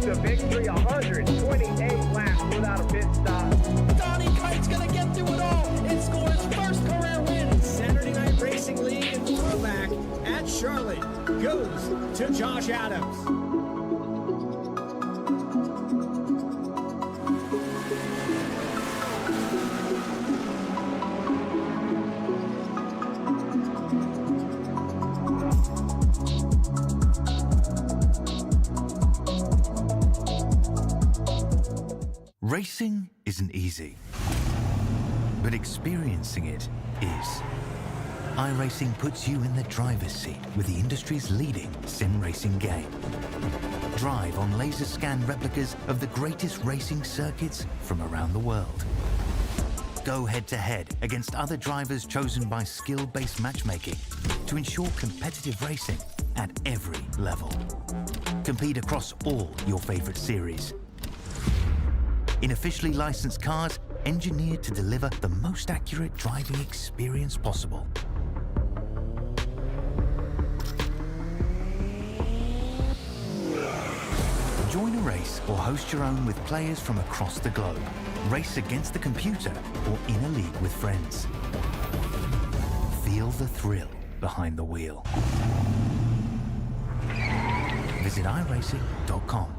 to victory, 128 laps without a pit stop. Donnie Kite's going to get through it all and score his first career win. Saturday Night Racing League throwback at Charlotte goes to Josh Adams. Racing isn't easy, but experiencing it is. iRacing puts you in the driver's seat with the industry's leading sim racing game. Drive on laser scan replicas of the greatest racing circuits from around the world. Go head-to-head against other drivers chosen by skill-based matchmaking to ensure competitive racing at every level. Compete across all your favorite series. In officially licensed cars, engineered to deliver the most accurate driving experience possible. Join a race or host your own with players from across the globe. Race against the computer or in a league with friends. Feel the thrill behind the wheel. Visit iRacing.com.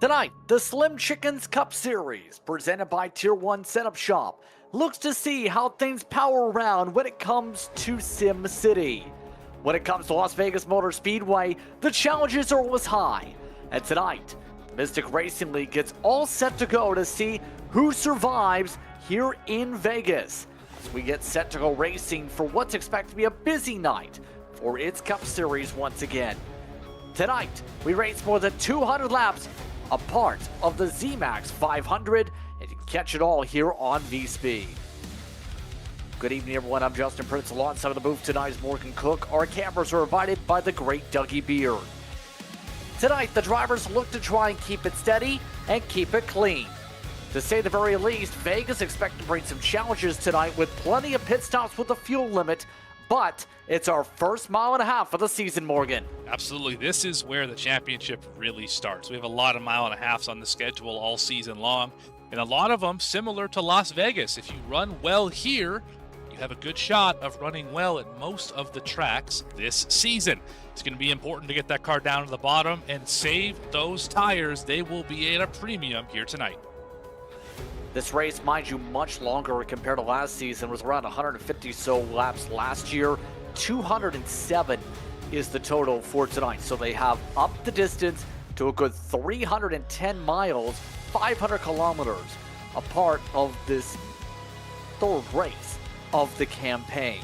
Tonight, the Slim Chickens Cup Series, presented by Tier1 Setup Shop, looks to see how things power around when it comes to Sim City. When it comes to Las Vegas Motor Speedway, the challenges are always high. And tonight, the Mystic Racing League gets all set to go to see who survives here in Vegas, as we get set to go racing for what's expected to be a busy night for its Cup Series once again. Tonight, we race more than 200 laps, a part of the ZMAX 500, and you can catch it all here on V-Speed. Good evening, everyone. I'm Justin Prince. Alongside of the booth tonight is Morgan Cook. Our cameras are invited by the great Dougie Beard. Tonight, the drivers look to try and keep it steady and keep it clean. To say the very least, Vegas expect to bring some challenges tonight with plenty of pit stops with the fuel limit, but it's our first mile and a half of the season, Morgan. Absolutely. This is where the championship really starts. We have a lot of mile and a halves on the schedule all season long, and a lot of them similar to Las Vegas. If you run well here, you have a good shot of running well at most of the tracks this season. It's going to be important to get that car down to the bottom and save those tires. They will be at a premium here tonight. This race, mind you, much longer compared to last season. It was around 150 so laps last year. 207 is the total for tonight. So they have upped the distance to a good 310 miles, 500 kilometers, a part of this third race of the campaign.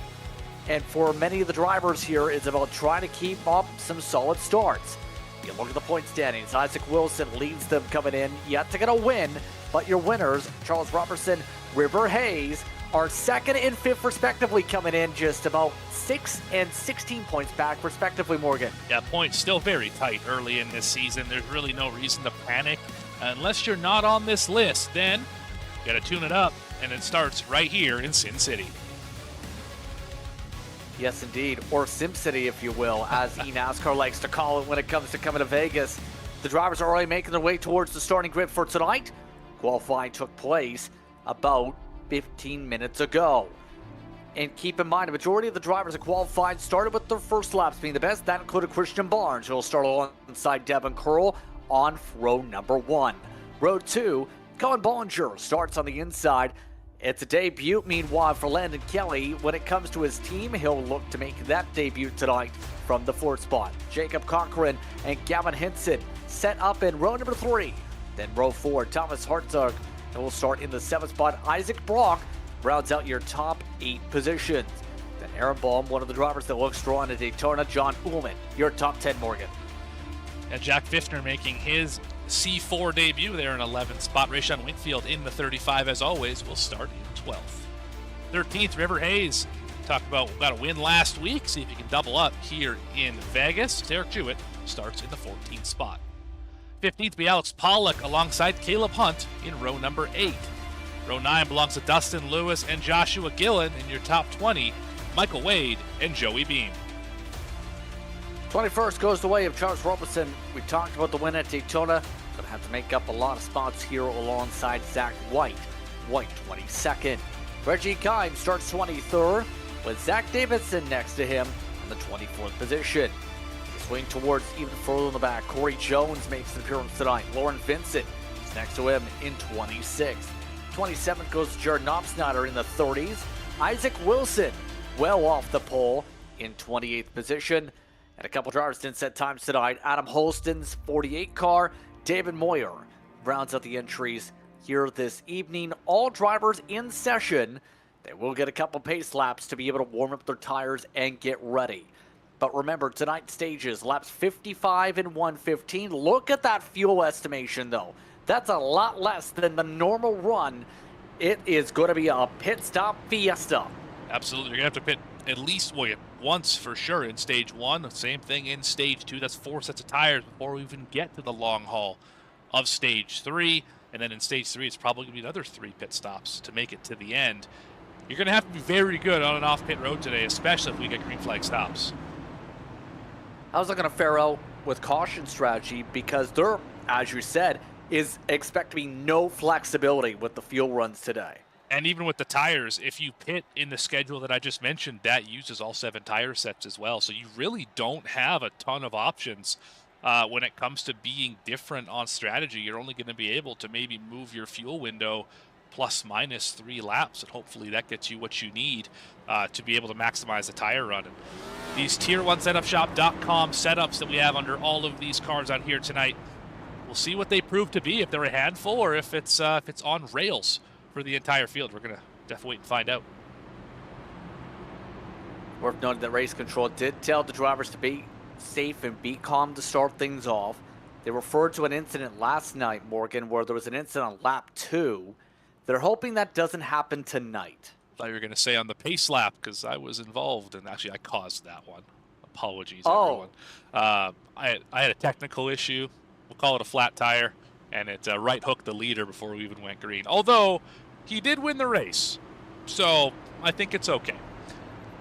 And for many of the drivers here, it's about trying to keep up some solid starts. You look at the point standings. Isaac Wilson leads them coming in, yet to get a win. But your winners, Charles Robertson, River Hayes, are second and fifth respectively, coming in just about 6 and 16 points back respectively, Morgan. Yeah, points still very tight early in this season. There's really no reason to panic. Unless you're not on this list, then you got to tune it up, and it starts right here in Sin City. Yes, indeed. Or Sim City, if you will, as eNASCAR likes to call it when it comes to coming to Vegas. The drivers are already making their way towards the starting grid for tonight. Qualifying took place about 15 minutes ago. And keep in mind, the majority of the drivers that qualified started with their first laps being the best. That included Christian Barnes, who will start alongside Devin Curl on row number 1. Row 2, Colin Bollinger starts on the inside. It's a debut, meanwhile, for Landon Kelly. When it comes to his team, he'll look to make that debut tonight from the 4th spot. Jacob Cochran and Gavin Hinson set up in row number 3. Then row 4, Thomas Hartzog will start in the 7th spot. Isaac Brock rounds out your top 8 positions. Then Aaron Baum, one of the drivers that looks strong at Daytona. John Ullman, your top 10, Morgan. And Jack Fiftner making his C4 debut there in 11th spot. Rayshawn Winfield in the 35 as always will start in 12th. 13th, River Hayes. Talked about got a win last week. See if you can double up here in Vegas. Derek Jewett starts in the 14th spot. 15th be Alex Pollock alongside Caleb Hunt in row number 8. Row 9 belongs to Dustin Lewis and Joshua Gillen in your top 20. Michael Wade and Joey Beam. 21st goes the way of Charles Robertson. We talked about the win at Daytona. Going to have to make up a lot of spots here alongside Zach White. White 22nd. Reggie Kime starts 23rd with Zach Davidson next to him in the 24th position. Swing towards even further in the back. Corey Jones makes an appearance tonight. Lauren Vincent is next to him in 26th. 27th goes to Jared Knopfsnyder in the 30s. Isaac Wilson well off the pole in 28th position. And a couple drivers didn't set times tonight. Adam Holston's 48 car. David Moyer rounds out the entries here this evening. All drivers in session. They will get a couple pace laps to be able to warm up their tires and get ready. But remember, tonight's stages, laps 55 and 115. Look at that fuel estimation, though. That's a lot less than the normal run. It is going to be a pit stop fiesta. Absolutely. You're going to have to pit at least once for sure in stage 1. The same thing in stage 2. That's 4 sets of tires before we even get to the long haul of stage 3. And then in stage 3, it's probably going to be another 3 pit stops to make it to the end. You're going to have to be very good on and off pit road today, especially if we get green flag stops. How's it going to fare out with caution strategy? Because there, as you said, is expect to be no flexibility with the fuel runs today. And even with the tires, if you pit in the schedule that I just mentioned, that uses all 7 tire sets as well. So you really don't have a ton of options when it comes to being different on strategy. You're only going to be able to maybe move your fuel window plus minus 3 laps, and hopefully that gets you what you need to be able to maximize the tire run. And these Tier1setupshop.com setups that we have under all of these cars out here tonight, we'll see what they prove to be, if they're a handful or if it's on rails for the entire field. We're going to definitely wait and find out. Worth noting that race control did tell the drivers to be safe and be calm to start things off. They referred to an incident last night, Morgan, where there was an incident on lap 2. They're hoping that doesn't happen tonight. I thought you were going to say on the pace lap, because I was involved, and actually I caused that one. Apologies, everyone. I had a technical issue. We'll call it a flat tire, and it right hooked the leader before we even went green. Although, he did win the race, so I think it's okay.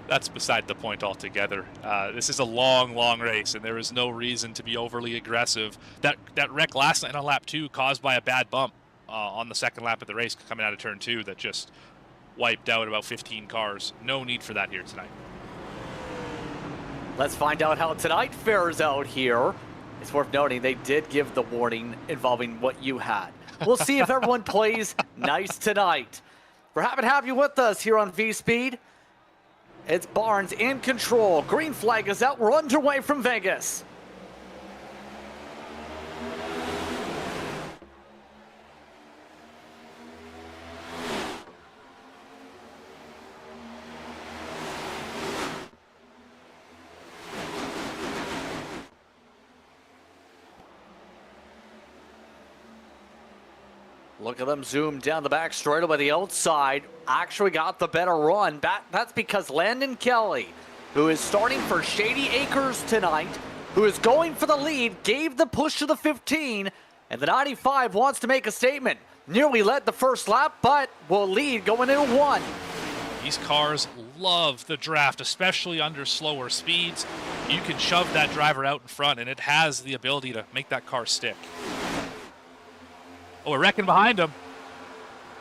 That's beside the point altogether. This is a long, long race, and there is no reason to be overly aggressive. That wreck last night on lap 2 caused by a bad bump on the second lap of the race coming out of turn 2 that just wiped out about 15 cars. No need for that here tonight. Let's find out how tonight fares out here. It's worth noting they did give the warning involving what you had. We'll see if everyone plays nice tonight. We're happy to have you with us here on V-Speed. It's Barnes in control. Green flag is out. We're underway from Vegas. Look at them zoom down the back straight away the outside. Actually got the better run. That's because Landon Kelly, who is starting for Shady Acres tonight, who is going for the lead, gave the push to the 15, and the 95 wants to make a statement. Nearly led the first lap, but will lead going into 1. These cars love the draft, especially under slower speeds. You can shove that driver out in front, and it has the ability to make that car stick. Oh, we're wrecking behind him.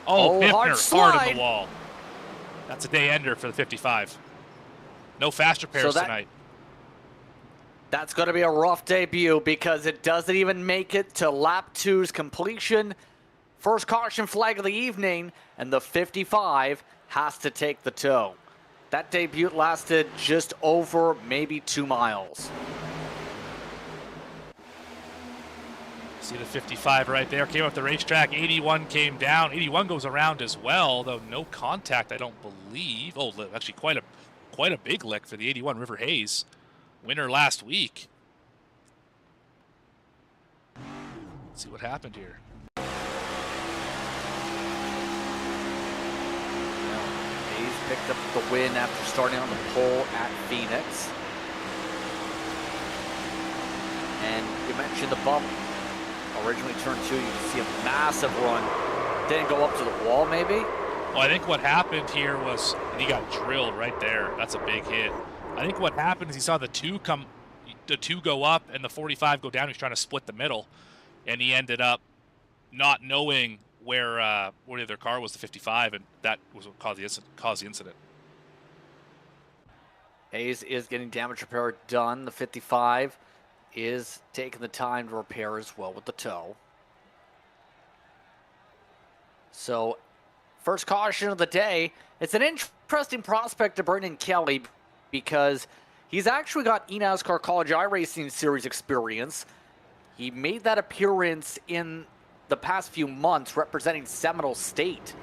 Oh, Oh, hard Biffner, hard slide. on the wall. That's a day ender for the 55. No fast repairs tonight. That's going to be a rough debut because it doesn't even make it to lap 2's completion. First caution flag of the evening, and the 55 has to take the tow. That debut lasted just over maybe 2 miles. See the 55 right there. Came up the racetrack. 81 came down. 81 goes around as well, though no contact, I don't believe. Oh, actually quite a big lick for the 81 River Hayes. Winner last week. Let's see what happened here. Hayes picked up the win after starting on the pole at Phoenix. And you mentioned the bump. Originally turn 2, you can see a massive run. Didn't go up to the wall, maybe? Well, I think what happened here was he got drilled right there. That's a big hit. I think what happened is he saw the 2 go up and the 45 go down. He's trying to split the middle, and he ended up not knowing where the other car was, the 55, and that was what caused the incident. Hayes is getting damage repair done. The 55 is taking the time to repair as well with the tow. So, first caution of the day. It's an interesting prospect to bring in Kelly because he's actually got eNASCAR College iRacing Series experience. He made that appearance in the past few months representing Seminole State.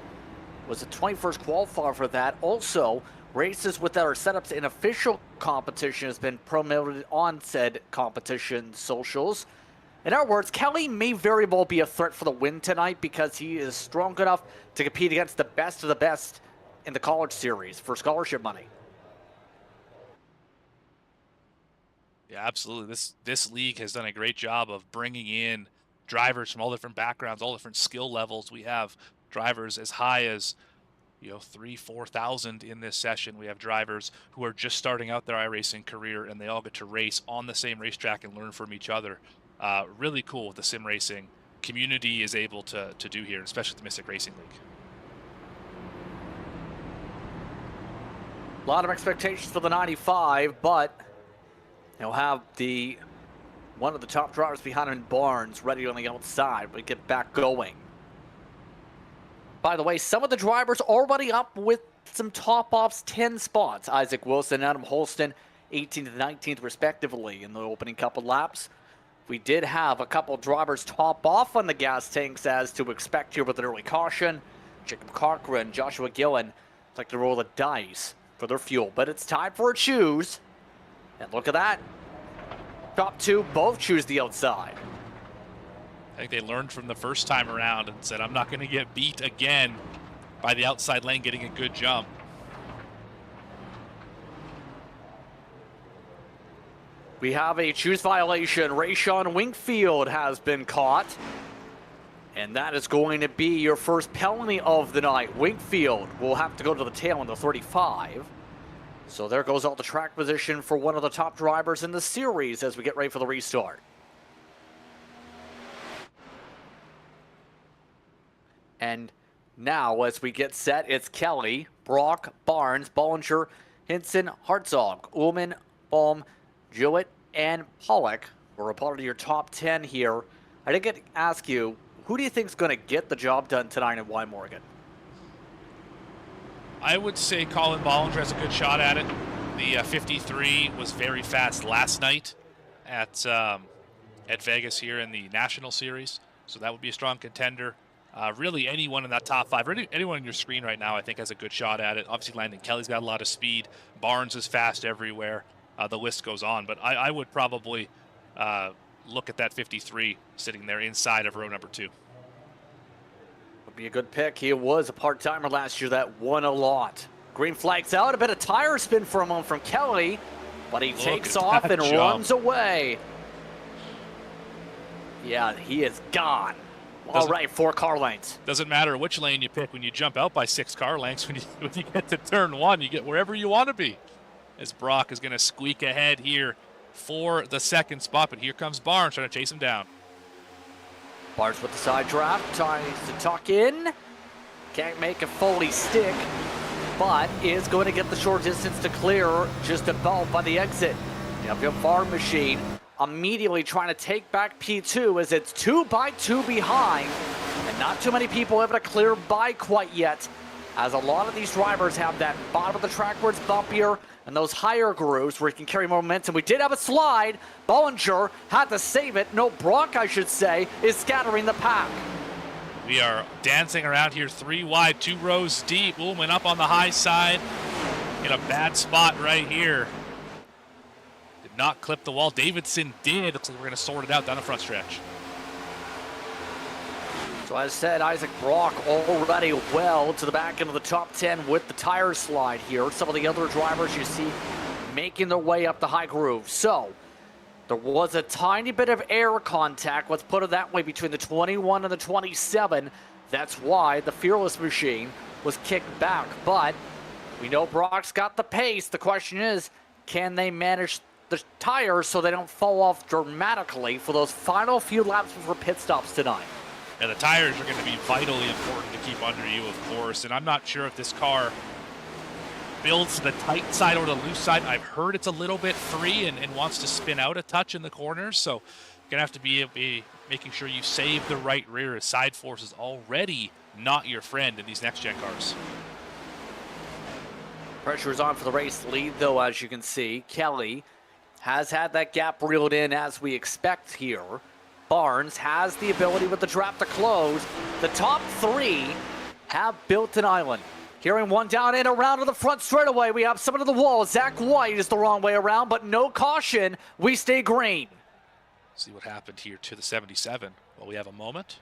Was the 21st qualifier for that. Also, races with our setups in official competition has been promoted on said competition socials. In other words, Kelly may very well be a threat for the win tonight because he is strong enough to compete against the best of the best in the college series for scholarship money. Yeah, absolutely. This league has done a great job of bringing in drivers from all different backgrounds, all different skill levels. We have drivers as high as 3,000-4,000 in this session. We have drivers who are just starting out their iRacing career, and they all get to race on the same racetrack and learn from each other. Really cool what the sim racing community is able to do here, especially the Mystic Racing League. A lot of expectations for the 95, but he'll have one of the top drivers behind him in Barnes ready on the outside when we get back going. By the way, some of the drivers already up with some top-offs, 10 spots. Isaac Wilson and Adam Holston, 18th and 19th respectively in the opening couple laps. We did have a couple drivers top off on the gas tanks as to expect here with an early caution. Jacob Cochran, Joshua Gillen like to roll the dice for their fuel, but it's time for a choose. And look at that. Top 2 both choose the outside. I think they learned from the first time around and said, I'm not going to get beat again by the outside lane getting a good jump. We have a choose violation. Rayshawn Wingfield has been caught. And that is going to be your first penalty of the night. Wingfield will have to go to the tail in the 35. So there goes all the track position for one of the top drivers in the series as we get ready for the restart. And now, as we get set, it's Kelly, Brock, Barnes, Bollinger, Hinson, Hartzog, Ullman, Baum, Jewett, and Pollock. We're a part of your top 10 here. I did get to ask you, who do you think is going to get the job done tonight in Y Morgan? I would say Colin Bollinger has a good shot at it. The 53 was very fast last night at Vegas here in the National Series, so that would be a strong contender. Really, anyone in that top 5, or anyone on your screen right now, I think has a good shot at it. Obviously, Landon Kelly's got a lot of speed. Barnes is fast everywhere. The list goes on, but I would probably look at that 53 sitting there inside of row number 2. Would be a good pick. He was a part-timer last year that won a lot. Green flag's out. A bit of tire spin for a moment from Kelly, but he takes off and runs away. Yeah, he is gone. All right, 4 car lengths. Doesn't matter which lane you pick when you jump out by 6 car lengths. When you get to turn 1, you get wherever you want to be. As Brock is going to squeak ahead here for the second spot, but here comes Barnes trying to chase him down. Barnes with the side draft, tries to tuck in. Can't make it fully stick, but is going to get the short distance to clear just about by the exit. The farm machine immediately trying to take back P2 as it's 2 by 2 behind, and not too many people able to clear by quite yet, as a lot of these drivers have that bottom of the track where it's bumpier and those higher grooves where you can carry more momentum. We did have a slide. Bollinger had to save it. No, Brock, I should say, is scattering the pack. We are dancing around here 3 wide, 2 rows deep. Ullman up on the high side in a bad spot right here. Did not clip the wall. Davidson did. Looks like we're going to sort it out down the front stretch. So as I said, Isaac Brock already well to the back end of the top 10 with the tire slide here. Some of the other drivers you see making their way up the high groove. So there was a tiny bit of air contact, let's put it that way, between the 21 and the 27. That's why the Fearless machine was kicked back. But we know Brock's got the pace. The question is, can they manage the tires so they don't fall off dramatically for those final few laps before pit stops tonight? And the tires are going to be vitally important to keep under you, of course. And I'm not sure if this car builds to the tight side or the loose side. I've heard it's a little bit free and wants to spin out a touch in the corners. So you're going to have to be making sure you save the right rear, as side force is already not your friend in these next-gen cars. Pressure is on for the race lead, though, as you can see. Kelly has had that gap reeled in as we expect here. Barnes has the ability with the trap to close. The top 3 have built an island. Carrying one down and around to the front straightaway. We have someone to the wall. Zach White is the wrong way around, but no caution. We stay green. See what happened here to the 77. Well, we have a moment.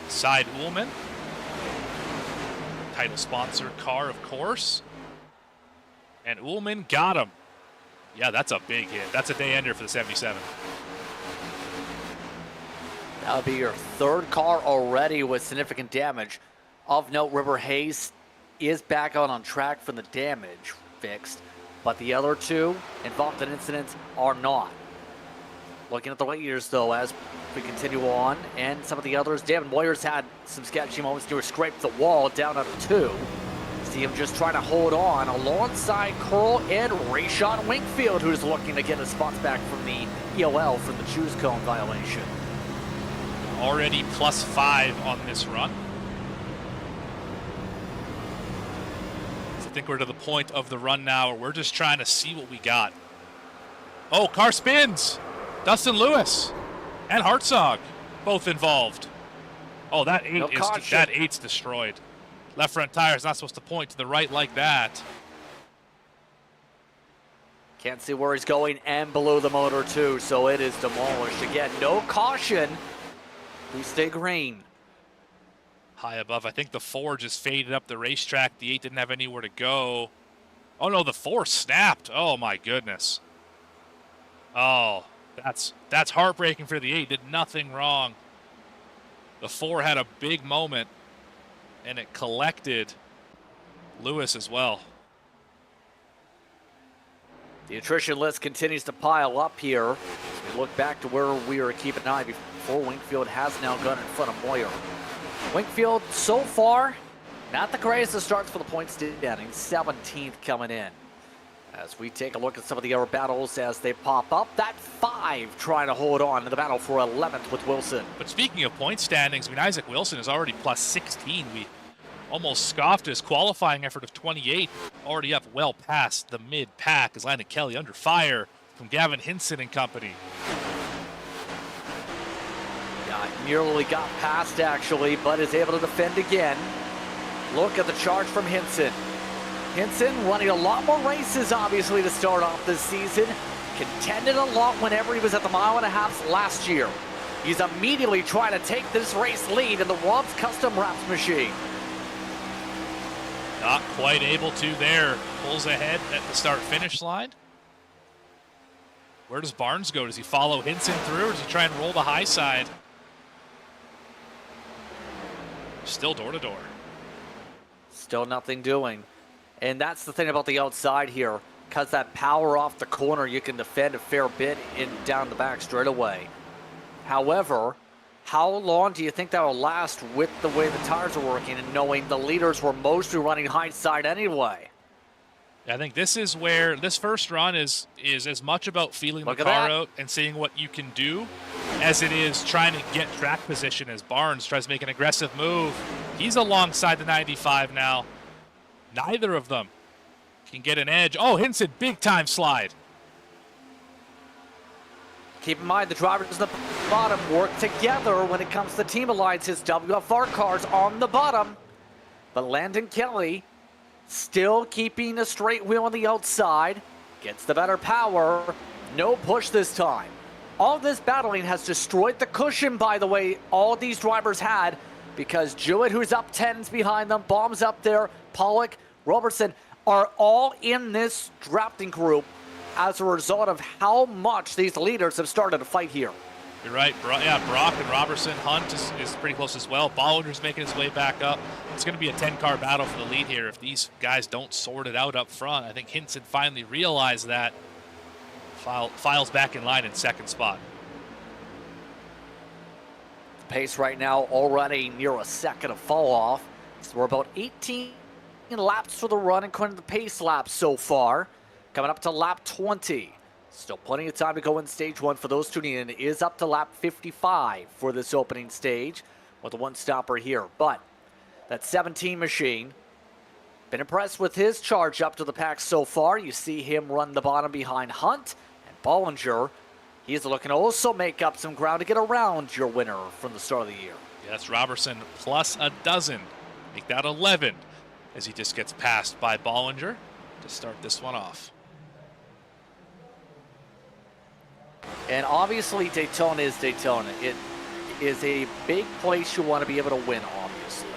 Side Ullman. Title sponsor car, of course. And Ullman got him. Yeah, that's a big hit. That's a day ender for the 77. That'll be your 3rd car already with significant damage. Of note, River Hayes is back out on track from the damage fixed, but the other 2 involved in incidents are not. Looking at the late years, though, as we continue on, and some of the others, Damon Moyers had some sketchy moments near scrape the wall down out of 2. See him just trying to hold on alongside Curl and Rayshon Winkfield, who's looking to get his spots back from the EOL from the choose cone violation. Already +5 on this run. So I think we're to the point of the run now where we're just trying to see what we got. Oh, car spins! Dustin Lewis and Hartzog both involved. Oh, that 8's destroyed. Left front tire is not supposed to point to the right like that. Can't see where he's going and below the motor too, so it is demolished. Again, no caution. We stay green. High above. I think the 4 just faded up the racetrack. The 8 didn't have anywhere to go. Oh no, the 4 snapped. Oh my goodness. Oh, that's heartbreaking for the 8. Did nothing wrong. The 4 had a big moment, and it collected Lewis as well. The attrition list continues to pile up here. As we look back to where we were keeping an eye before. Winkfield has now gone in front of Moyer. Winkfield, so far, not the greatest of starts for the point standing. 17th coming in. As we take a look at some of the other battles as they pop up, that 5 trying to hold on in the battle for 11th with Wilson. But speaking of point standings, I mean, Isaac Wilson is already +16. We almost scoffed his qualifying effort of 28, already up well past the mid-pack as Landon Kelly under fire from Gavin Hinson and company. Yeah, nearly got past actually, but is able to defend again. Look at the charge from Hinson. Hinson running a lot more races, obviously, to start off this season. Contended a lot whenever he was at the 1.5 miles last year. He's immediately trying to take this race lead in the Rob's Custom Wraps machine. Not quite able to there. Pulls ahead at the start-finish line. Where does Barnes go? Does he follow Hinson through, or does he try and roll the high side? Still door-to-door. Still nothing doing. And that's the thing about the outside here. Because that power off the corner, you can defend a fair bit in down the back straightaway. However, how long do you think that will last with the way the tires are working and knowing the leaders were mostly running high side anyway? I think this is where this first run is as much about feeling Look the at car that. out and seeing what you can do as it is trying to get track position as Barnes tries to make an aggressive move. He's alongside the 95 now. Neither of them can get an edge. Oh, Hinson, big time slide. Keep in mind, the drivers at the bottom work together when it comes to team alliances. WFR cars on the bottom. But Landon Kelly still keeping a straight wheel on the outside. Gets the better power. No push this time. All this battling has destroyed the cushion, by the way, all these drivers had, because Jewett, who's up 10s behind them, Bombs up there, Pollock, Robertson, are all in this drafting group as a result of how much these leaders have started to fight here. You're right. Brock and Robertson. Hunt is pretty close as well. Bollinger's making his way back up. It's going to be a 10-car battle for the lead here if these guys don't sort it out up front. I think Hinson finally realized that. Files back in line in second spot. The pace right now already near a second of fall off. So we're about 18 laps for the run according to the pace laps so far. Coming up to lap 20. Still plenty of time to go in stage one for those tuning in. It is up to lap 55 for this opening stage with a one-stopper here. But that 17 machine, been impressed with his charge up to the pack so far. You see him run the bottom behind Hunt and Bollinger. He's looking to also make up some ground to get around your winner from the start of the year. Yeah, that's Robertson plus a dozen. Make that 11 as he just gets passed by Bollinger to start this one off. And obviously Daytona is Daytona. It is a big place you want to be able to win, obviously.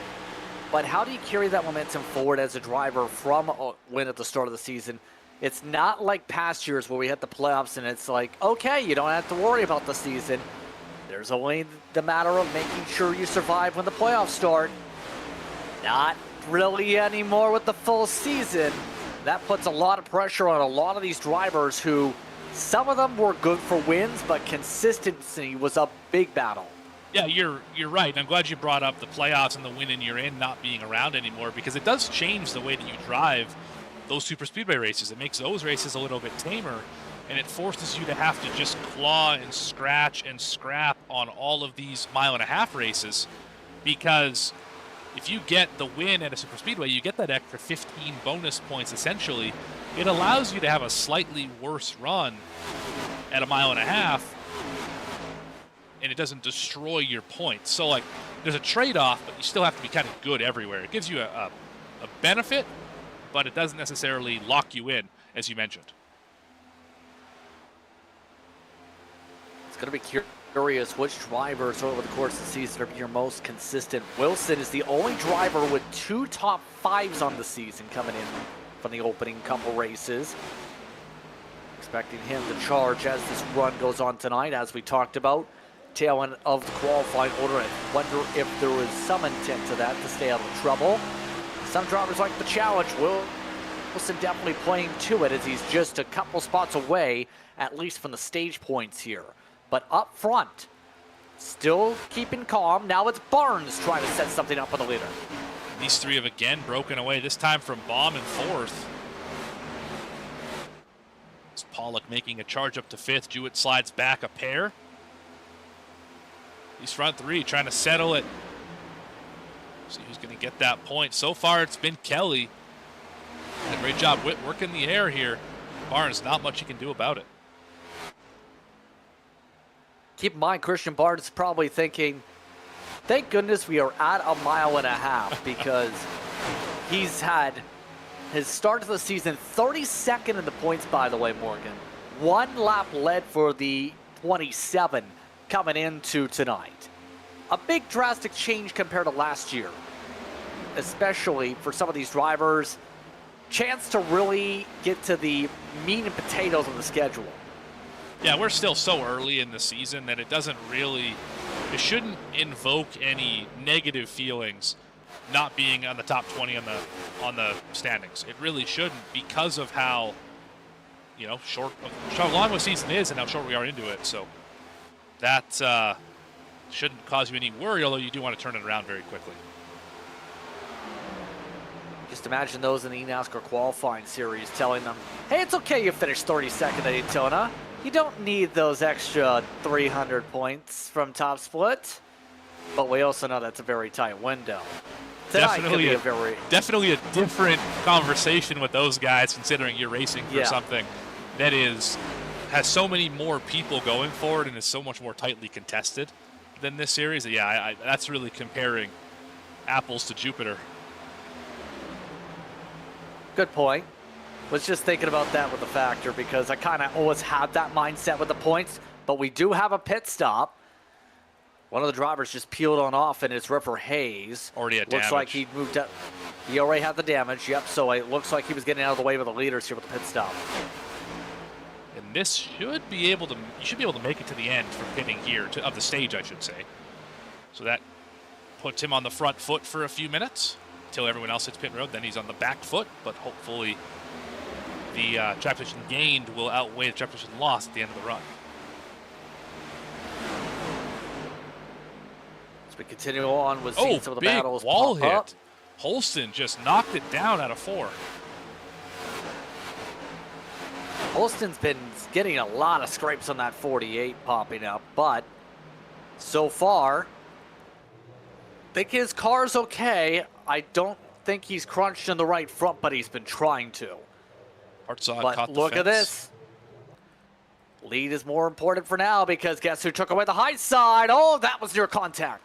But how do you carry that momentum forward as a driver from a win at the start of the season? It's not like past years where we hit the playoffs and it's like, okay, you don't have to worry about the season. There's only the matter of making sure you survive when the playoffs start. Not really anymore with the full season. That puts a lot of pressure on a lot of these drivers who, some of them were good for wins, but consistency was a big battle. Yeah, you're right. And I'm glad you brought up the playoffs and the win and you're in not being around anymore, because it does change the way that you drive those super speedway races. It makes those races a little bit tamer, and it forces you to have to just claw and scratch and scrap on all of these mile-and-a-half races, because if you get the win at a super speedway, you get that extra 15 bonus points essentially. It allows you to have a slightly worse run at a mile-and-a-half, and it doesn't destroy your points. So, like, there's a trade-off, but you still have to be kind of good everywhere. It gives you a benefit, but it doesn't necessarily lock you in, as you mentioned. It's going to be curious which drivers over the course of the season are your most consistent. Wilson is the only driver with 2 top 5s on the season coming in from the opening couple races. Expecting him to charge as this run goes on tonight, as we talked about. Tail end of the qualifying order. I wonder if there was some intent to that to stay out of trouble. Some drivers like the challenge. Wilson definitely playing to it as he's just a couple spots away, at least from the stage points here. But up front, still keeping calm. Now it's Barnes trying to set something up on the leader. These three have again broken away, this time from Baum in fourth. It's Pollock making a charge up to fifth. Jewett slides back a pair. These front three trying to settle it. See who's going to get that point. So far, it's been Kelly. And a great job working the air here. Barnes, not much you can do about it. Keep in mind, Christian Barnes is probably thinking, thank goodness we are at a mile-and-a-half, because he's had his start of the season 32nd in the points, by the way, Morgan. 1 lap led for the 27 coming into tonight. A big drastic change compared to last year, especially for some of these drivers. Chance to really get to the meat and potatoes of the schedule. Yeah, we're still so early in the season that it shouldn't invoke any negative feelings not being on the top 20 on the standings. It really shouldn't, because of how, how long the season is and how short we are into it. So that shouldn't cause you any worry, although you do want to turn it around very quickly. Just imagine those in the eNASCAR qualifying series telling them, hey, it's okay you finished 32nd at Daytona. You don't need those extra 300 points from top split. But we also know that's a very tight window. Definitely a different conversation with those guys, considering you're racing for something that has so many more people going for it and is so much more tightly contested than this series. Yeah, that's really comparing apples to Jupiter. Good point. Was just thinking about that with the factor because I kind of always had that mindset with the points, but we do have a pit stop. One of the drivers just peeled on off, and it's Ripper Hayes. Already had Looks damage. like he moved up. He already had the damage, yep, so it looks like he was getting out of the way with the leaders here with the pit stop. And this should be able to, you should be able to make it to the end from pitting here, of the stage, I should say. So that puts him on the front foot for a few minutes until everyone else hits pit road. Then he's on the back foot, but hopefully the track position gained will outweigh the track position lost at the end of the run. As we continue on with seeing some of the battles wall pop hit. up. Holston just knocked it down out of 4. Holston's been getting a lot of scrapes on that 48 popping up, but so far, I think his car's okay. I don't think he's crunched in the right front, but he's been trying to. Hartzog But caught the look at fence. this. Lead is more important for now because guess who took away the high side? Oh, that was near contact.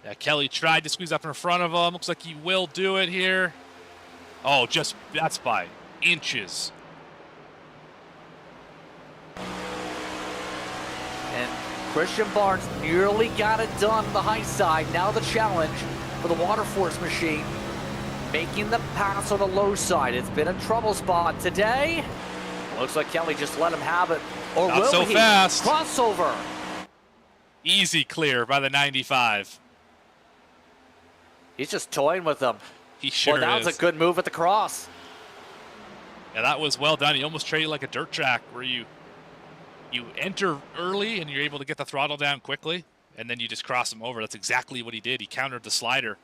Yeah, Kelly tried to squeeze up in front of him. Looks like he will do it here. Oh, that's by inches. And Christian Barnes nearly got it done on the high side. Now the challenge for the Water Force machine, making the pass on the low side. It's been a trouble spot today. Looks like Kelly just let him have it. Or Not will so he? fast. Crossover. Easy clear by the 95. He's just toying with them. He sure Well, that is. was a good move at the cross. Yeah, that was well done. He almost traded like a dirt track where you enter early and you're able to get the throttle down quickly, and then you just cross him over. That's exactly what he did. He countered the slider.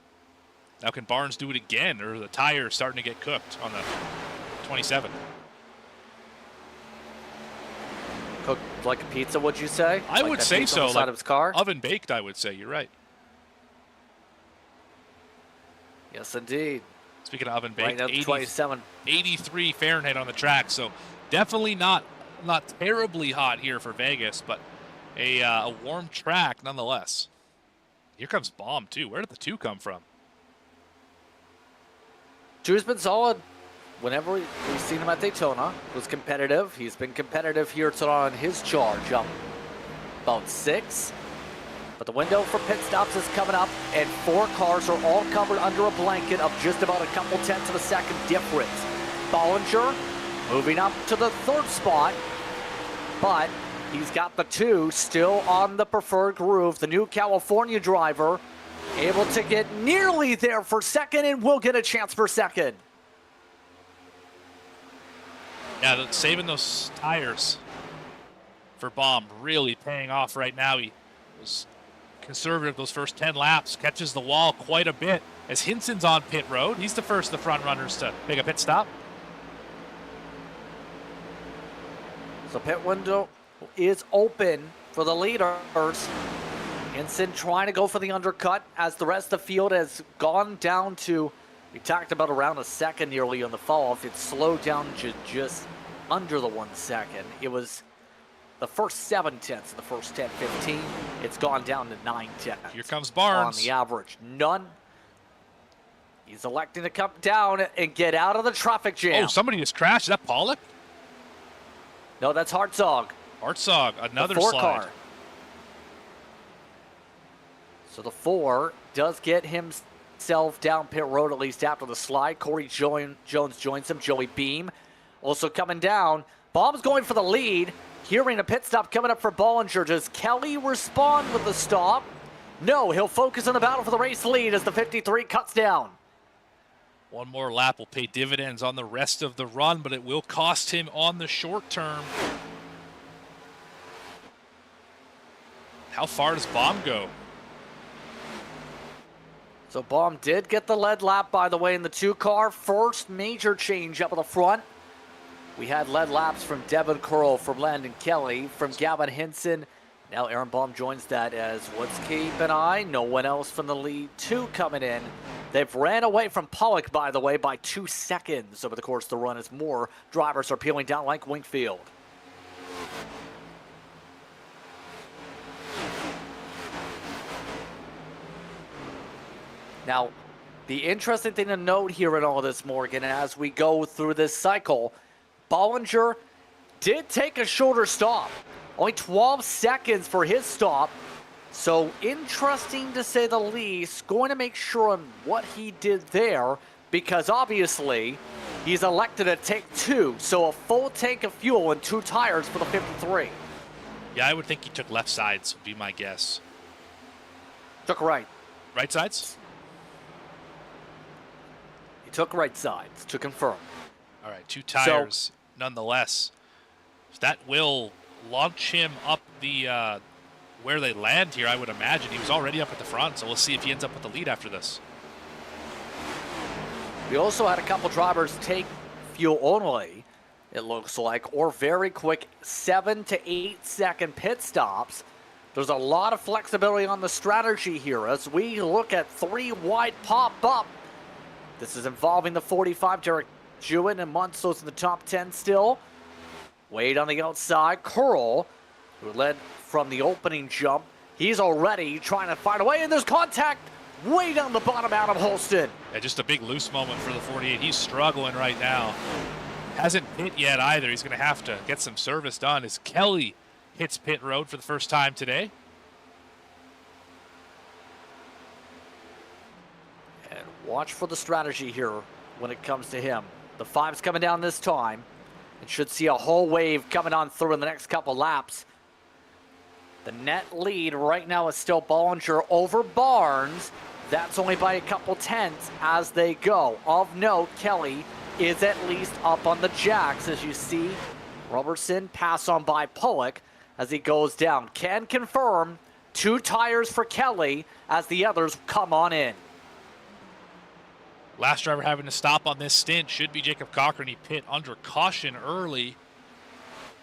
Now can Barnes do it again, or the tire is starting to get cooked on the 27? Cooked like a pizza, would you say? I Like would that say pizza on so. the side Like of his car? oven baked, I would say. You're right. Yes, indeed. Speaking of oven Right baked, now, 27. 83 Fahrenheit on the track, so definitely not terribly hot here for Vegas, but a warm track nonetheless. Here comes Baum too. Where did the 2 come from? Drew's been solid. Whenever we've seen him at Daytona, was competitive. He's been competitive here on his charge, up about 6. But the window for pit stops is coming up, and 4 cars are all covered under a blanket of just about a couple tenths of a second difference. Bollinger moving up to the 3rd spot, but he's got the 2 still on the preferred groove. The new California driver able to get nearly there for 2nd and will get a chance for 2nd. Yeah, saving those tires for Baum really paying off right now. He was conservative those first 10 laps, catches the wall quite a bit as Hinson's on pit road. He's the first of the front runners to make a pit stop. So pit window is open for the leaders. Hinson trying to go for the undercut as the rest of the field has gone down to, we talked about around a second nearly on the fall off. It slowed down to just under the 1 second. It was the first 7 tenths of the first 10-15. It's gone down to 9 tenths. Here comes Barnes. On the average. None. He's electing to come down and get out of the traffic jam. Oh, somebody just crashed. Is that Pollock? No, that's Hartzog. Hartzog, another the 4 slide. car. So the 4 does get himself down pit road at least after the slide. Corey Jones joins him. Joey Beam also coming down. Baum's going for the lead. Hearing a pit stop coming up for Bollinger. Does Kelly respond with the stop? No, he'll focus on the battle for the race lead as the 53 cuts down. One more lap will pay dividends on the rest of the run, but it will cost him on the short term. How far does Bomb go? So Baum did get the lead lap, by the way, in the 2-car. First major change up at the front. We had lead laps from Devin Curl, from Landon Kelly, from Gavin Hinson. Now Aaron Baum joins that as let's keep an eye. No one else from the lead 2 coming in. They've ran away from Pollock, by the way, by 2 seconds over the course of the run as more drivers are peeling down like Wingfield. Now, the interesting thing to note here in all of this, Morgan, as we go through this cycle, Bollinger did take a shorter stop. Only 12 seconds for his stop. So interesting to say the least. Going to make sure on what he did there, because obviously he's elected to take 2. So a full tank of fuel and 2 tires for the 53. Yeah, I would think he took left sides, would be my guess. Took right. Right sides? Took right sides to confirm. All right, 2 tires nonetheless. That will launch him up the where they land here, I would imagine. He was already up at the front, so we'll see if he ends up with the lead after this. We also had a couple drivers take fuel only, it looks like, or very quick 7 to 8 second pit stops. There's a lot of flexibility on the strategy here as we look at 3 wide pop up. This is involving the 45, Derek Jewett, and Monsto's in the top 10 still. Wade on the outside. Curl, who led from the opening jump. He's already trying to find a way, and there's contact way down the bottom, Adam Holston. Yeah, just a big loose moment for the 48. He's struggling right now. Hasn't hit yet either. He's going to have to get some service done as Kelly hits pit road for the first time today. Watch for the strategy here when it comes to him. The 5's coming down this time. It should see a whole wave coming on through in the next couple laps. The net lead right now is still Bollinger over Barnes. That's only by a couple tenths as they go. Of note, Kelly is at least up on the jacks as you see Robertson pass on by Pollock as he goes down. Can confirm 2 tires for Kelly as the others come on in. Last driver having to stop on this stint should be Jacob Cochran. He pit under caution early.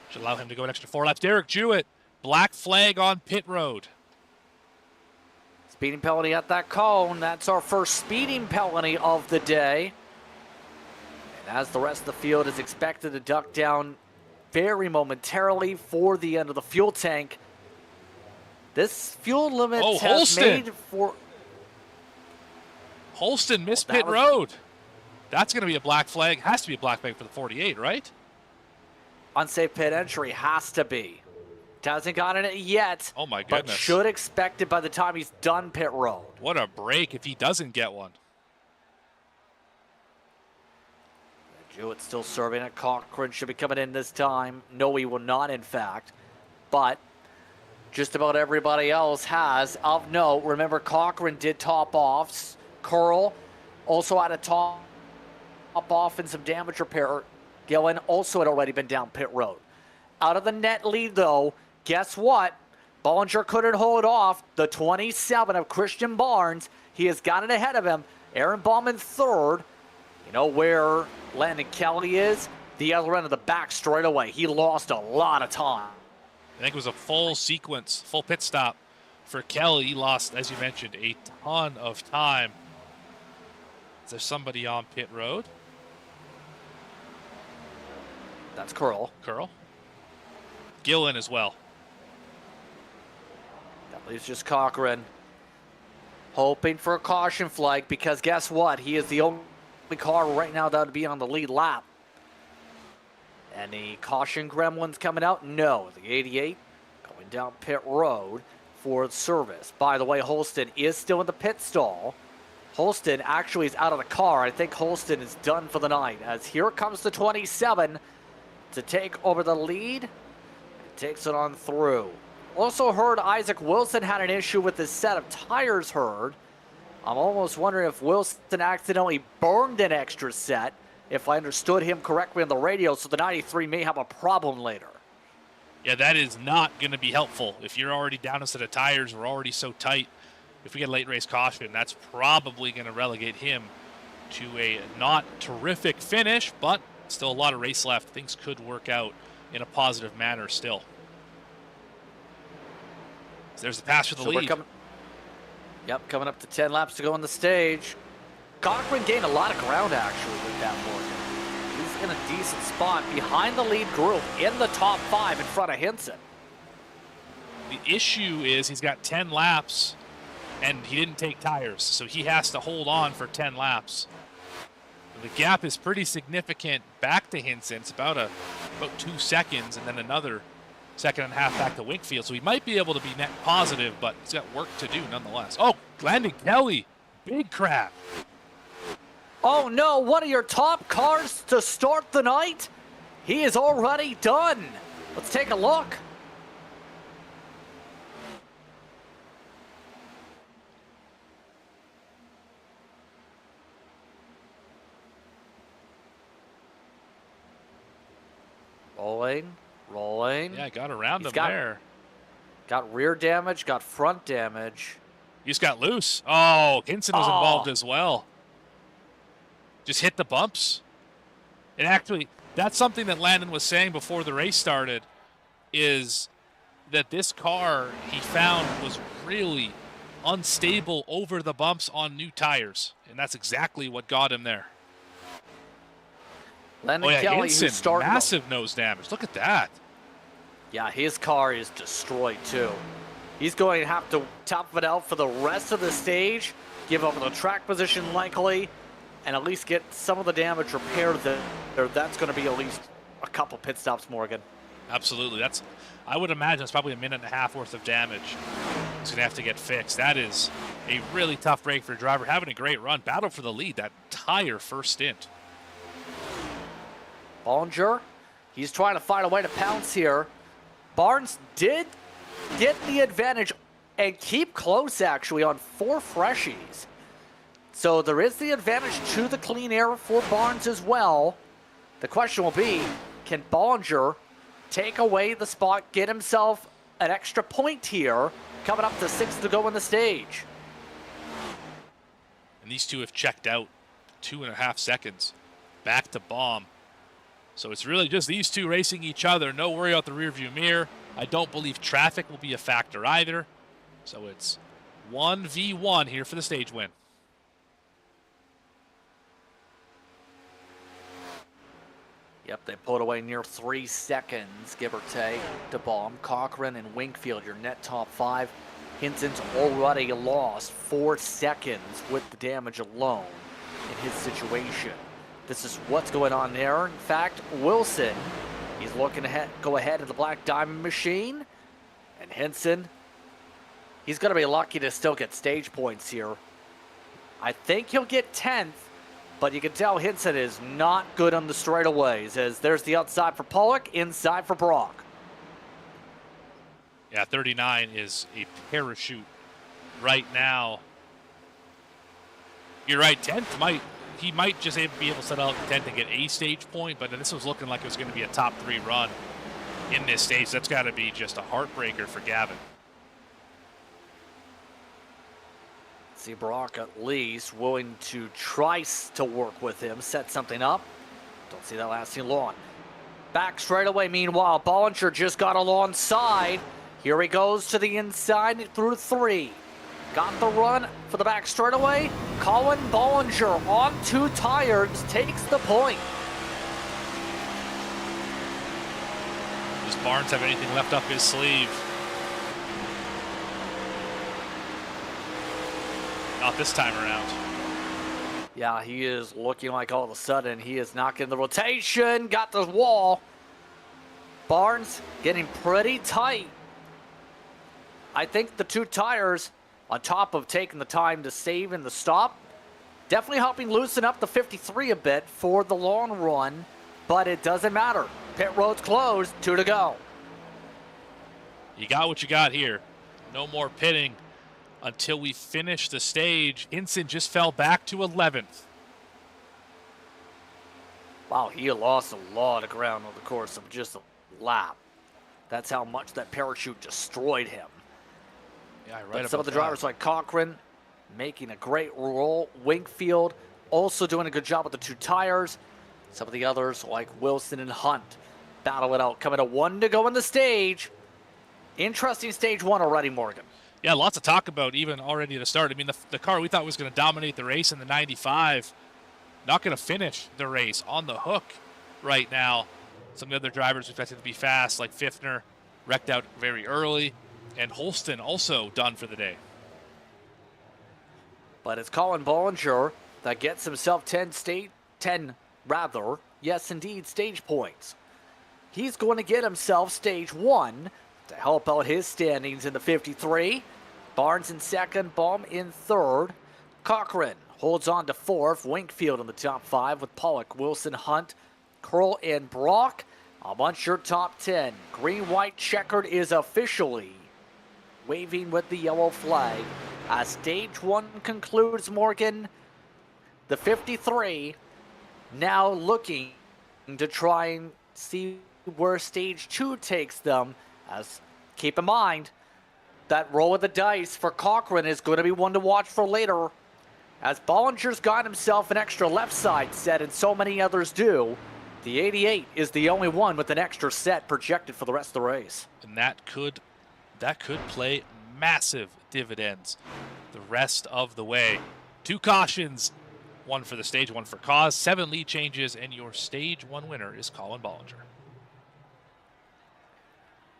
Should allow him to go an extra 4 laps. Derek Jewett, black flag on pit road. Speeding penalty at that cone. That's our first speeding penalty of the day. And as the rest of the field is expected to duck down very momentarily for the end of the fuel tank. This fuel limit has Holston made for... Holston missed pit road. That's going to be a black flag. Has to be a black flag for the 48, right? Unsafe pit entry has to be. Hasn't gotten it yet. Oh my goodness. But should expect it by the time he's done pit road. What a break if he doesn't get one. Jewett's still serving it. Cochran should be coming in this time. No, he will not, in fact. But just about everybody else has. Of note, remember Cochran did top offs. Curl also had a top off and some damage repair. Gillen also had already been down pit road. Out of the net lead, though, guess what? Bollinger couldn't hold off. The 27 of Christian Barnes. He has got it ahead of him. Aaron Bauman third. You know where Landon Kelly is? The other end of the back straight away. He lost a lot of time. I think it was a full sequence, full pit stop for Kelly. He lost, as you mentioned, a ton of time. Is there somebody on pit road? That's Curl. Curl. Gillen as well. That leaves just Cochran. Hoping for a caution flag because guess what? He is the only car right now that would be on the lead lap. Any caution gremlins coming out? No. The 88 going down pit road for service. By the way, Holston is still in the pit stall. Holston actually is out of the car. I think Holston is done for the night as here comes the 27 to take over the lead. Takes it on through. Also heard Isaac Wilson had an issue with his set of tires heard. I'm almost wondering if Wilson accidentally burned an extra set, if I understood him correctly on the radio, so the 93 may have a problem later. Yeah, that is not going to be helpful. If you're already down a set of tires, we're already so tight. If we get a late race caution, that's probably going to relegate him to a not terrific finish, but still a lot of race left. Things could work out in a positive manner still. So there's the pass for the lead. Coming up to 10 laps to go on the stage. Cochran gained a lot of ground actually with that Morgan. He's in a decent spot behind the lead group in the top 5 in front of Hinson. The issue is he's got 10 laps and he didn't take tires, so he has to hold on for 10 laps. The gap is pretty significant back to Hinson. It's about 2 seconds, and then another second and a half back to Winkfield. So he might be able to be net positive, but he's got work to do nonetheless. Oh, Landon Kelly, big crash. Oh no, one of your top cars to start the night? He is already done. Let's take a look. Rolling. Yeah, got around him there. Got rear damage, got front damage. He just got loose. Oh, Hinson was involved as well. Just hit the bumps. And actually, that's something that Landon was saying before the race started, is that this car he found was really unstable over the bumps on new tires. And that's exactly what got him there. Landon Kelly, Hinson, who started massive nose damage. Look at that. Yeah, his car is destroyed too. He's going to have to top it out for the rest of the stage, give up the track position likely, and at least get some of the damage repaired there. That's going to be at least a couple pit stops, Morgan. Absolutely. I would imagine it's probably a minute and a half worth of damage. He's going to have to get fixed. That is a really tough break for a driver. Having a great run. Battle for the lead that entire first stint. Bollinger, he's trying to find a way to pounce here. Barnes did get the advantage and keep close actually on 4 freshies. So there is the advantage to the clean air for Barnes as well. The question will be, can Bollinger take away the spot, get himself an extra point here, coming up to 6 to go in the stage? And these two have checked out 2.5 seconds back to Baum. So it's really just these two racing each other. No worry about the rearview mirror. I don't believe traffic will be a factor either. So it's 1v1 here for the stage win. Yep, they pulled away near 3 seconds, give or take, to Baum. Cochran and Winkfield, your net top 5. Hinson's already lost 4 seconds with the damage alone in his situation. This is what's going on there. In fact, Wilson, he's looking to go ahead of the Black Diamond machine. And Hinson, he's going to be lucky to still get stage points here. I think he'll get 10th, but you can tell Hinson is not good on the straightaways, as there's the outside for Pollock, inside for Brock. Yeah, 39 is a parachute right now. You're right, 10th he might just be able to set out 10th and get a stage point, but this was looking like it was going to be a top 3 run in this stage. That's got to be just a heartbreaker for Gavin. See Brock at least willing to try to work with him, set something up. Don't see that lasting long. Back straight away, meanwhile, Bollinger just got alongside. Here he goes to the inside through 3. Got the run for the back straightaway. Colin Bollinger on 2 tires takes the point. Does Barnes have anything left up his sleeve? Not this time around. Yeah, he is looking like all of a sudden he is knocking the rotation. Got the wall. Barnes getting pretty tight. I think the 2 tires, on top of taking the time to save in the stop, definitely helping loosen up the 53 a bit for the long run, but it doesn't matter. Pit road's closed, 2 to go. You got what you got here. No more pitting until we finish the stage. Hinson just fell back to 11th. Wow, he lost a lot of ground over the course of just a lap. That's how much that parachute destroyed him. Yeah, right. But some of the drivers like Cochran making a great roll. Wingfield also doing a good job with the 2 tires. Some of the others like Wilson and Hunt battle it out. Coming to 1 to go in the stage. Interesting stage 1 already, Morgan. Yeah, lots to talk about even already to start. I mean, the car we thought was going to dominate the race in the 95, not going to finish the race on the hook right now. Some of the other drivers expected to be fast, like Pfiffner, wrecked out very early, and Holston also done for the day. But it's Colin Bollinger that gets himself 10 stage points. He's going to get himself stage 1 to help out his standings in the 53. Barnes in second, Baum in third. Cochran holds on to fourth. Wingfield in the top 5 with Pollock, Wilson, Hunt, Curl, and Brock. Amongst your top 10, green-white checkered is officially waving with the yellow flag. As stage 1 concludes, Morgan, the 53 now looking to try and see where stage 2 takes them. As keep in mind, that roll of the dice for Cochran is going to be one to watch for later. As Bollinger's got himself an extra left side set and so many others do, the 88 is the only one with an extra set projected for the rest of the race. And that could play massive dividends the rest of the way. 2 cautions, 1 for the stage, 1 for cause, 7 lead changes, and your stage 1 winner is Colin Bollinger.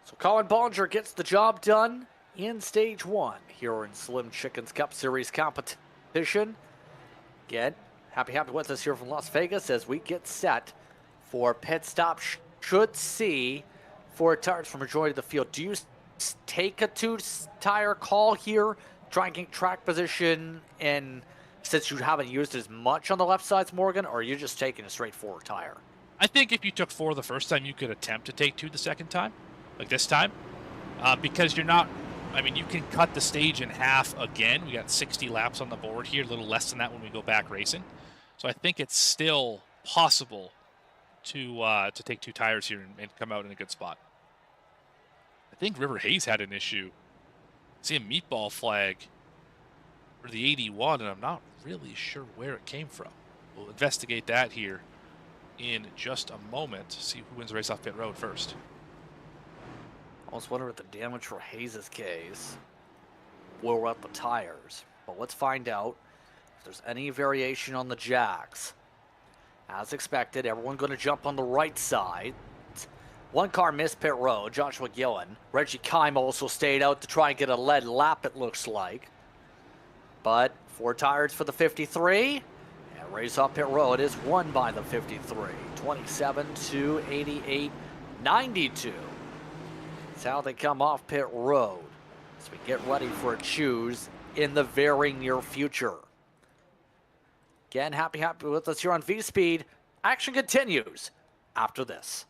So Colin Bollinger gets the job done in stage 1 here in Slim Chickens Cup Series competition. Again, happy with us here from Las Vegas as we get set for pit stop. Should see 4 tires for majority of the field. Do you take a 2-tire call here, try and get track position, and since you haven't used as much on the left sides, Morgan, or are you just taking a straight 4 tire? I think if you took 4 the first time, you could attempt to take 2 the second time, like this time, because you're not, I mean, you can cut the stage in half again. We got 60 laps on the board here, a little less than that when we go back racing. So I think it's still possible to take 2 tires here and come out in a good spot. I think River Hayes had an issue. See a meatball flag for the 81, and I'm not really sure where it came from. We'll investigate that here in just a moment. See who wins the race off pit road first. I was wondering if the damage for Hayes' case wore out the tires. But let's find out if there's any variation on the jacks. As expected, everyone going to jump on the right side. 1 car missed pit road, Joshua Gillen. Reggie Kime also stayed out to try and get a lead lap, it looks like. But 4 tires for the 53. And race off pit road is won by the 53. 27 to 88, 92. That's how they come off pit road as we get ready for a choose in the very near future. Again, happy with us here on V-Speed. Action continues after this.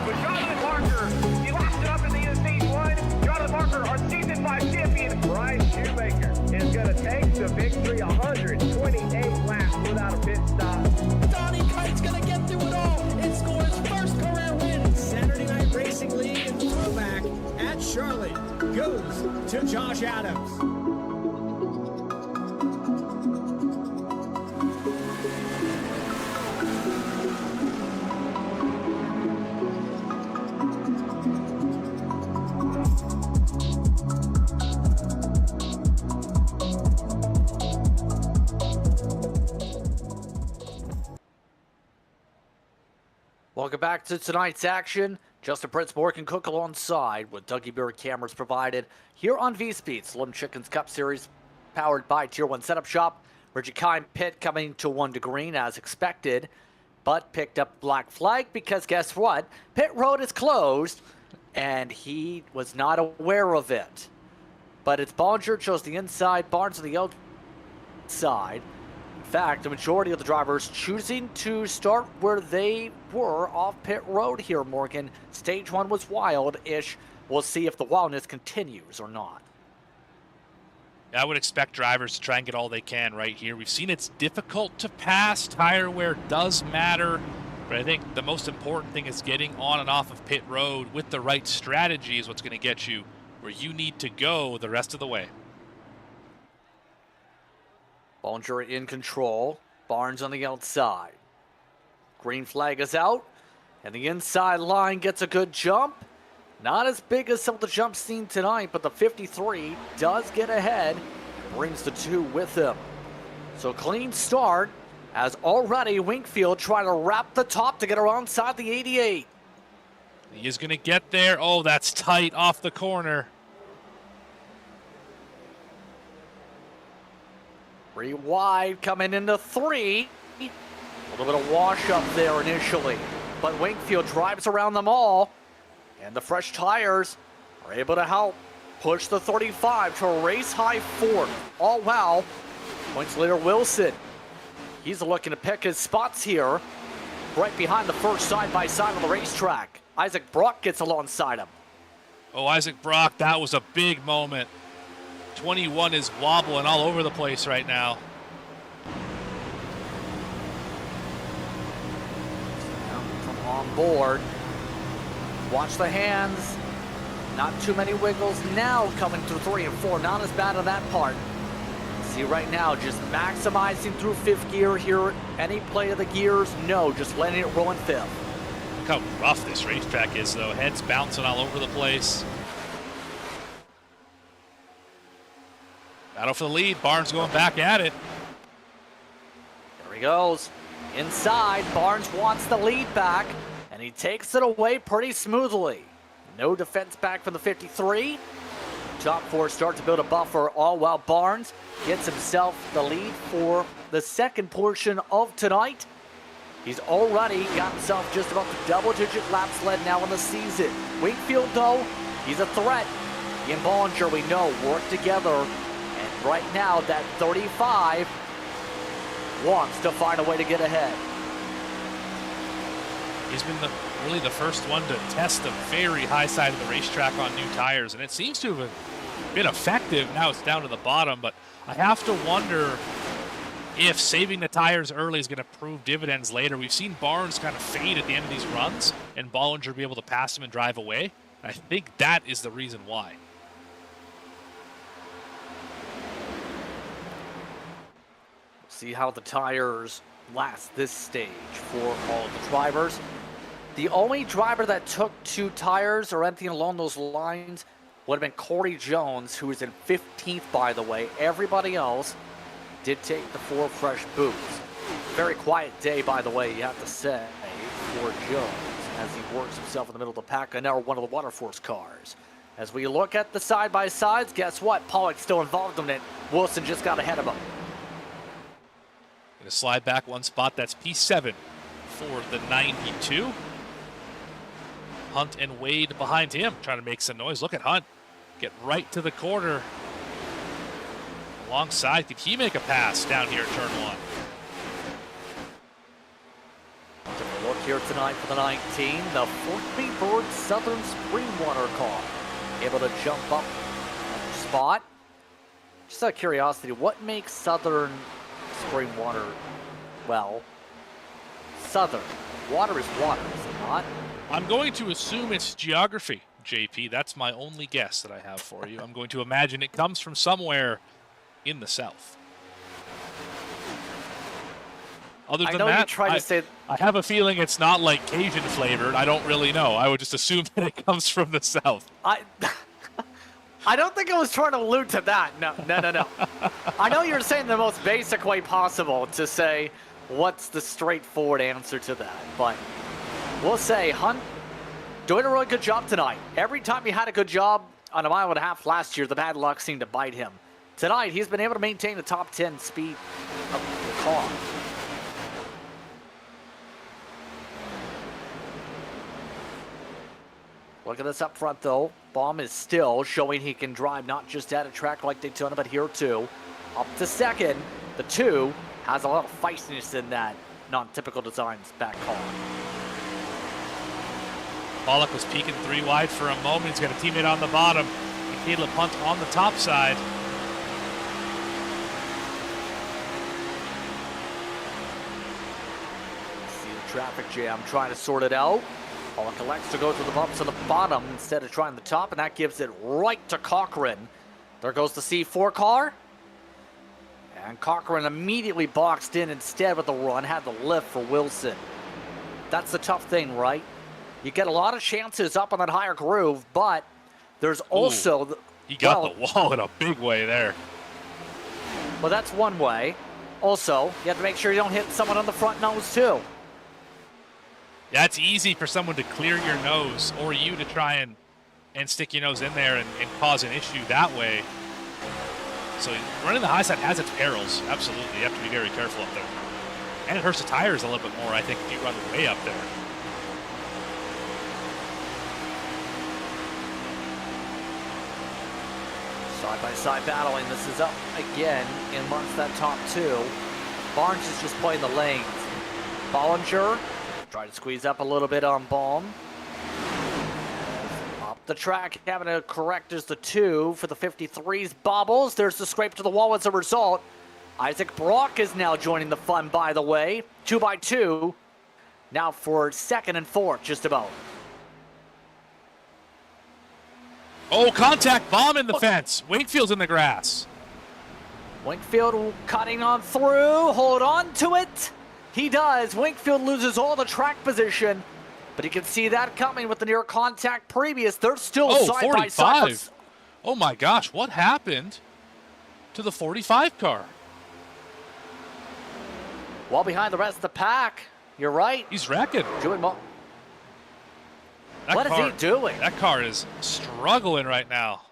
With Jonathan Parker, he locked it up in the end of stage 1. Jonathan Parker, our season 5 champion, Bryce Shoemaker, is going to take the victory 128 laps without a pit stop. Donnie Kite's gonna get through it all and score his first career win. Saturday Night Racing League and throwback at Charlotte goes to Josh Adams. Welcome back to tonight's action. Justin Prince, Morgan Cook alongside with Dougie Beard cameras provided here on V-Speed, Slim Chickens Cup Series, powered by Tier 1 Setup Shop. Reggie Kime pit coming to 1 to green as expected, but picked up black flag because guess what? Pit road is closed, and he was not aware of it. but it's Bollinger chose the inside, Barnes on the outside. In fact, the majority of the drivers choosing to start where they were off pit road here, Morgan. Stage 1 was wild-ish. We'll see if the wildness continues or not. I would expect drivers to try and get all they can right here. We've seen it's difficult to pass. Tire wear does matter. But I think the most important thing is getting on and off of pit road with the right strategy is what's going to get you where you need to go the rest of the way. Bollinger in control. Barnes on the outside. Green flag is out. And the inside line gets a good jump. Not as big as some of the jumps seen tonight, but the 53 does get ahead. Brings the 2 with him. So clean start as already Wingfield trying to wrap the top to get around side the 88. He is going to get there. Oh, that's tight off the corner. 3 wide coming into 3. A little bit of wash up there initially, but Wingfield drives around them all, and the fresh tires are able to help push the 35 to a race high 4th. Oh wow, points leader Wilson. He's looking to pick his spots here, right behind the first side-by-side on the racetrack. Isaac Brock gets alongside him. Oh, Isaac Brock, that was a big moment. 21 is wobbling all over the place right now. Come on board. Watch the hands. Not too many wiggles now coming through 3 and 4. Not as bad on that part. See right now, just maximizing through 5th gear here. Any play of the gears? No, just letting it roll in 5th. Look how rough this racetrack is, though. Heads bouncing all over the place. Battle for the lead. Barnes going back at it. There he goes. Inside, Barnes wants the lead back, and he takes it away pretty smoothly. No defense back from the 53. Top 4 start to build a buffer, all while Barnes gets himself the lead for the second portion of tonight. He's already got himself just about the double-digit laps led now in the season. Wingfield, though, he's a threat. He and Bollinger, we know, work together. And right now, that 35 wants to find a way to get ahead. He's been really the first one to test the very high side of the racetrack on new tires, and it seems to have been effective. Now it's down to the bottom, but I have to wonder if saving the tires early is going to prove dividends later. We've seen Barnes kind of fade at the end of these runs and Bollinger be able to pass him and drive away. I think that is the reason why. See how the tires last this stage for all of the drivers. The only driver that took 2 tires or anything along those lines would have been Corey Jones, who was in 15th, by the way. Everybody else did take the 4 fresh boots. Very quiet day, by the way, you have to say, for Jones as he works himself in the middle of the pack and now one of the Waterforce cars. As we look at the side-by-sides, guess what? Pollock's still involved in it. Wilson just got ahead of him. Going to slide back 1 spot. That's P7 for the 92. Hunt and Wade behind him trying to make some noise. Look at Hunt get right to the corner. Alongside, could he make a pass down here at turn 1? Take a look here tonight for the 19, the Fort Bird Southern Springwater car. Able to jump up at the spot. Just out of curiosity, what makes Southern Springwater, well, Southern? Water is water, is it not? I'm going to assume it's geography, JP. That's my only guess that I have for you. I'm going to imagine it comes from somewhere in the south. Other than that, I have a feeling it's not like Cajun flavored. I don't really know. I would just assume that it comes from the south. I don't think I was trying to allude to that. No. I know you're saying the most basic way possible to say what's the straightforward answer to that, but we'll say Hunt doing a really good job tonight. Every time he had a good job on a 1.5 miles last year, the bad luck seemed to bite him. Tonight, he's been able to maintain the top 10 speed of the car. Look at this up front, though. Baum is still showing he can drive not just at a track like Daytona, but here too. Up to second. The 2 has a lot of feistiness in that non-typical designs back car. Pollock was peeking 3 wide for a moment. He's got a teammate on the bottom. And Caleb Hunt on the top side. See the traffic jam trying to sort it out. Pollock elects to go to the bumps on the bottom instead of trying the top, and that gives it right to Cochran. There goes the C4 car. And Cochran immediately boxed in instead with the run, had the lift for Wilson. That's the tough thing, right? You get a lot of chances up on that higher groove, but there's also... He got the wall in a big way there. Well, that's one way. Also, you have to make sure you don't hit someone on the front nose, too. Yeah, it's easy for someone to clear your nose, or you to try and stick your nose in there and cause an issue that way. So running the high side has its perils. Absolutely, you have to be very careful up there. And it hurts the tires a little bit more, I think, if you run way up there. Side-by-side battling. This is up again in amongst that top 2. Barnes is just playing the lanes. Bollinger trying to squeeze up a little bit on Baum. Up the track, having to correct is the 2 for the 53's bobbles. There's the scrape to the wall as a result. Isaac Brock is now joining the fun, by the way. 2x2. Now for second and fourth, just about. Oh, contact, Baum in the fence. Wingfield's in the grass. Wingfield cutting on through. Hold on to it. He does. Wingfield loses all the track position, but you can see that coming with the near contact previous. They're still side by side. 45. Oh my gosh, what happened to the 45 car? Well behind the rest of the pack. You're right. He's wrecking. What is he doing? That car is struggling right now.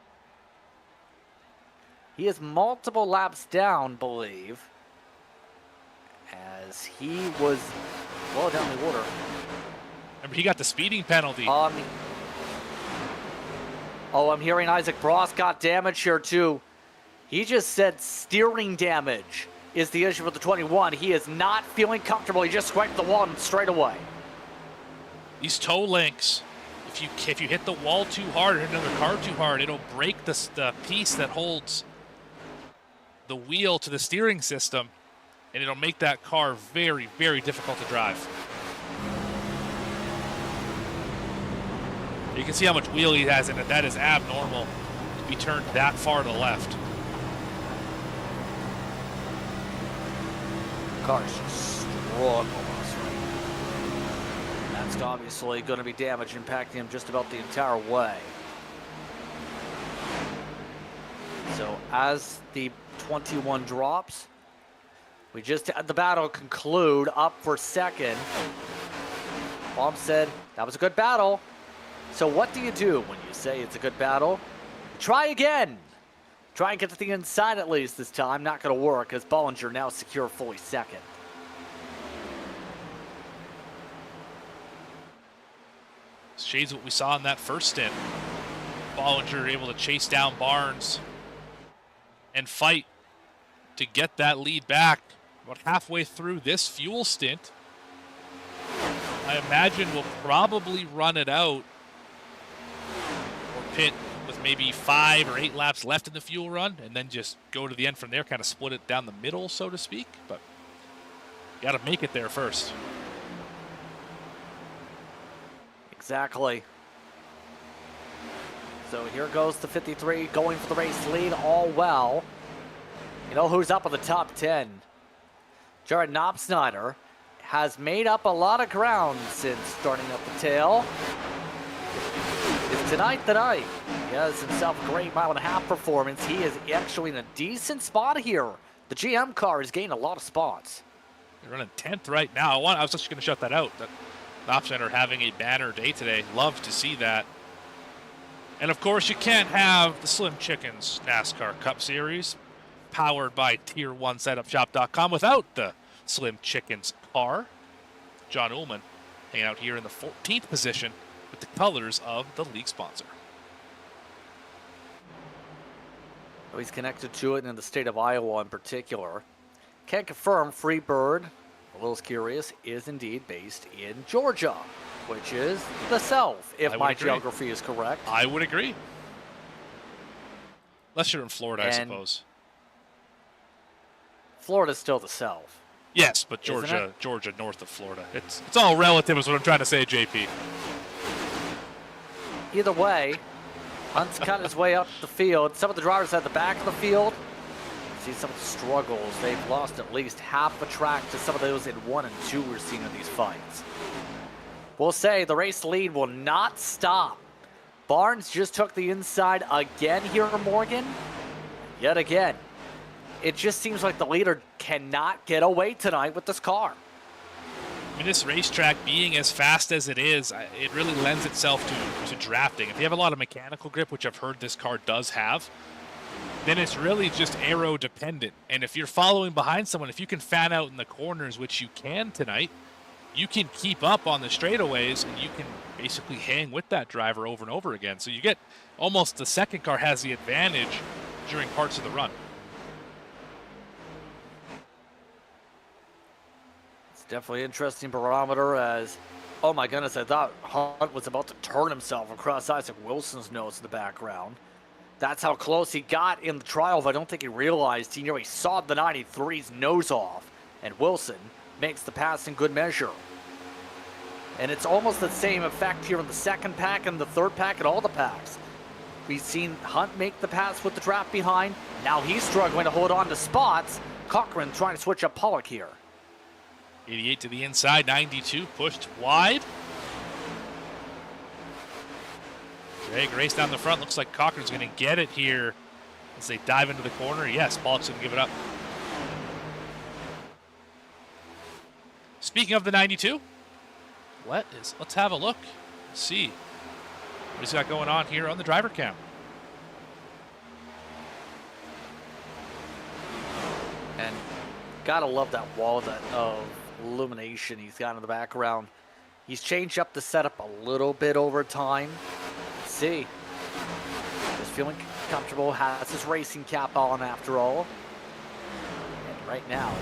He is multiple laps down, believe, as he was well down the water. Remember, he got the speeding penalty. I'm hearing Isaac Bross got damage here too. He just said steering damage is the issue with the 21. He is not feeling comfortable. He just swiped the wall and straight away. These toe links, if you hit the wall too hard or hit another car too hard, it'll break the piece that holds the wheel to the steering system, and it'll make that car very, very difficult to drive. You can see how much wheel he has in it. That is abnormal to be turned that far to the left. Car's just struggling. That's obviously going to be damage impacting him just about the entire way. So as the 21 drops, we just had the battle conclude. Up for second. Baum said that was a good battle. So what do you do when you say it's a good battle? Try again. Try and get to the inside at least this time. Not going to work as Bollinger now secure fully second. Shades of what we saw in that first stint. Bollinger able to chase down Barnes and fight to get that lead back. About halfway through this fuel stint, I imagine we'll probably run it out or pit with maybe 5 or 8 laps left in the fuel run and then just go to the end from there, kind of split it down the middle, so to speak. But you got to make it there first. Exactly. So here goes the 53 going for the race lead, all well. You know who's up in the top 10? Jared Knopfsnyder has made up a lot of ground since starting up the tail. It's tonight the night. He has himself a great 1.5 mile performance. He is actually in a decent spot here. The GM car has gained a lot of spots. They're running 10th right now. I was just going to shut that out. Knopfsnyder having a banner day today. Love to see that. And of course, you can't have the Slim Chickens NASCAR Cup Series powered by Tier1SetupShop.com without the Slim Chickens car. John Ullman hanging out here in the 14th position with the colors of the league sponsor. He's connected to it in the state of Iowa in particular. Can't confirm Freebird, a little curious, is indeed based in Georgia, which is the South, if my geography is correct. I would agree. Unless you're in Florida, I suppose. Florida's still the South. Yes, but Georgia north of Florida. It's all relative is what I'm trying to say, JP. Either way, Hunt's cut his way up the field. Some of the drivers at the back of the field, see some of the struggles. They've lost at least half a track to some of those in 1 and 2 we're seeing in these fights. We'll say the race lead will not stop. Barnes just took the inside again here, Morgan. Yet again. It just seems like the leader cannot get away tonight with this car. I mean, this racetrack being as fast as it is, it really lends itself to drafting. If you have a lot of mechanical grip, which I've heard this car does have, then it's really just aero dependent. And if you're following behind someone, if you can fan out in the corners, which you can tonight, you can keep up on the straightaways and you can basically hang with that driver over and over again. So you get almost the second car has the advantage during parts of the run. Definitely interesting barometer as, oh my goodness, I thought Hunt was about to turn himself across Isaac Wilson's nose in the background. That's how close he got in the trial, but I don't think he realized he nearly sawed the 93's nose off, and Wilson makes the pass in good measure. And it's almost the same effect here in the second pack and the third pack and all the packs. We've seen Hunt make the pass with the draft behind. Now he's struggling to hold on to spots. Cochran trying to switch up Pollock here. 88 to the inside, 92 pushed wide. Drake race down the front. Looks like Cochran's going to get it here as they dive into the corner. Yes, Pollock's going to give it up. Speaking of the 92, let's have a look. Let's see what he's got going on here on the driver cam. And gotta love that wall of illumination he's got in the background. He's changed up the setup a little bit over time. Let's see. Just feeling comfortable, has his racing cap on after all. And right now,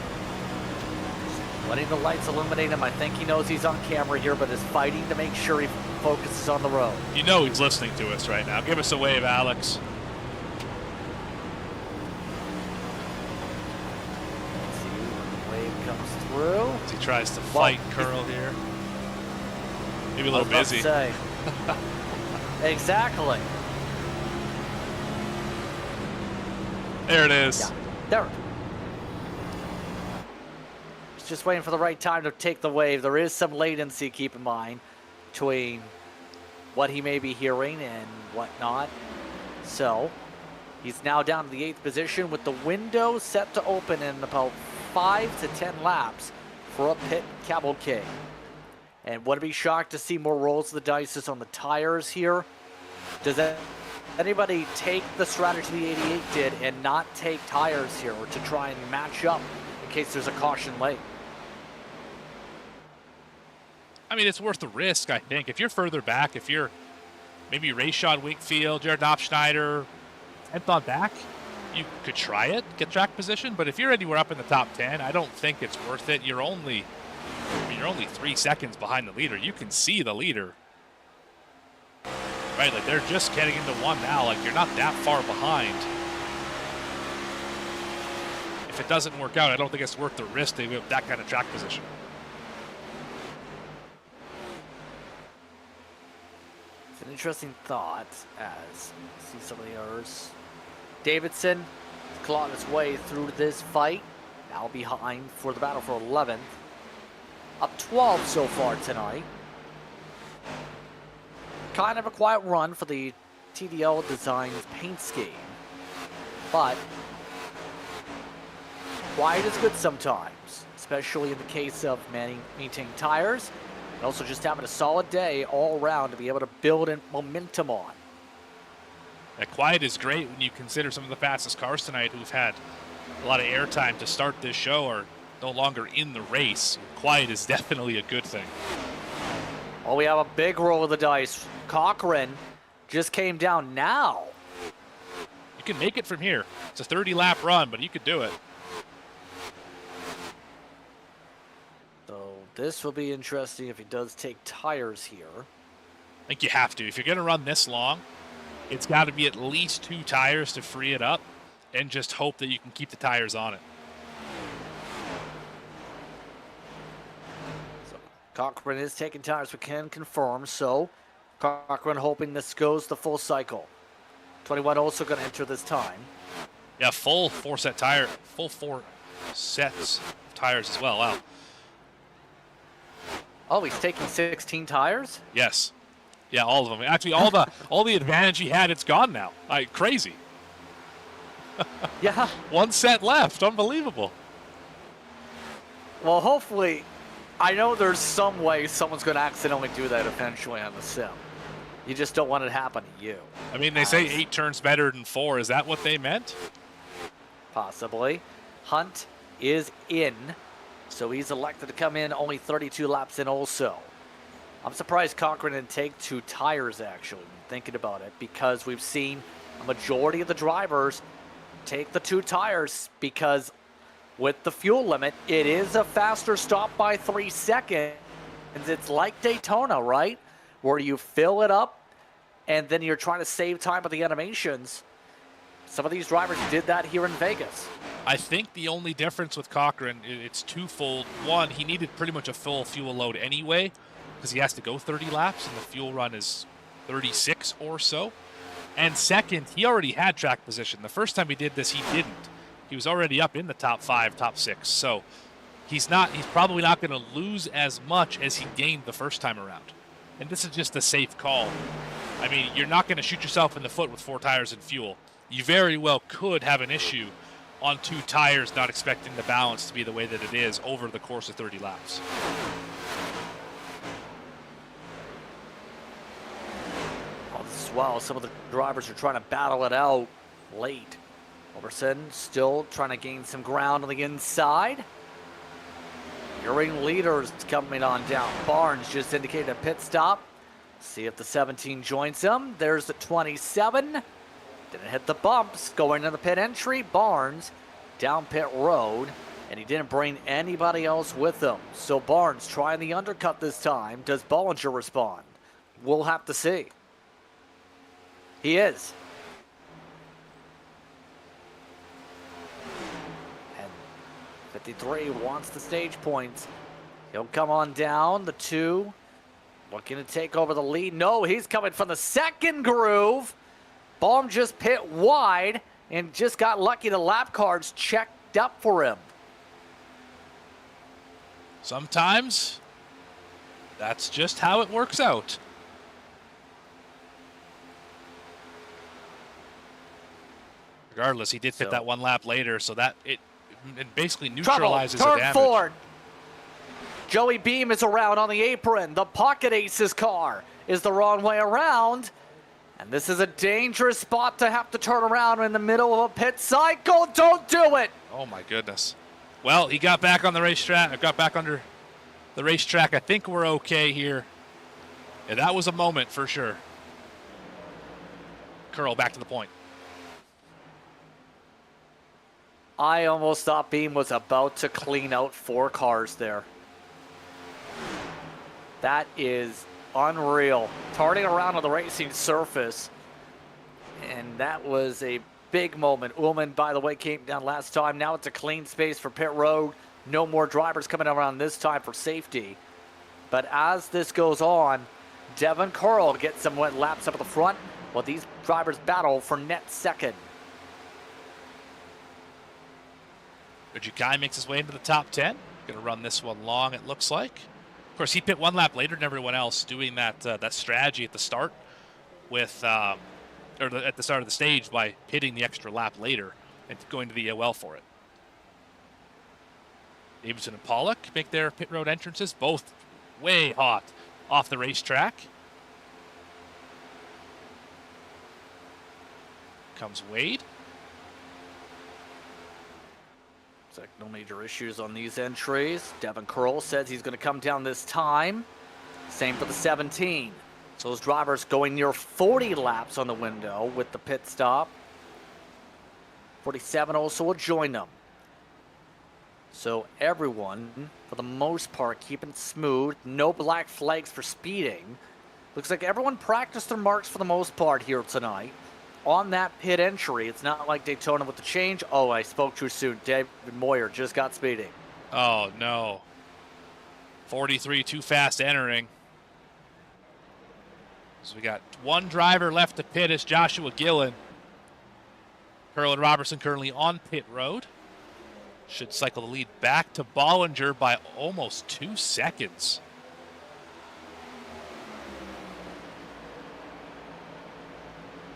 letting the lights illuminate him. I think he knows he's on camera here, but is fighting to make sure he focuses on the road. You know he's listening to us right now. Give us a wave, Alex. Through. As he tries to fight Curl here. Maybe a little busy. Exactly. There it is. Yeah, there. He's just waiting for the right time to take the wave. There is some latency, keep in mind, between what he may be hearing and whatnot. So, he's now down to the 8th position with the window set to open in about 5 to 10 laps for a pit cavalcade. And would be shocked to see more rolls of the dice on the tires here. Does anybody take the strategy the 88 did and not take tires here, or to try and match up in case there's a caution late? I mean, it's worth the risk, I think. If you're further back, if you're maybe Rayshad Wakefield, Jared Knopfschneider, 10th on back, you could try it, get track position, but if you're anywhere up in the top 10, I don't think it's worth it. You're only 3 seconds behind the leader. You can see the leader. Right, like they're just getting into one now. Like you're not that far behind. If it doesn't work out, I don't think it's worth the risk to have that kind of track position. It's an interesting thought as you see some of the others. Davidson clawing his way through this fight. Now behind for the battle for 11th. Up 12 so far tonight. Kind of a quiet run for the TDL Designs paint scheme. But quiet is good sometimes, especially in the case of maintaining tires. And also just having a solid day all around to be able to build momentum on. That quiet is great when you consider some of the fastest cars tonight who've had a lot of airtime to start this show are no longer in the race. Quiet is definitely a good thing. Oh, we have a big roll of the dice. Cochran just came down now. You can make it from here. It's a 30-lap run, but you could do it. So this will be interesting if he does take tires here. I think you have to. If you're going to run this long, it's got to be at least 2 tires to free it up, and just hope that you can keep the tires on it. So Cochran is taking tires, we can confirm. So Cochran hoping this goes the full cycle. 21 also going to enter this time. Yeah, full 4 sets of tires as well. Wow. Oh, he's taking 16 tires? Yes. Yeah, all of them. Actually, all the advantage he had, it's gone now. Like crazy. Yeah. 1 set left. Unbelievable. Well, hopefully, I know there's some way someone's going to accidentally do that eventually on the sim. You just don't want it to happen to you. I mean, they say 8 turns better than 4. Is that what they meant? Possibly. Hunt is in, so he's elected to come in only 32 laps in also. I'm surprised Cochran didn't take 2 tires, actually, thinking about it, because we've seen a majority of the drivers take the 2 tires because with the fuel limit, it is a faster stop by 3 seconds. It's like Daytona, right? Where you fill it up and then you're trying to save time with the animations. Some of these drivers did that here in Vegas. I think the only difference with Cochran, it's twofold. One, he needed pretty much a full fuel load anyway, because he has to go 30 laps and the fuel run is 36 or so. And second, he already had track position. The first time he did this, he didn't. He was already up in the top 5, top 6. So he's probably not going to lose as much as he gained the first time around. And this is just a safe call. I mean, you're not going to shoot yourself in the foot with 4 tires and fuel. You very well could have an issue on 2 tires, not expecting the balance to be the way that it is over the course of 30 laps. As well, some of the drivers are trying to battle it out late. Overson still trying to gain some ground on the inside. Your leaders coming on down. Barnes just indicated a pit stop. See if the 17 joins him. There's the 27. Didn't hit the bumps. Going to the pit entry. Barnes down pit road. And he didn't bring anybody else with him. So Barnes trying the undercut this time. Does Bollinger respond? We'll have to see. He is. And 53 wants the stage points. He'll come on down. The 2 looking to take over the lead. No, he's coming from the second groove. Baum just pit wide and just got lucky the lap cards checked up for him. Sometimes that's just how it works out. Regardless, he did pit that 1 lap later, so that it basically neutralizes the damage. Turn forward. Joey Beam is around on the apron. The Pocket Aces car is the wrong way around. And this is a dangerous spot to have to turn around in the middle of a pit cycle. Don't do it. Oh, my goodness. Well, he got back on the racetrack. Got back under the racetrack. I think we're okay here. Yeah, that was a moment for sure. Curl back to the point. I almost thought Beam was about to clean out 4 cars there. That is unreal. Turning around on the racing surface. And that was a big moment. Ullman, by the way, came down last time. Now it's a clean space for pit road. No more drivers coming around this time for safety. But as this goes on, Devin Curl gets some wet laps up at the front while these drivers battle for net second. Ujikai makes his way into the top 10. Going to run this one long, it looks like. Of course, he pit 1 lap later than everyone else, doing that strategy at the start with, at the start of the stage by pitting the extra lap later and going to the EOL for it. Davidson and Pollock make their pit road entrances, both way hot off the racetrack. Comes Wade. Looks like no major issues on these entries. Devin Curl says he's going to come down this time. Same for the 17. So those drivers going near 40 laps on the window with the pit stop. 47 also will join them. So everyone, for the most part, keeping it smooth. No black flags for speeding. Looks like everyone practiced their marks for the most part here tonight. On that pit entry, it's not like Daytona with the change. Oh, I spoke too soon. David Moyer just got speeding. Oh, no. 43 too fast entering. So we got one driver left to pit. It's Joshua Gillen. Curlin Robertson currently on pit road. Should cycle the lead back to Bollinger by almost 2 seconds.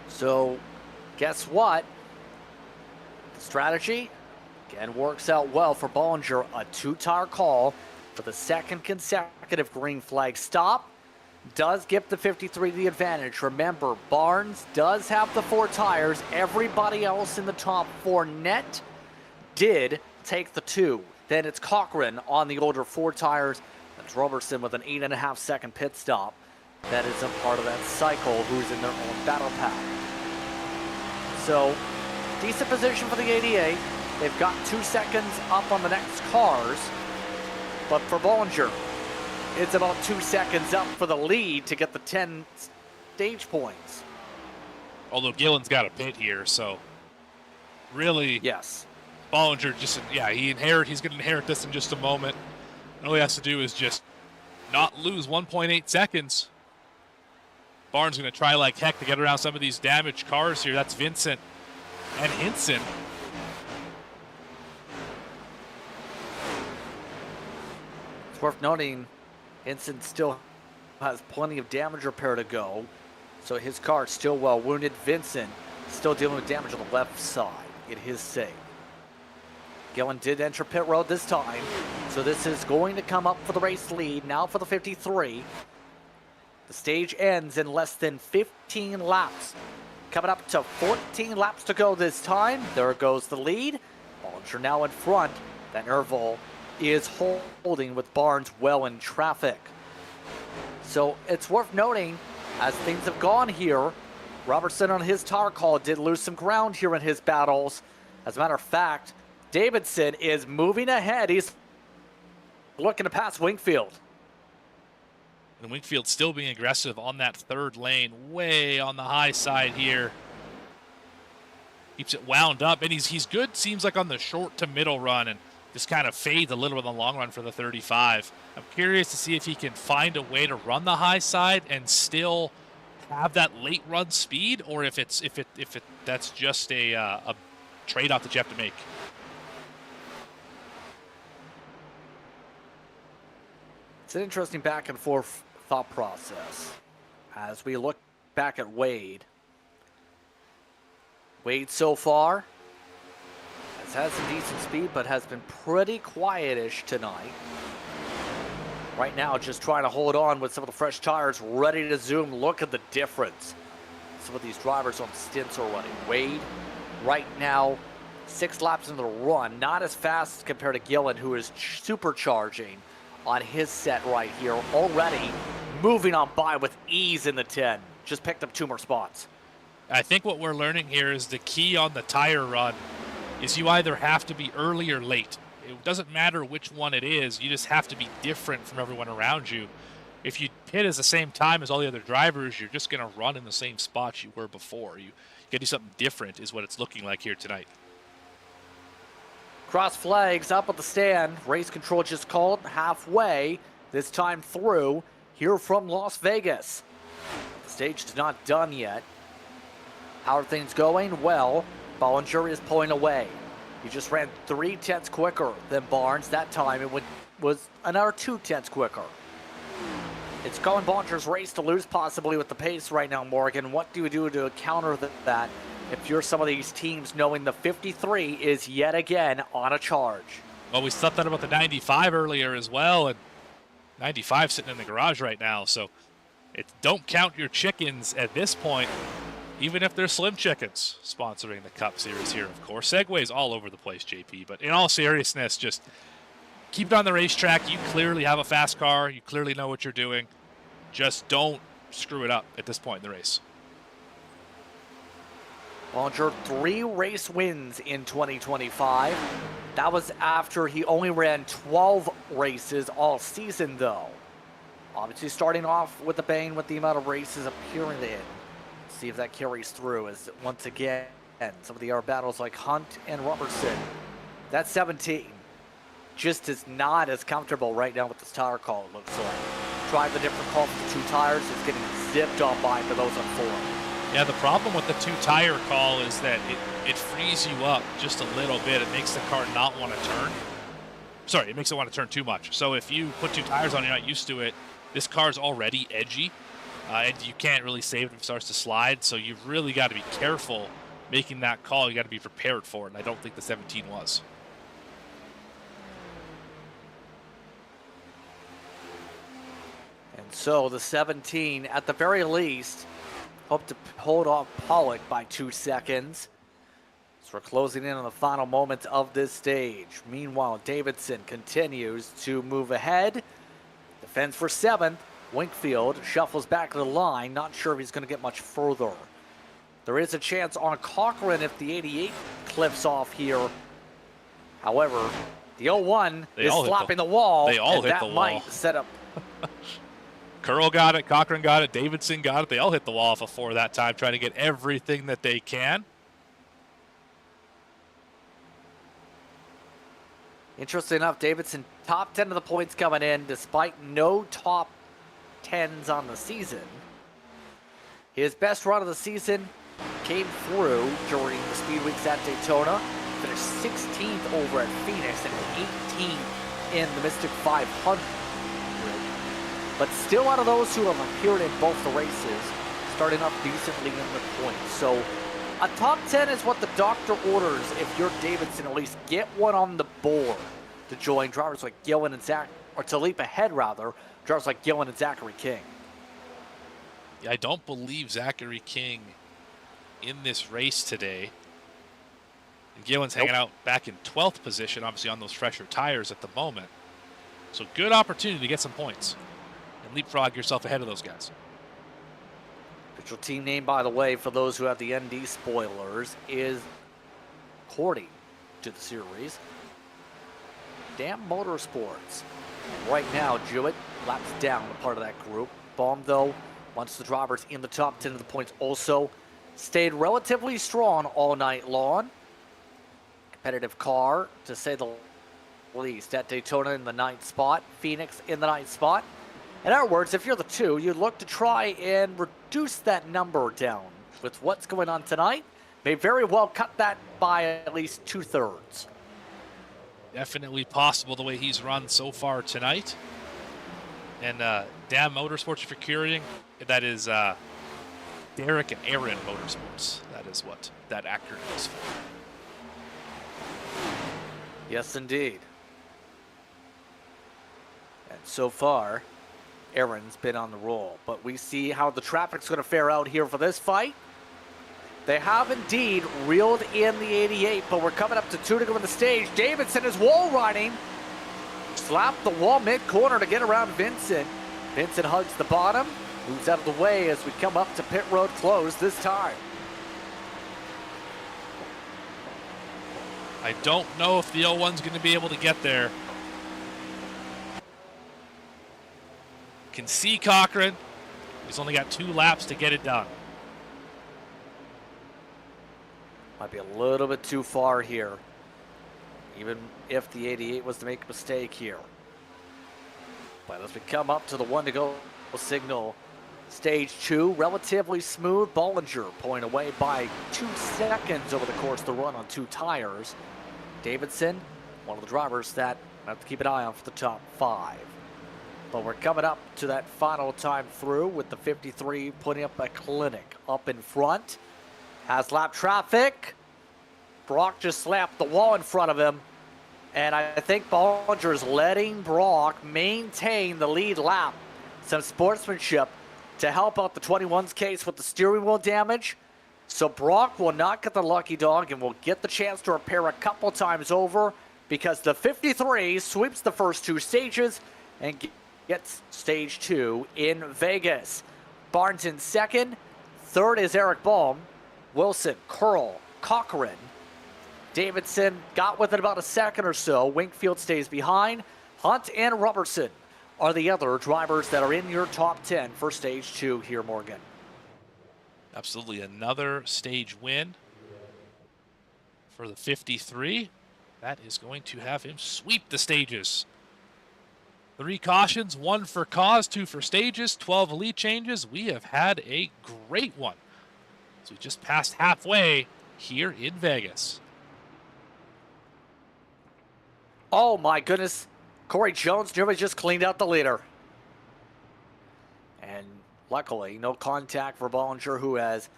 So, guess what? The strategy, again, works out well for Bollinger. A 2-tire call for the second consecutive green flag stop. Does give the 53 the advantage. Remember, Barnes does have the 4 tires. Everybody else in the top 4 net did take the 2. Then it's Cochran on the older 4 tires. That's Robertson with an 8.5 second pit stop. That is a part of that cycle who's in their own battle pack. So, decent position for the 88. They've got 2 seconds up on the next cars. But for Bollinger, it's about 2 seconds up for the lead to get the 10 stage points. Although Gillen's got a pit here, so really, Yes. Bollinger just, yeah, he's going to inherit this in just a moment. All he has to do is just not lose 1.8 seconds. Barnes going to try like heck to get around some of these damaged cars here. That's Vincent and Hinson. It's worth noting, Hinson still has plenty of damage repair to go, so his car is still well wounded. Vincent still dealing with damage on the left side in his save. Gillen did enter pit road this time, so this is going to come up for the race lead. Now for the 53. The stage ends in less than 15 laps. Coming up to 14 laps to go this time. There goes the lead. Bollinger now in front. That Nerval is holding with Barnes well in traffic. So it's worth noting, as things have gone here, Robertson on his tire call did lose some ground here in his battles. As a matter of fact, Davidson is moving ahead. He's looking to pass Wingfield. And Wingfield still being aggressive on that third lane, way on the high side here. Keeps it wound up, and he's good, seems like, on the short to middle run, and just kind of fades a little bit on the long run for the 35. I'm curious to see if he can find a way to run the high side and still have that late run speed, or if that's just a trade-off that you have to make. It's an interesting back and forth thought process as we look back at Wade. Wade so far has had some decent speed, but has been pretty quietish tonight. Right now, just trying to hold on with some of the fresh tires, ready to zoom. Look at the difference. Some of these drivers on stints already. Wade, right now, 6 laps into the run. Not as fast compared to Gillen, who is supercharging on his set right here. Already moving on by with ease in the 10. Just picked up 2 more spots. I think what we're learning here is the key on the tire run is you either have to be early or late. It doesn't matter which one it is. You just have to be different from everyone around you. If you pit at the same time as all the other drivers, you're just going to run in the same spots you were before. You got to do something different is what it's looking like here tonight. Cross flags up at the stand. Race control just called halfway. This time through here from Las Vegas. The stage is not done yet. How are things going? Well, Bollinger is pulling away. He just ran 3 tenths quicker than Barnes. That time it was another 2 tenths quicker. It's Colin Bollinger's race to lose possibly with the pace right now, Morgan. What do you do to counter that if you're some of these teams knowing the 53 is yet again on a charge? Well, we thought that about the 95 earlier as well, and 95 sitting in the garage right now. So don't count your chickens at this point, even if they're slim chickens sponsoring the Cup Series here, of course. Segways all over the place, JP. But in all seriousness, just keep it on the racetrack. You clearly have a fast car. You clearly know what you're doing. Just don't screw it up at this point in the race. Bollinger, 3 race wins in 2025. That was after he only ran 12 races all season, though. Obviously starting off with a bang with the amount of races appearing in. See if that carries through, as once again, some of the air battles like Hunt and Robertson. That 17 just is not as comfortable right now with this tire call, it looks like. Tried the different call for the 2 tires, is getting zipped on by for those on 4. Yeah, the problem with the 2-tire call is that it frees you up just a little bit. It makes the car not want to turn. Sorry, it makes it want to turn too much. So if you put 2 tires on, you're not used to it, this car's already edgy, and you can't really save it if it starts to slide. So you've really got to be careful making that call. You got to be prepared for it, and I don't think the 17 was. And so the 17, at the very least, hope to hold off Pollock by 2 seconds. So we're closing in on the final moments of this stage. Meanwhile, Davidson continues to move ahead. Defends for 7th. Winkfield shuffles back to the line. Not sure if he's going to get much further. There is a chance on Cochran if the 88 clips off here. However, the 01 is slapping the wall. They all hit that the wall. might set up. Curl got it, Cochran got it, Davidson got it. They all hit the wall off of 4 that time, trying to get everything that they can. Interesting enough, Davidson top 10 of the points coming in despite no top 10s on the season. His best run of the season came through during the speed weeks at Daytona. Finished 16th over at Phoenix and 18th in the Mystic 500. But still, out of those who have appeared in both the races, starting up decently in the points. So a top 10 is what the doctor orders if you're Davidson. At least get one on the board to join drivers like Gillen and Zach, or to leap ahead rather, drivers like Gillen and Zachary King. Yeah, I don't believe Zachary King in this race today. And Gillen's hanging out back in 12th position, obviously on those fresher tires at the moment. So good opportunity to get some points and leapfrog yourself ahead of those guys. Official team name, by the way, for those who have the ND spoilers, is, according to the series, Damn Motorsports. And right now, Jewett laps down a part of that group. Baum, though, once the drivers in the top 10 of the points, also stayed relatively strong all night long. Competitive car, to say the least, at Daytona in the 9th spot, Phoenix in the 9th spot. In other words, if you're the 2, you'd look to try and reduce that number down. With what's going on tonight, may very well cut that by at least 2/3. Definitely possible the way he's run so far tonight. And Damn Motorsports, if you're curious, that is Derek and Aaron Motorsports. That is what that acronym is for. Yes, indeed. And so far, Aaron's been on the roll, but we see how the traffic's going to fare out here for this fight. They have indeed reeled in the 88, but we're coming up to 2 to go on the stage. Davidson is wall riding. Slapped the wall mid-corner to get around Vincent. Vincent hugs the bottom, moves out of the way as we come up to pit road close this time. I don't know if the 01's going to be able to get there. Can see Cochran. He's only got 2 laps to get it done. Might be a little bit too far here, even if the 88 was to make a mistake here. But as we come up to the 1 to go signal, stage 2, relatively smooth. Bollinger pulling away by 2 seconds over the course of the run on 2 tires. Davidson, one of the drivers that I have to keep an eye on for the top 5. But we're coming up to that final time through with the 53 putting up a clinic up in front. Has lap traffic. Brock just slapped the wall in front of him. And I think Bollinger is letting Brock maintain the lead lap. Some sportsmanship to help out the 21's case with the steering wheel damage. So Brock will not get the lucky dog and will get the chance to repair a couple times over because the 53 sweeps the first 2 stages and gets stage 2 in Vegas. Barnes in second. Third is Eric Baum. Wilson, Curl, Cochran. Davidson got within about a second or so. Wingfield stays behind. Hunt and Robertson are the other drivers that are in your top 10 for stage 2 here, Morgan. Absolutely, another stage win for the 53. That is going to have him sweep the stages. 3 cautions, 1 for cause, 2 for stages, 12 elite changes. We have had a great one. So we just passed halfway here in Vegas. Oh my goodness. Corey Jones nearly just cleaned out the leader. And luckily, no contact for Bollinger, who has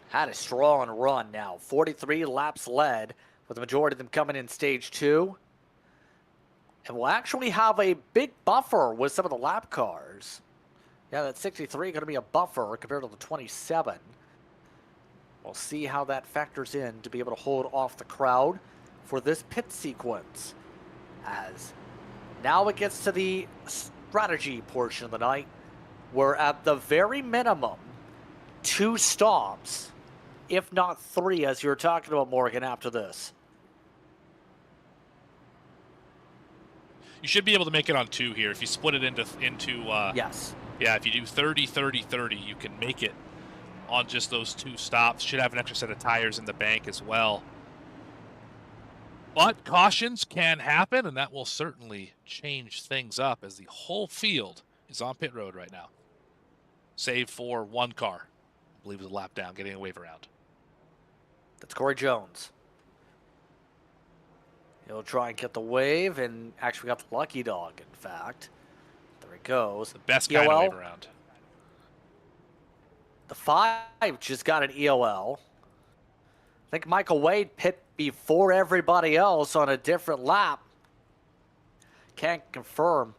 had a strong run now. 43 laps led, with the majority of them coming in stage 2. And we'll actually have a big buffer with some of the lap cars. Yeah, that 63 going to be a buffer compared to the 27. We'll see how that factors in to be able to hold off the crowd for this pit sequence. As now it gets to the strategy portion of the night, where at the very minimum, 2 stops, if not 3, as you were talking about, Morgan, after this. You should be able to make it on 2 here. If you split it into Yes. Yeah, if you do 30, 30, 30, you can make it on just those 2 stops. Should have an extra set of tires in the bank as well. But cautions can happen, and that will certainly change things up as the whole field is on pit road right now. Save for 1 car. I believe it was a lap down, getting a wave around. That's Corey Jones. He'll try and get the wave, and actually got the lucky dog, in fact. There he goes. The best kind of EOL. wave around. The 5 just got an EOL. I think Michael Wade pit before everybody else on a different lap. Can't confirm.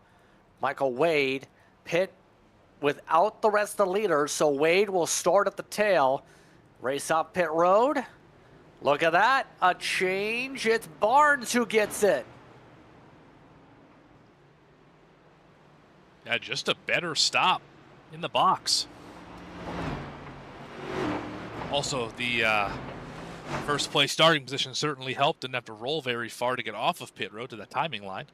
Michael Wade pit without the rest of the leaders, so Wade will start at the tail. Race off pit road. Look at that, a change. It's Barnes who gets it. Yeah, just a better stop in the box. Also, the first place starting position certainly helped. Didn't have to roll very far to get off of pit road to the timing line.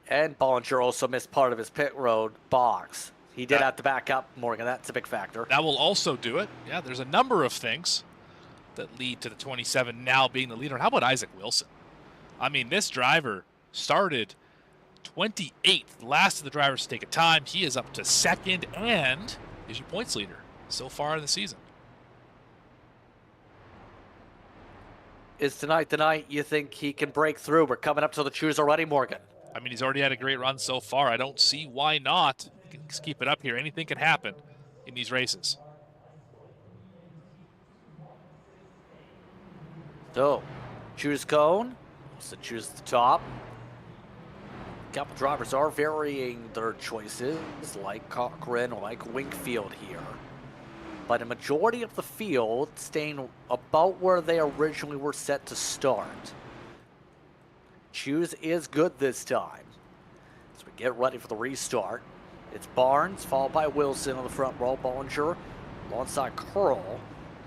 And Bollinger also missed part of his pit road box. He did have to back up, Morgan. That's a big factor. That will also do it. Yeah, there's a number of things that lead to the 27 now being the leader. How about Isaac Wilson? I mean, this driver started 28th, last of the drivers to take a time. He is up to 2nd and is your points leader so far in the season. Is tonight the night you think he can break through? We're coming up to the choose already, Morgan. I mean, he's already had a great run so far. I don't see why not. He can just keep it up here. Anything can happen in these races. So, choose cone. So choose the top. A couple drivers are varying their choices, like Cochran, like Wingfield here. But a majority of the field staying about where they originally were set to start. Choose is good this time. As we get ready for the restart, it's Barnes, followed by Wilson on the front row, Bollinger alongside Curl.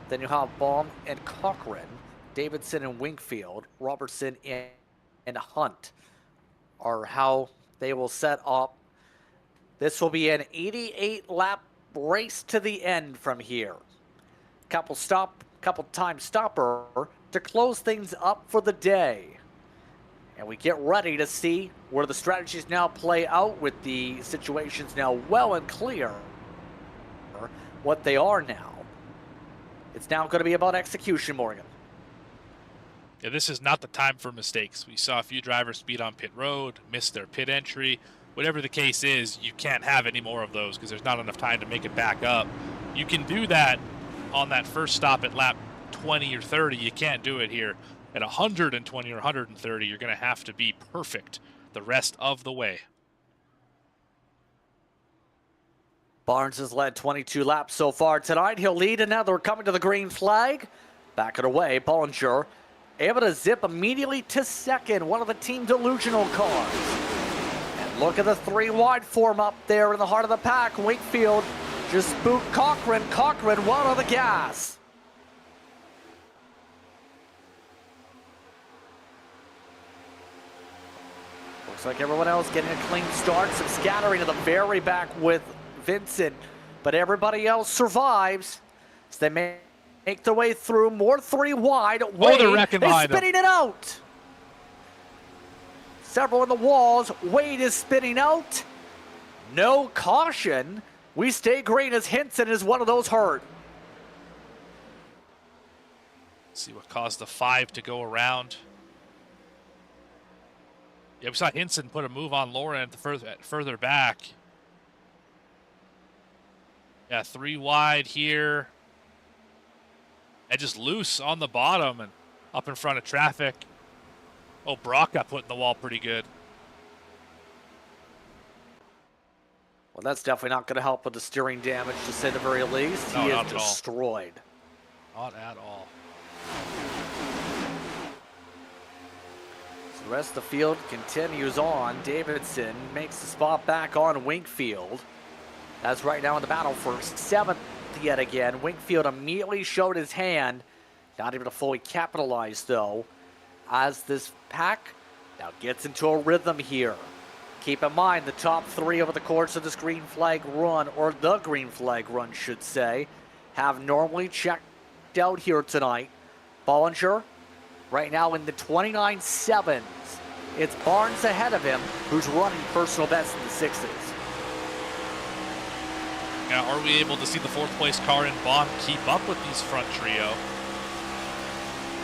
Then you have Baum and Cochran, Davidson and Wingfield, Robertson and Hunt are how they will set up. This will be an 88 lap race to the end from here. Couple time stopper to close things up for the day. And we get ready to see where the strategies now play out with the situations now well and clear what they are now. It's now going to be about execution, Morgan. Yeah, this is not the time for mistakes. We saw a few drivers speed on pit road, miss their pit entry. Whatever the case is, you can't have any more of those because there's not enough time to make it back up. You can do that on that first stop at lap 20 or 30. You can't do it here at 120 or 130. You're going to have to be perfect the rest of the way. Barnes has led 22 laps so far tonight. He'll lead another coming to the green flag. Back it away, Bollinger able to zip immediately to second, one of the team delusional cars. And Look at the 3 wide form up there in the heart of the pack. Wakefield just spooked Cochran. Cochran well on the gas. Looks like everyone else getting a clean start. Some scattering to the very back with Vincent. But everybody else survives. So they make their way through. More 3 wide. Wade they're wrecking behind spinning it out. Several in the walls. Wade is spinning out. No caution. We stay green as Hinson is one of those hurt. See what caused the 5 to go around. Yeah, we saw Hinson put a move on Lauren further back. Yeah, 3 wide here. And just loose on the bottom and up in front of traffic. Oh, Brock got put in the wall pretty good. Well, that's definitely not going to help with the steering damage, to say the very least. No, he not is at all. destroyed. Not at all. So the rest of the field continues on. Davidson makes the spot back on Winkfield. That's right now in the battle for 7th yet again. Winkfield immediately showed his hand. Not able to fully capitalize, though, as this pack now gets into a rhythm here. Keep in mind, the top 3 over the course of this green flag run, or the green flag run, should say, have normally checked out here tonight. Bollinger, right now in the 29.7s. It's Barnes ahead of him, who's running personal best in the 6s. Now, are we able to see the 4th place car in Bond keep up with these front trio?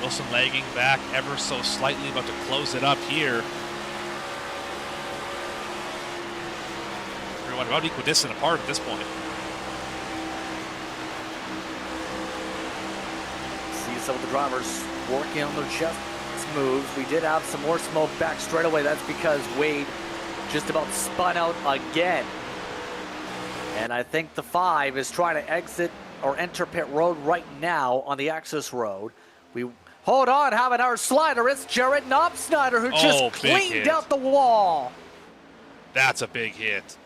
Wilson lagging back ever so slightly, about to close it up here. Everyone about equidistant apart at this point. See some of the drivers working on their chest moves. We did have some more smoke back straight away. That's because Wade just about spun out again. And I think the 5 is trying to exit or enter pit road right now on the access road. We hold on, having our slider. It's Jared Knopfsnyder who just cleaned out the wall. That's a big hit.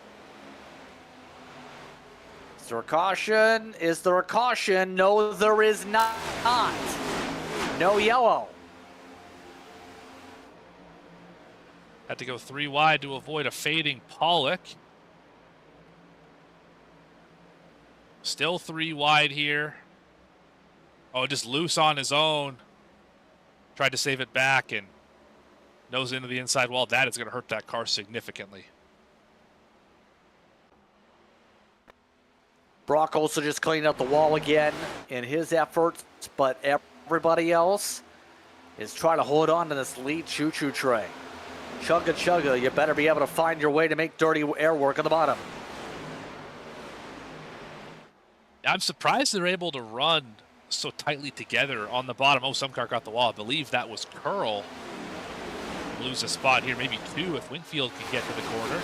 Is there a caution? Is there a caution? No, there is not. No yellow. Had to go 3 wide to avoid a fading Pollock. Still 3 wide here. Oh, just loose on his own. Tried to save it back and nose into the inside wall. That is going to hurt that car significantly. Brock also just cleaned up the wall again in his efforts, but everybody else is trying to hold on to this lead choo-choo train. Chugga chugga, you better be able to find your way to make dirty air work on the bottom. I'm surprised they're able to run so tightly together on the bottom. Oh, some car got the wall. I believe that was Curl. Lose a spot here, maybe 2 if Winkfield can get to the corner.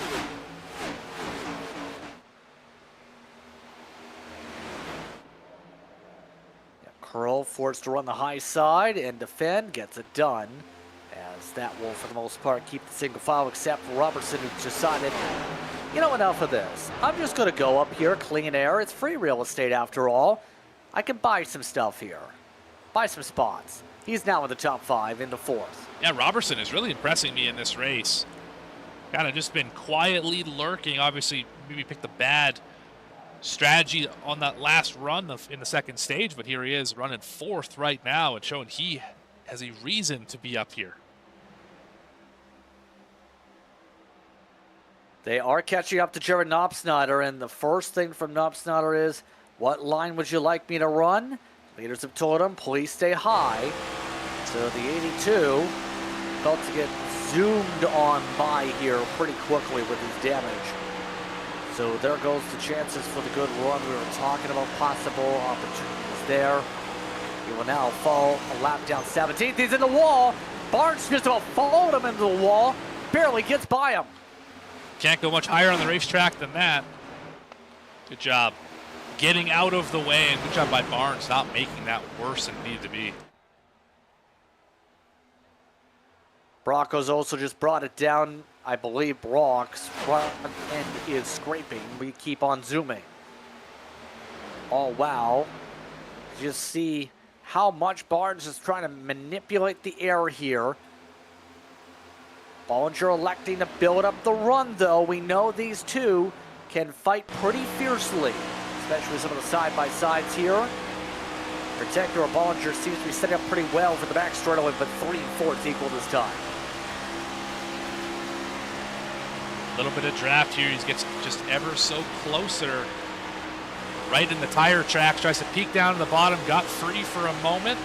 Yeah, Curl forced to run the high side and defend, gets it done. As that will, for the most part, keep the single file, except for Robertson, who decided, you know, enough of this. I'm just going to go up here, clean air. It's free real estate after all. I can buy some stuff here. Buy some spots. He's now in the top 5 in the 4th. Yeah, Robertson is really impressing me in this race. Kind of just been quietly lurking. Obviously, maybe picked the bad strategy on that last run in the 2nd stage, but here he is running 4th right now and showing he has a reason to be up here. They are catching up to Jared Knopfsnyder, and the first thing from Knopfsnyder is, what line would you like me to run? Leaders have told him, please stay high. So the 82 about to get zoomed on by here pretty quickly with his damage. So there goes the chances for the good run. We were talking about possible opportunities there. He will now fall a lap down 17th. He's in the wall. Barnes just about followed him into the wall. Barely gets by him. Can't go much higher on the racetrack than that. Good job getting out of the way, and good job by Barnes not making that worse than it needed to be. Broncos also just brought it down I believe Brock's front end is scraping. We keep on zooming. Oh, wow. Just see how much Barnes is trying to manipulate the air here. Bollinger electing to build up the run, though. We know these two can fight pretty fiercely, especially some of the side-by-sides here. Particular Bollinger seems to be setting up pretty well for the back straightaway, but 3 and 4 is equal this time. A little bit of draft here. He gets just ever so closer. Right in the tire tracks, tries to peek down to the bottom, got free for a moment.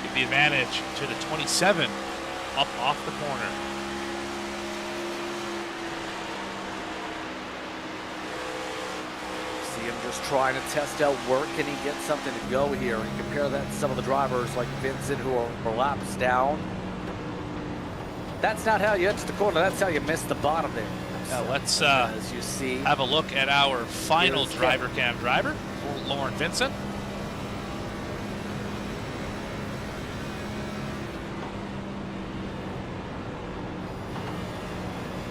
Give the advantage to the 27 up off the corner. See him just trying to test out where can he get something to go here, and compare that to some of the drivers like Vincent who are laps down. That's not how you edge the corner, that's how you miss the bottom there. Now let's as you see, have a look at our final driver cam driver, Lauren Vincent.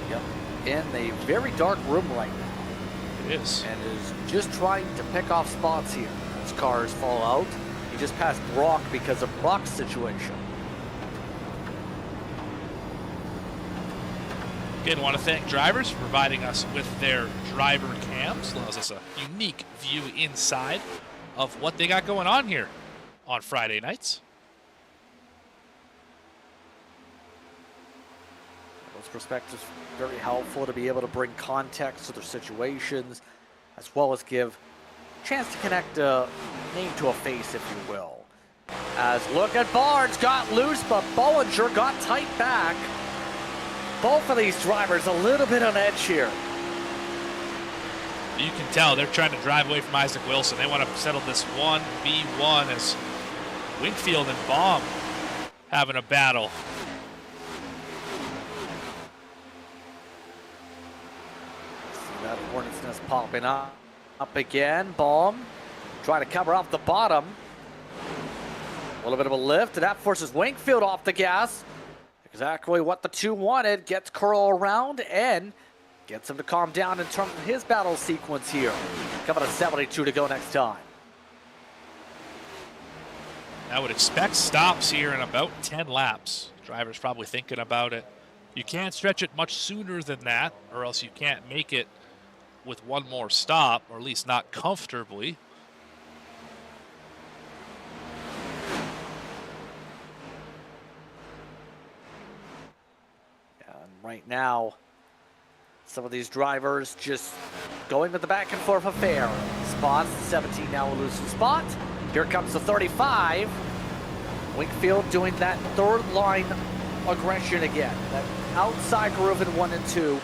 yep, in a very dark room right now. It is. And is just trying to pick off spots here. As cars fall out, he just passed Brock because of Brock's situation. Again, want to thank drivers for providing us with their driver cams. Allows us a unique view inside of what they got going on here on Friday nights. Those perspectives very helpful to be able to bring context to their situations, as well as give a chance to connect a name to a face, if you will. As look at Barnes, got loose, but Bollinger got tight back. Both of these drivers a little bit on edge here. You can tell they're trying to drive away from Isaac Wilson. They want to settle this 1v1 as Wingfield and Baum having a battle. See that hornet's nest popping up again. Baum trying to cover off the bottom. A little bit of a lift, and that forces Wingfield off the gas. Exactly what the two wanted. Gets Curl around and gets him to calm down in terms of his battle sequence here. Coming to 72 to go next time. I would expect stops here in about 10 laps. Driver's probably thinking about it. You can't stretch it much sooner than that, or else you can't make it with one more stop, or at least not comfortably. Right now, some of these drivers just going with the back and forth affair. Spots, the 17 now will lose the spot. Here comes the 35. Wingfield doing that third line aggression again. That outside groove in 1 and 2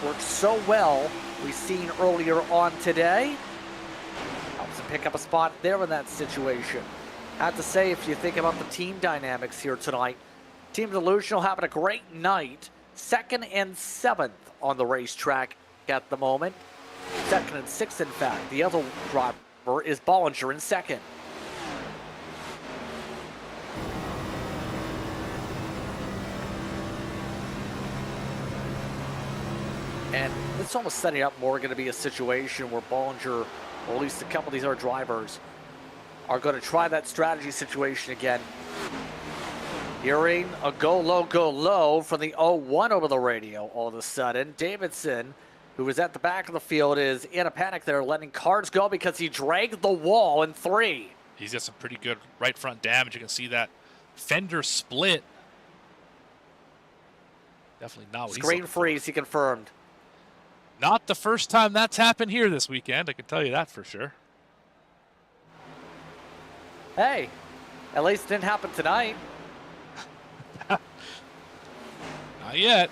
works so well. We've seen earlier on today. Helps him pick up a spot there in that situation. I have to say, if you think about the team dynamics here tonight, Team Delusional having a great night. 2nd and 7th on the racetrack at the moment. 2nd and 6th, in fact. The other driver is Bollinger in 2nd. And it's almost setting up more going to be a situation where Bollinger, or at least a couple of these other drivers, are going to try that strategy situation again. Hearing a go low from the 0-1 over the radio all of a sudden. Davidson, who was at the back of the field, is in a panic there, letting cars go because he dragged the wall in 3. He's got some pretty good right front damage. You can see that fender split. Definitely not what Screen freeze, he confirmed. Not the first time that's happened here this weekend, I can tell you that for sure. Hey, at least it didn't happen tonight. Not yet.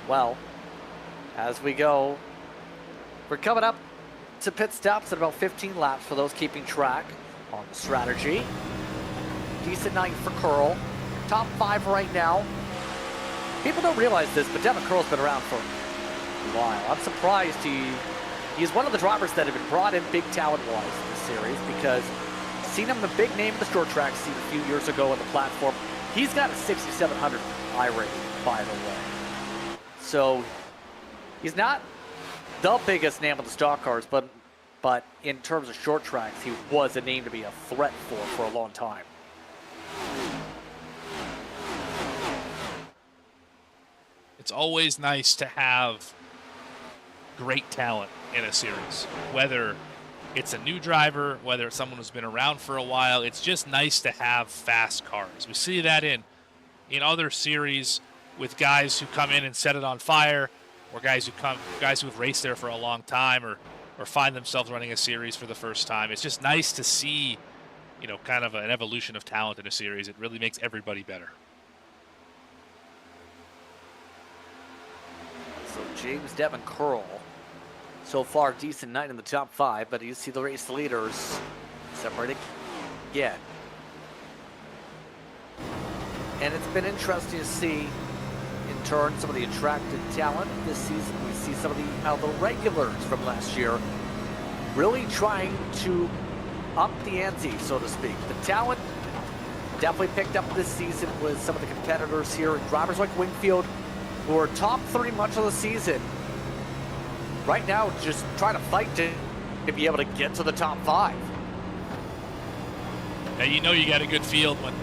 Well, as we go, we're coming up to pit stops at about 15 laps for those keeping track on the strategy. Decent night for Curl. Top 5 right now. People don't realize this, but Devin Curl's been around for a while. I'm surprised he's one of the drivers that have been brought in big talent-wise in this series, because Seen him, the big name in the short track scene a few years ago on the platform. He's got a 6,700 I rating, by the way. So he's not the biggest name on the stock cars, but in terms of short tracks, he was a name to be a threat for a long time. It's always nice to have great talent in a series, whether it's a new driver, whether it's someone who's been around for a while. It's just nice to have fast cars. We see that in other series with guys who come in and set it on fire, or guys who have raced there for a long time, or find themselves running a series for the first time. It's just nice to see, kind of an evolution of talent in a series. It really makes everybody better. So James Devin Curl, so far decent night in the top 5, but you see the race leaders separating again. And it's been interesting to see, in turn, some of the attracted talent this season. We see some of the regulars from last year really trying to up the ante, so to speak. The talent definitely picked up this season with some of the competitors here. Drivers like Wingfield, who are top 3 much of the season, right now just trying to fight to be able to get to the top 5. Now you got a good field when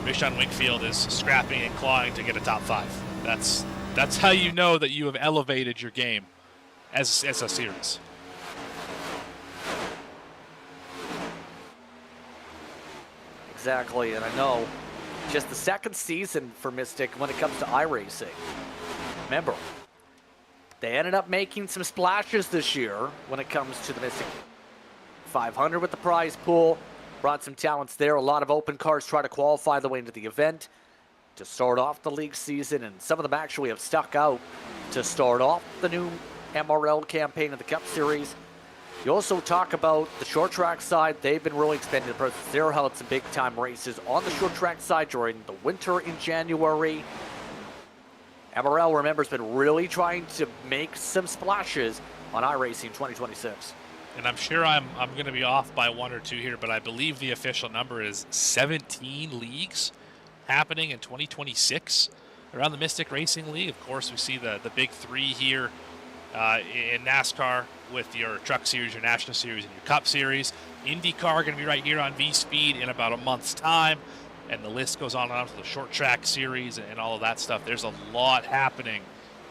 Rishon Wingfield is scrapping and clawing to get a top 5. That's how you know that you have elevated your game as a series. Exactly, and I know just the second season for Mystic when it comes to iRacing. Remember, they ended up making some splashes this year when it comes to the Mystic 500 with the prize pool. Brought some talents there. A lot of open cars try to qualify the way into the event to start off the league season, and some of them actually have stuck out to start off the new MRL campaign of the Cup Series. You also talk about the short track side. They've been really expanding the presence. They're held some big-time races on the short track side during the winter in January. MRL, remember, has been really trying to make some splashes on iRacing 2026. And I'm sure I'm going to be off by 1 or 2 here, but I believe the official number is 17 leagues happening in 2026 around the Mystic Racing League. Of course, we see the big 3 here in NASCAR with your Truck Series, your National Series, and your Cup Series. IndyCar going to be right here on V-Speed in about a month's time, and the list goes on and on to the Short Track Series and all of that stuff. There's a lot happening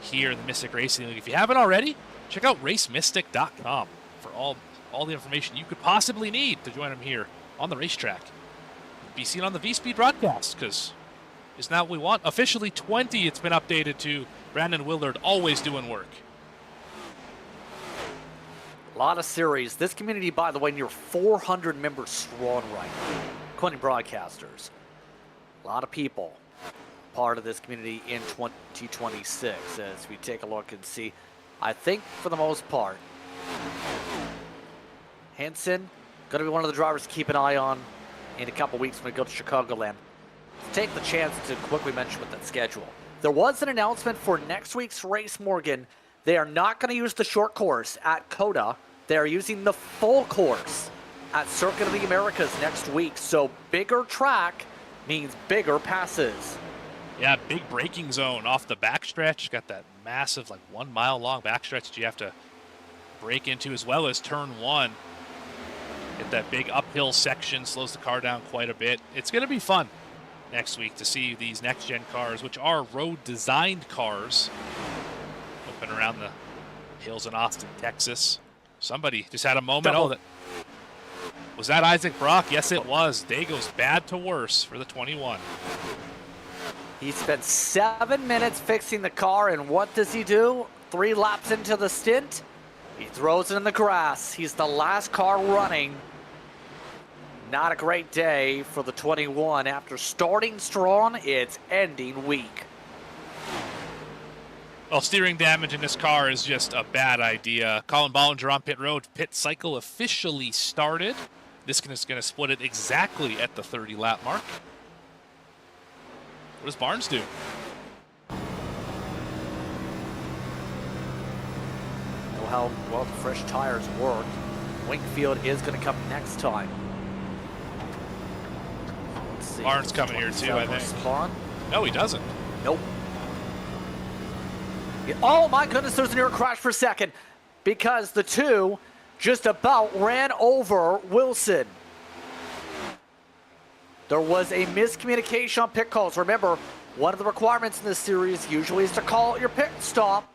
here in the Mystic Racing League. If you haven't already, check out racemystic.com for all the information you could possibly need to join them here on the racetrack. Be seen on the V-Speed broadcast, because isn't that what we want? Officially 20, it's been updated to Brandon Willard, always doing work. A lot of series. This community, by the way, near 400 members strong right now, including broadcasters. A lot of people part of this community in 2026 as we take a look and see. I think for the most part, Henson going to be one of the drivers to keep an eye on in a couple weeks when we go to Chicagoland. Take the chance to quickly mention with that schedule. There was an announcement for next week's race, Morgan. They are not going to use the short course at COTA. They are using the full course at Circuit of the Americas next week. So bigger track means bigger passes. Yeah, big braking zone off the backstretch. Got that massive, 1 mile long backstretch that you have to brake into, as well as turn 1. Get that big uphill section, slows the car down quite a bit. It's going to be fun next week to see these next-gen cars, which are road-designed cars, open around the hills in Austin, Texas. Somebody just had a moment. Oh, was that Isaac Brock? Yes, it was. Day goes bad to worse for the 21. He spent 7 minutes fixing the car, and what does he do? 3 laps into the stint, he throws it in the grass. He's the last car running. Not a great day for the 21. After starting strong, it's ending weak. Well, steering damage in this car is just a bad idea. Colin Bollinger on pit road. Pit cycle officially started. This is going to split it exactly at the 30-lap mark. What does Barnes do? Know how well the fresh tires work. Wingfield is going to come next time. see. Barnes coming here too, I think. Spawn. No, he doesn't. Nope. Oh my goodness, there's a near crash for a second because the two just about ran over Wilson. There was a miscommunication on pit calls. Remember, one of the requirements in this series usually is to call your pit stop.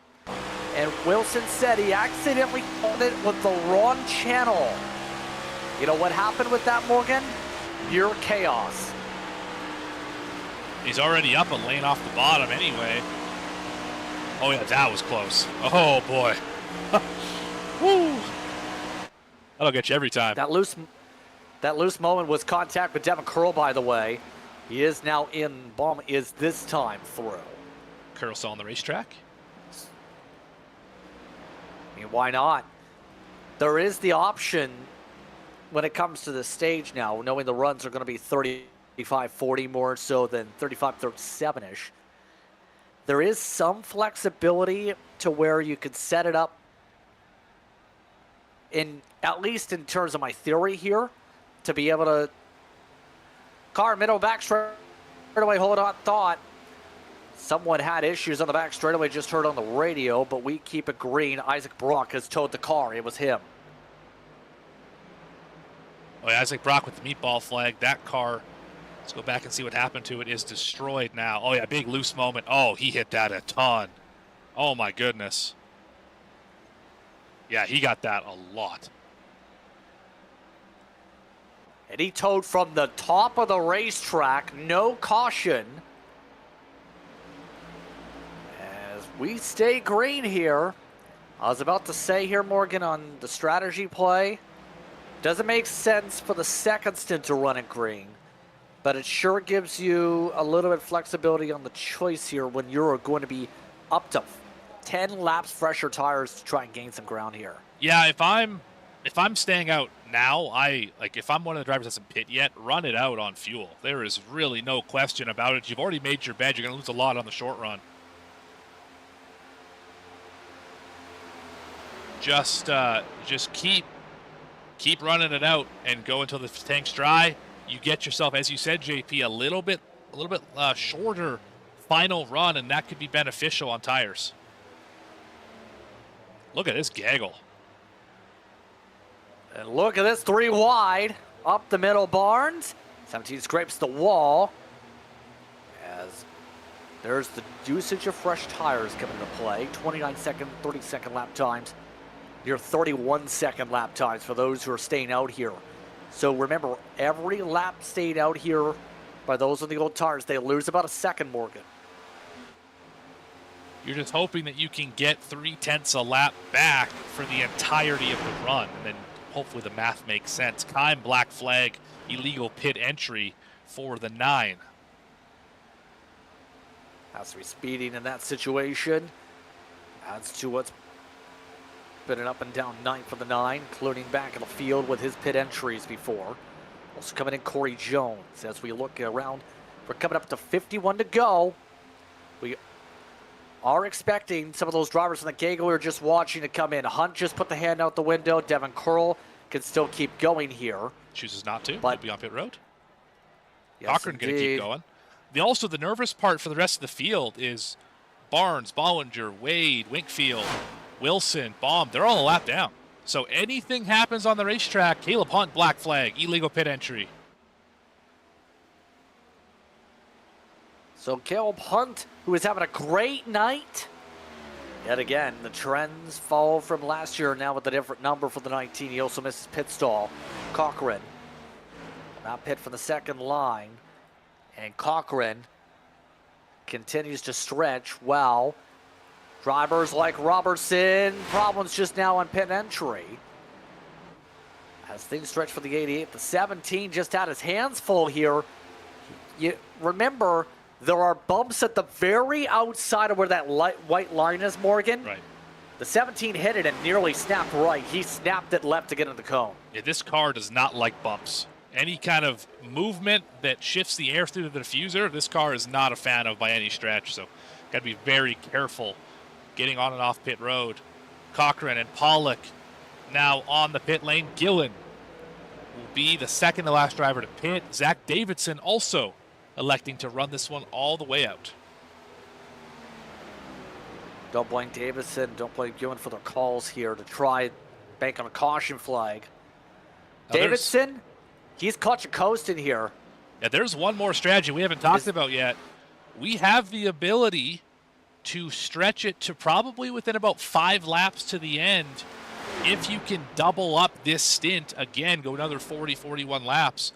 And Wilson said he accidentally called it with the wrong channel. You know what happened with that, Morgan? Pure chaos. He's already up a lane off the bottom anyway. Oh yeah, that was close. Oh boy. Woo. That'll get you every time. That loose moment was contact with Devin Curl, by the way. He is now in. Bomb is this time through. Curl still on the racetrack. I mean, why not? There is the option when it comes to the stage now, knowing the runs are going to be 35-40 more so than 35-37-ish. There is some flexibility to where you could set it up in, at least in terms of my theory here, to be able to car middle back straightaway, hold on thought. Someone had issues on the back straightaway, just heard on the radio, but we keep it green. Isaac Brock has towed the car. It was him. Oh yeah, Isaac Brock with the meatball flag. That car, let's go back and see what happened to it, is destroyed now. Oh yeah, big loose moment. Oh, he hit that a ton. Oh my goodness. Yeah, he got that a lot. And he towed from the top of the racetrack, no caution. As we stay green here. I was about to say here, Morgan, on the strategy play, doesn't make sense for the second stint to run it green, but it sure gives you a little bit of flexibility on the choice here when you're going to be up to 10 laps fresher tires to try and gain some ground here. Yeah, if I'm staying out now, if I'm one of the drivers that hasn't pit yet, run it out on fuel. There is really no question about it. You've already made your bed. You're going to lose a lot on the short run. Just keep running it out and go until the tank's dry. You get yourself, as you said, JP, a little bit shorter final run, and that could be beneficial on tires. Look at this gaggle. And look at this, 3 wide, up the middle Barnes. 17 scrapes the wall. As there's the usage of fresh tires coming into play. 29-second, 30-second lap times. Near 31-second lap times for those who are staying out here. So remember, every lap stayed out here by those on the old tires, they lose about a second, Morgan. You're just hoping that you can get 0.3 a lap back for the entirety of the run, and then hopefully the math makes sense. Time black flag, illegal pit entry for the 9. Has to be speeding in that situation. Adds to what's been an up and down night for the 9, including back in the field with his pit entries before. Also coming in Corey Jones as we look around. We're coming up to 51 to go. We are expecting some of those drivers from the gaggle we were just watching to come in. Hunt just put the hand out the window. Devin Curl can still keep going here. Chooses not to, but he'll be on pit road. Yes, Cochran going to keep going. Also, the nervous part for the rest of the field is Barnes, Bollinger, Wade, Winkfield, Wilson, Baum. They're all a lap down. So anything happens on the racetrack, Caleb Hunt, black flag, illegal pit entry. So Caleb Hunt, who is having a great night. Yet again, the trends follow from last year now with a different number for the 19. He also misses pit stall. Cochran, not pit from the second line. And Cochran continues to stretch well. Drivers like Robertson, problems just now on pit entry. As things stretch for the 88, the 17 just had his hands full here. You remember, there are bumps at the very outside of where that white line is, Morgan. Right. The 17 hit it and nearly snapped right. He snapped it left to get in the cone. Yeah, this car does not like bumps. Any kind of movement that shifts the air through the diffuser, this car is not a fan of by any stretch. So got to be very careful getting on and off pit road. Cochran and Pollock now on the pit lane. Gillen will be the second to last driver to pit. Zach Davidson also electing to run this one all the way out. Don't blame Davidson, don't blame Gillen for their calls here to try bank on a caution flag. Now Davidson, he's clutch and coasting here. Yeah, there's one more strategy we haven't talked about yet. We have the ability to stretch it to probably within about 5 laps to the end. If you can double up this stint, again, go another 40, 41 laps,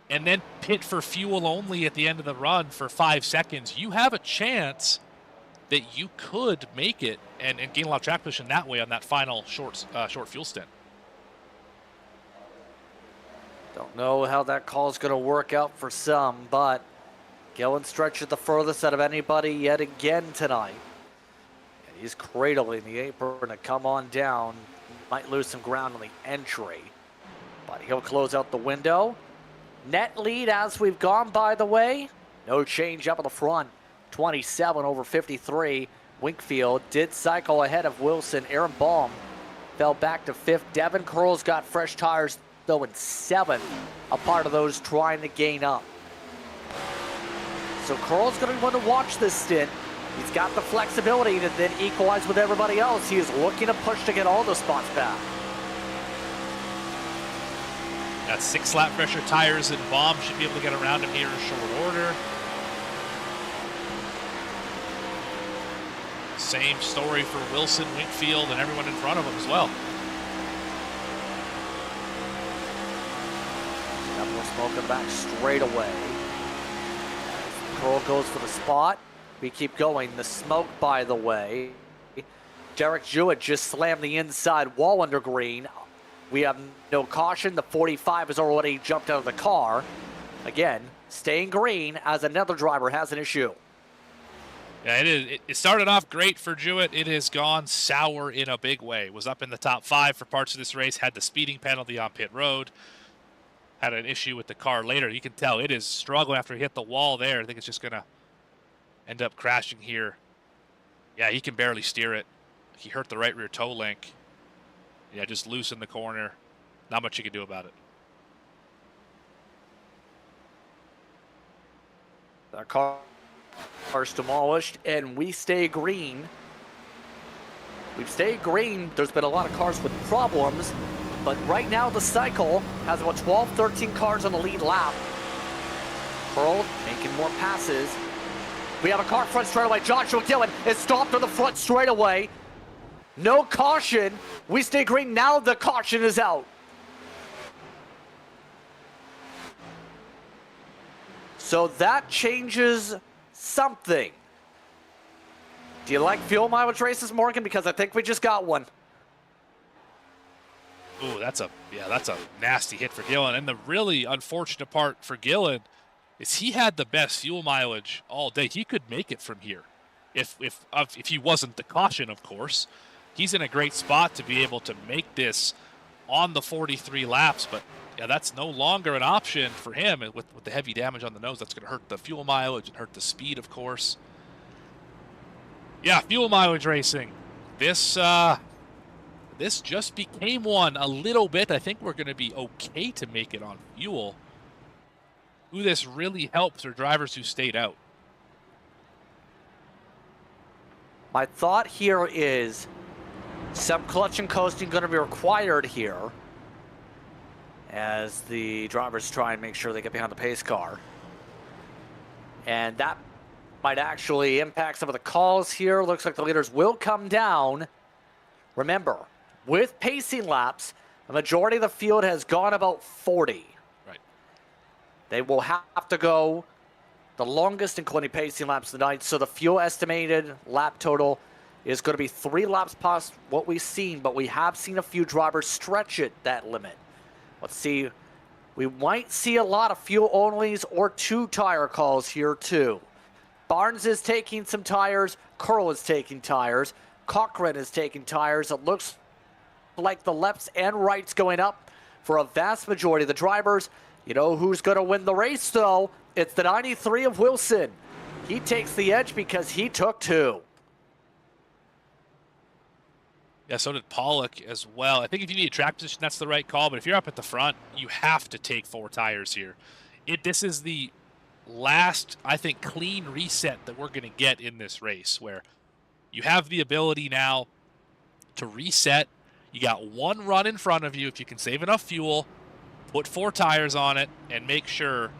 and then pit for fuel only at the end of the run for 5 seconds, you have a chance that you could make it and gain a lot of track position that way on that final short fuel stint. Don't know how that call is going to work out for some, but Gillen stretches the furthest out of anybody yet again tonight. And he's cradling the apron to come on down. Might lose some ground on the entry, but he'll close out the window. Net lead as we've gone, by the way. No change up at the front. 27 over 53. Winkfield did cycle ahead of Wilson. Aaron Baum fell back to 5th. Devin Curl's got fresh tires, though, in 7th. A part of those trying to gain up. So Curl's going to want to watch this stint. He's got the flexibility to then equalize with everybody else. He is looking to push to get all the spots back. Got 6 lap pressure tires, and Baum should be able to get around him here in short order. Same story for Wilson, Winkfield, and everyone in front of him as well. Got more smoking back straight away. Curl goes for the spot. We keep going. The smoke, by the way. Derek Jewett just slammed the inside wall under green. We have no caution. The 45 has already jumped out of the car. Again, staying green as another driver has an issue. Yeah, it started off great for Jewett. It has gone sour in a big way. Was up in the top 5 for parts of this race. Had the speeding penalty on pit road. Had an issue with the car later. You can tell it is struggling after he hit the wall there. I think it's just going to end up crashing here. Yeah, he can barely steer it. He hurt the right rear toe link. Yeah, just loose in the corner. Not much you can do about it. That car's demolished, and we stay green. We've stayed green. There's been a lot of cars with problems, but right now the cycle has about 12, 13 cars on the lead lap. Pearl making more passes. We have a car front straightaway. Joshua Gillen is stopped on the front straightaway. No caution. We stay green. Now the caution is out. So that changes something. Do you like fuel mileage races, Morgan? Because I think we just got one. Ooh, that's a nasty hit for Gillen. And the really unfortunate part for Gillen is he had the best fuel mileage all day. He could make it from here, if he wasn't the caution, of course. He's in a great spot to be able to make this on the 43 laps, but yeah, that's no longer an option for him. With the heavy damage on the nose, that's going to hurt the fuel mileage and hurt the speed, of course. Yeah, fuel mileage racing. This just became one a little bit. I think we're going to be okay to make it on fuel. Who this really helps are drivers who stayed out. My thought here is some clutch and coasting going to be required here as the drivers try and make sure they get behind the pace car. And that might actually impact some of the calls here. Looks like the leaders will come down. Remember, with pacing laps, the majority of the field has gone about 40. Right. They will have to go the longest, including pacing laps tonight. So the fuel estimated lap total is going to be 3 laps past what we've seen, but we have seen a few drivers stretch it that limit. Let's see. We might see a lot of fuel onlys or 2 tire calls here too. Barnes is taking some tires. Curl is taking tires. Cochran is taking tires. It looks like the lefts and rights going up for a vast majority of the drivers. You know who's going to win the race, though? It's the 93 of Wilson. He takes the edge because he took 2. Yeah, so did Pollock as well. I think if you need a track position, that's the right call. But if you're up at the front, you have to take 4 tires here. This is the last, I think, clean reset that we're going to get in this race, where you have the ability now to reset. You got 1 run in front of you. If you can save enough fuel, put 4 tires on it, and make sure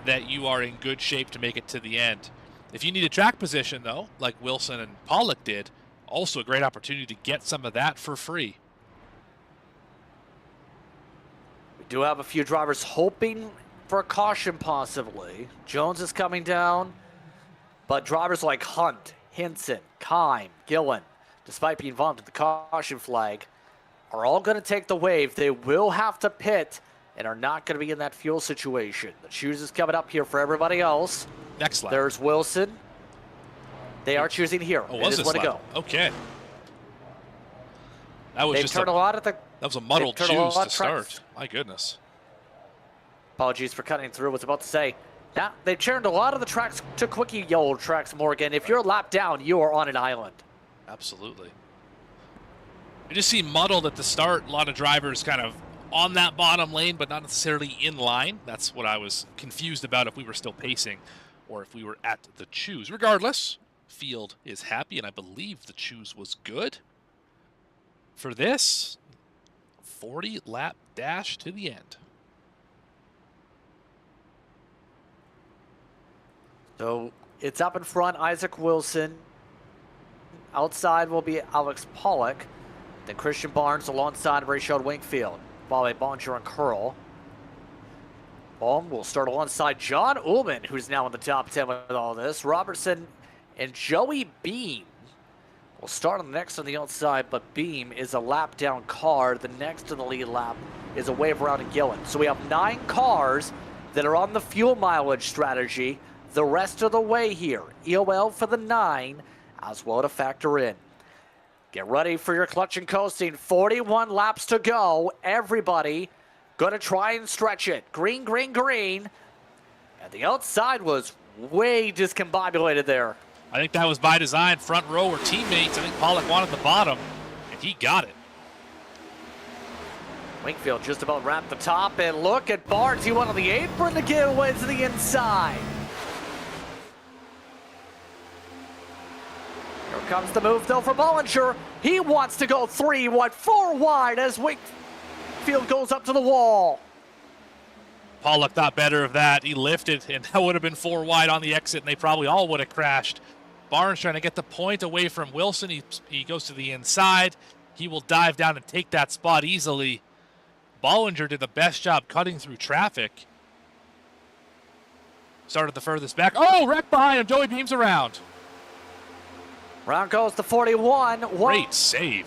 that you are in good shape to make it to the end. If you need a track position, though, like Wilson and Pollock did, also a great opportunity to get some of that for free. We do have a few drivers hoping for a caution, possibly. Jones is coming down, but drivers like Hunt, Hinson, Kime, Gillen, despite being involved with the caution flag, are all going to take the wave. They will have to pit and are not going to be in that fuel situation. The choose is coming up here for everybody else. Next lap. There's Wilson. They are choosing here. Oh, was this where to lap? go. Okay. That was just a lot of the. That was a muddled choose to start. My goodness. Apologies for cutting through. Was about to say. Yeah, they've turned a lot of the tracks to quickie yellow tracks, Morgan. If you're a lap down, you are on an island. Absolutely. I just see muddled at the start. A lot of drivers kind of on that bottom lane, but not necessarily in line. That's what I was confused about, if we were still pacing or if we were at the choose. Regardless, field is happy, and I believe the choose was good. For this, 40-lap dash to the end. So it's up in front, Isaac Wilson. Outside will be Alex Pollock. Then Christian Barnes alongside Rayshad Wingfield. Followed by Bonjour and Curl. Will start alongside John Ullman, who's now in the top 10 with all this. Robertson and Joey Beam will start on the next on the outside, but Beam is a lap down car. The next in the lead lap is a wave around in Gillen. So we have 9 cars that are on the fuel mileage strategy the rest of the way here. EOL for the 9 as well to factor in. Get ready for your clutch and coasting. 41 laps to go. Everybody going to try and stretch it. Green, green, green. And the outside was way discombobulated there. I think that was by design. Front row were teammates. I think Pollock wanted the bottom, and he got it. Wingfield just about wrapped the top, and look at Barnes. He went on the apron to get away to the inside. Here comes the move, though, for Bollinger. He wants to go 3 wide, 4 wide as Wingfield goes up to the wall. Pollock thought better of that. He lifted, and that would have been 4 wide on the exit, and they probably all would have crashed. Barnes trying to get the point away from Wilson. He goes to the inside. He will dive down and take that spot easily. Bollinger did the best job cutting through traffic. Started the furthest back. Oh, wreck behind him. Joey Beam's around. Round goes to 41. Great save.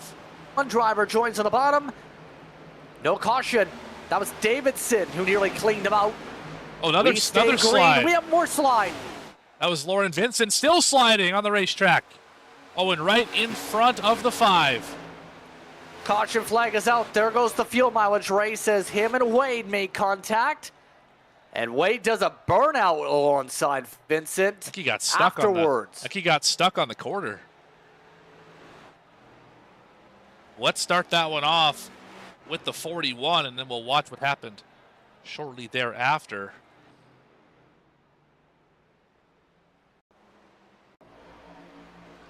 One driver joins on the bottom. No caution. That was Davidson who nearly cleaned him out. Oh, another slide. We have more slide. That was Lauren Vincent still sliding on the racetrack. Oh, and right in front of the 5. Caution flag is out. There goes the fuel mileage race as him and Wade make contact. And Wade does a burnout alongside Vincent. I think he got stuck afterwards. I think he got stuck on the quarter. Let's start that one off with the 41, and then we'll watch what happened shortly thereafter.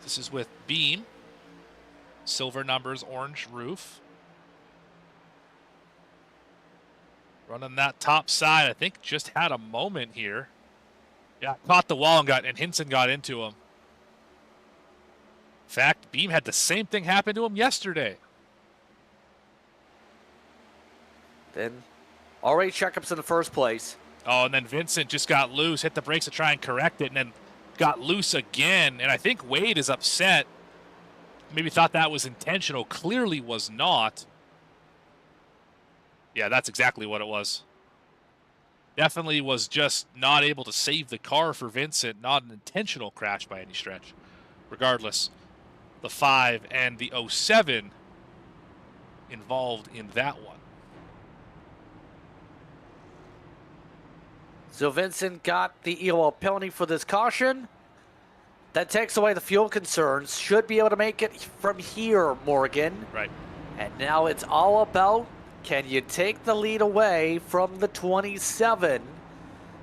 This is with Beam. Silver numbers, orange roof. Running that top side, I think just had a moment here. Yeah, caught the wall and Hinson got into him. In fact, Beam had the same thing happen to him yesterday. Then already checkups in the first place. Oh, and then Vincent just got loose, hit the brakes to try and correct it, and then got loose again. And I think Wade is upset. Maybe thought that was intentional. Clearly was not. Yeah, that's exactly what it was. Definitely was just not able to save the car for Vincent. Not an intentional crash by any stretch. Regardless, the 5 and the 07 involved in that one. So Vincent got the EOL penalty for this caution. That takes away the fuel concerns. Should be able to make it from here, Morgan. Right. And now it's all about, can you take the lead away from the 27?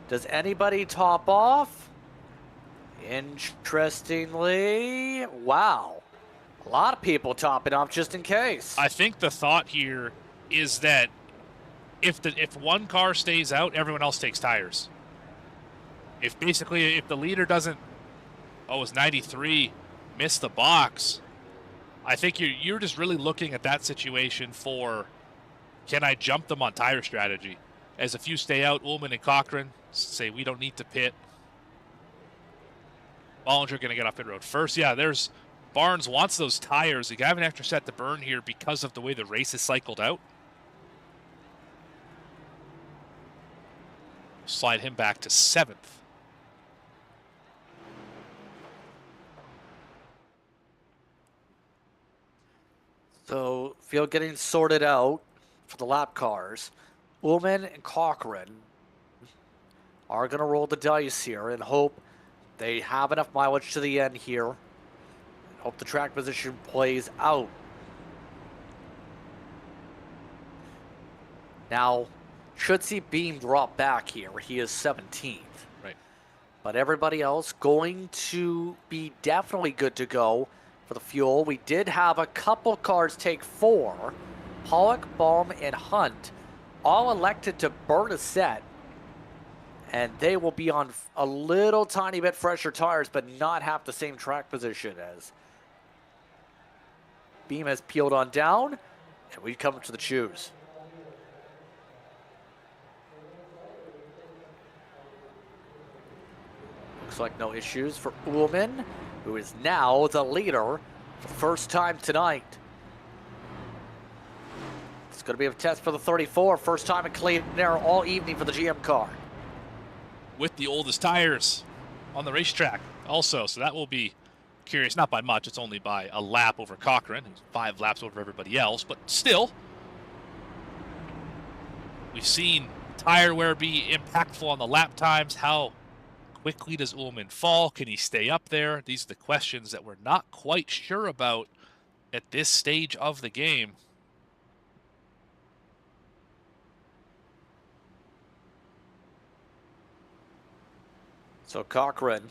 Does anybody top off? Interestingly, wow. A lot of people topping off just in case. I think the thought here is that if one car stays out, everyone else takes tires. If the leader doesn't, it's 93, miss the box, I think you're just really looking at that situation for, can I jump them on tire strategy? As a few stay out, Ullman and Cochran say we don't need to pit. Bollinger going to get off pit road first. Yeah, Barnes wants those tires. You have an extra set to burn here because of the way the race is cycled out. Slide him back to 7th. So, field getting sorted out for the lap cars. Ullman and Cochran are going to roll the dice here and hope they have enough mileage to the end here. Hope the track position plays out. Now, should see Beam drop back here. He is 17th. Right. But everybody else going to be definitely good to go for the fuel. We did have a couple cars take 4. Pollock, Baum, and Hunt all elected to burn a set. And they will be on a little tiny bit fresher tires, but not have the same track position as Beam has peeled on down, and we come to the choose. Looks like no issues for Ullman, who is now the leader for the first time tonight. It's going to be a test for the 34, first time in clean air all evening for the GM car. With the oldest tires on the racetrack also, so that will be curious. Not by much, it's only by a lap over Cochran, who's 5 laps over everybody else, but still, we've seen tire wear be impactful on the lap times. How quickly does Ullman fall? Can he stay up there? These are the questions that we're not quite sure about at this stage of the game. So Cochran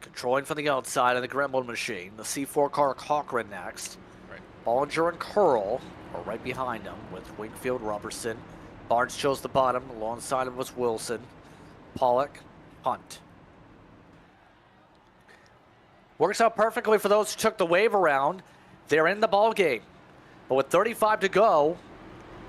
controlling from the outside of the Gremlin machine. The C4 car Cochran next. Right. Bollinger and Curl are right behind him with Wingfield, Robertson. Barnes chose the bottom. Alongside him was Wilson, Pollock, Hunt. Works out perfectly for those who took the wave around. They're in the ball game. But with 35 to go,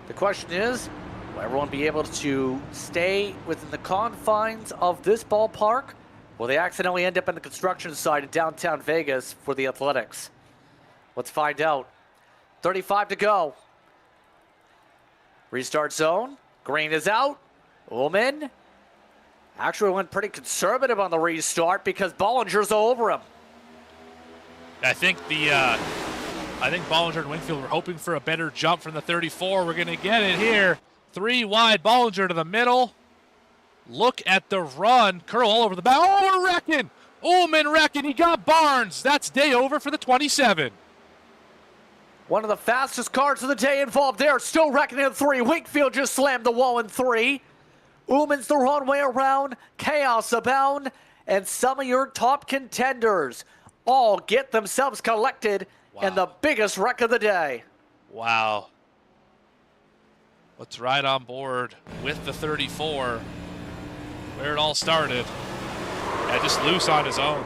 the question is, will everyone be able to stay within the confines of this ballpark? Will they accidentally end up in the construction site in downtown Vegas for the Athletics? Let's find out. 35 to go. Restart zone. Green is out. Ullman actually went pretty conservative on the restart because Bollinger's all over him. I think Bollinger and Wingfield were hoping for a better jump from the 34. We're going to get it here. 3 wide, Bollinger to the middle. Look at the run. Curl all over the back. Oh, we're wrecking. Ullman wrecking. He got Barnes. That's day over for the 27. One of the fastest cars of the day involved there. Still wrecking in 3. Wingfield just slammed the wall in 3. Ullman's the wrong way around. Chaos abound. And some of your top contenders all get themselves collected in the biggest wreck of the day. Wow. Let's ride on board with the 34. Where it all started. Yeah, just loose on his own.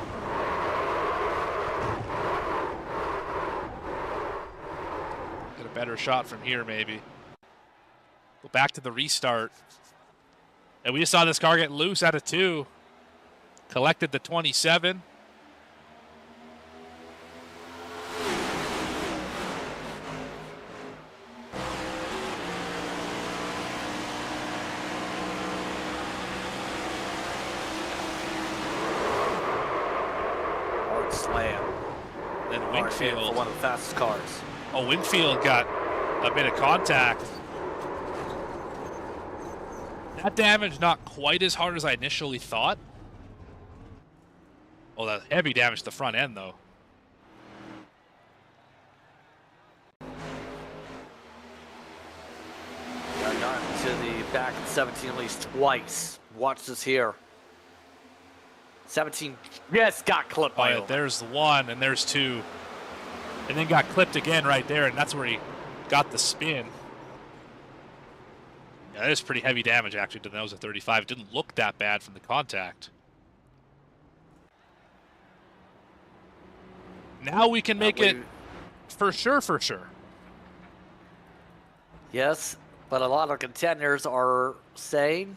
Get a better shot from here, maybe. Go back to the restart. And we just saw this car get loose out of 2. Collected the 27. Slam. Then For Wingfield. one of the fastest cars. Oh, Wingfield got a bit of contact. That damage not quite as hard as I initially thought. Oh, that heavy damage to the front end, though. Got gotten to the back at 17 at least twice. Watch this here. 17 just got clipped by Omen. There's the one, and there's two. And then got clipped again right there, and that's where he got the spin. Yeah, that is pretty heavy damage, actually, to the nose of 35. It didn't look that bad from the contact. Now we can make it for sure, for sure. Yes, but a lot of contenders are saying,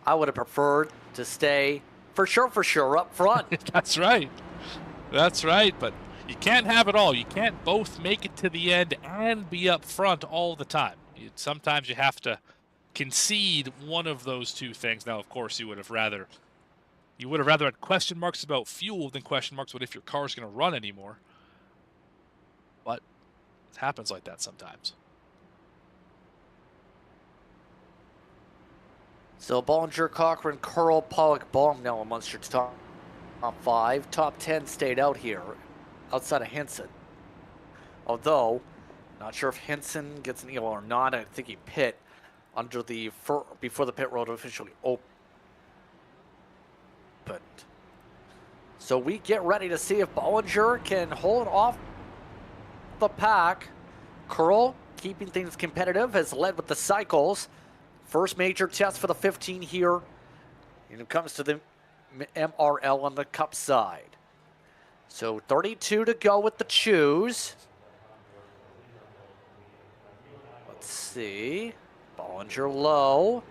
I would have preferred to stay for sure up front. That's right. That's right, but you can't have it all. You can't both make it to the end and be up front all the time. Sometimes you have to concede one of those two things. Now, of course, you would have rather had question marks about fuel than question marks about if your car's going to run anymore. But it happens like that sometimes. So Bollinger, Cochran, Curl, Pollock, Baum now amongst your top 5. Top 10 stayed out here, outside of Henson. Although, not sure if Henson gets an EO or not. I think he pit under the before the pit road officially opened. So we get ready to see if Bollinger can hold off the pack. Curl, keeping things competitive, has led with the cycles. First major test for the 15 here. And it comes to the MRL on the Cup side. So 32 to go with the choose. Let's see. Bollinger low.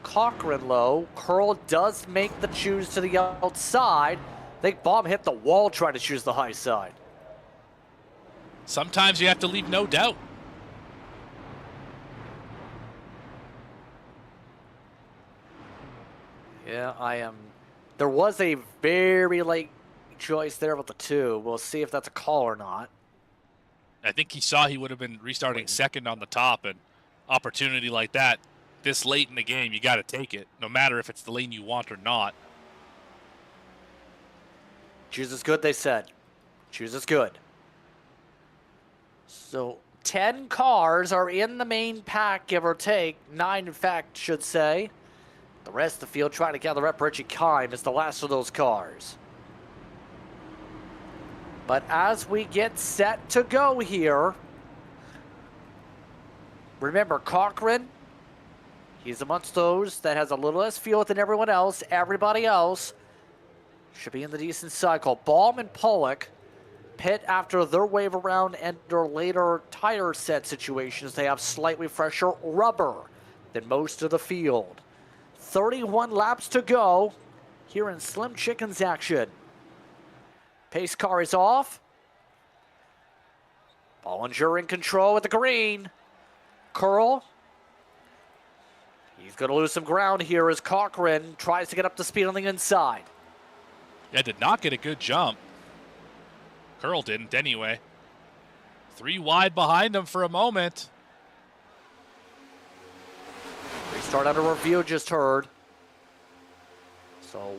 Cochran low. Curl does make the choose to the outside. I think Baum hit the wall trying to choose the high side. Sometimes you have to leave no doubt. Yeah, I am. There was a very late choice there with the 2. We'll see if that's a call or not. I think he saw he would have been restarting second on the top, and opportunity like that this late in the game, you got to take it, no matter if it's the lane you want or not. Choose is good, they said. Choose is good. So 10 cars are in the main pack, give or take. 9, in fact, should say. The rest of the field trying to gather up. Richie Kime is the last of those cars. But as we get set to go here, remember Cochran, he's amongst those that has a little less fuel than everyone else. Everybody else should be in the decent cycle. Baum and Pollock pit after their wave around and their later tire set situations. They have slightly fresher rubber than most of the field. 31 laps to go here in Slim Chickens action. Pace car is off. Bollinger in control with the green. Curl. He's going to lose some ground here as Cochran tries to get up to speed on the inside. Yeah, did not get a good jump. Curl didn't anyway. 3 wide behind him for a moment. Restart under review just heard. So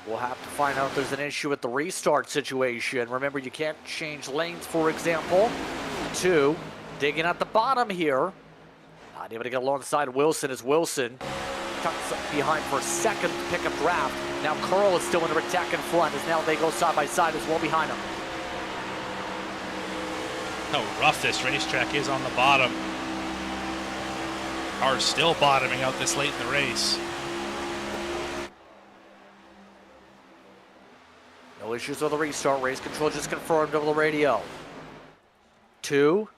we'll have to find out if there's an issue with the restart situation. Remember, you can't change lanes, for example. 2, digging at the bottom here. Not able to get alongside Wilson as Wilson tucks behind for a second to pick up draft. Now Curl is still in the attack in front as now they go side by side as well behind him. How rough this racetrack is on the bottom. Car's still bottoming out this late in the race. No issues with the restart. Race control just confirmed over the radio. 2,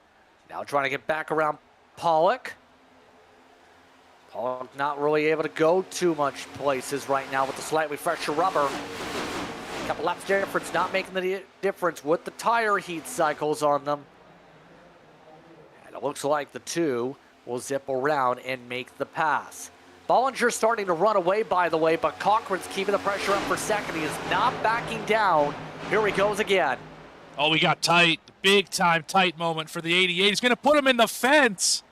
now trying to get back around Pollock. Pollock not really able to go too much places right now with the slightly fresher rubber. Couple laps difference, not making the difference with the tire heat cycles on them. And it looks like the 2 will zip around and make the pass. Bollinger starting to run away, by the way, but Cochran's keeping the pressure up for second. He is not backing down. Here he goes again. Oh, we got tight. Big time tight moment for the 88. He's going to put him in the fence.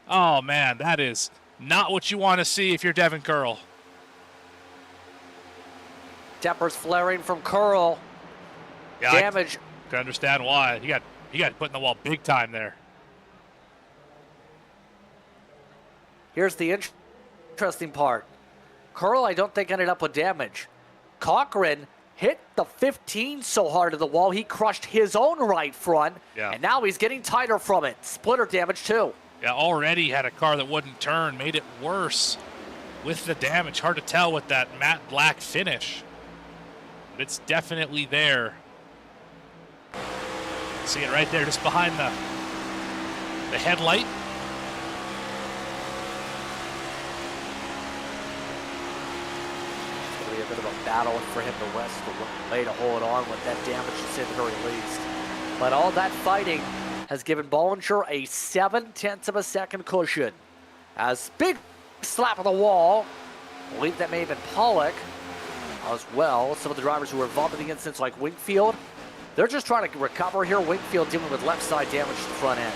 Oh, man, that is not what you want to see if you're Devin Curl. Steppers flaring from Curl. Yeah, Damage. I can understand why. He got put in the wall big time there. Here's the interesting part. Curl, I don't think, ended up with damage. Cochran hit the 15 so hard to the wall, he crushed his own right front, and now he's getting tighter from it. Splitter damage, too. Yeah, already had a car that wouldn't turn, made it worse with the damage. Hard to tell with that matte black finish, but it's definitely there. See it right there, just behind the headlight. It's going to be a bit of a battle for him to wrest the way to hold on with that damage, to say the very least. But all that fighting has given Bollinger a 0.7 of a second cushion. As big slap of the wall, I believe that may have been Pollock as well. Some of the drivers who were involved in the incidents, like Wingfield, they're just trying to recover here. Wingfield dealing with left side damage to the front end.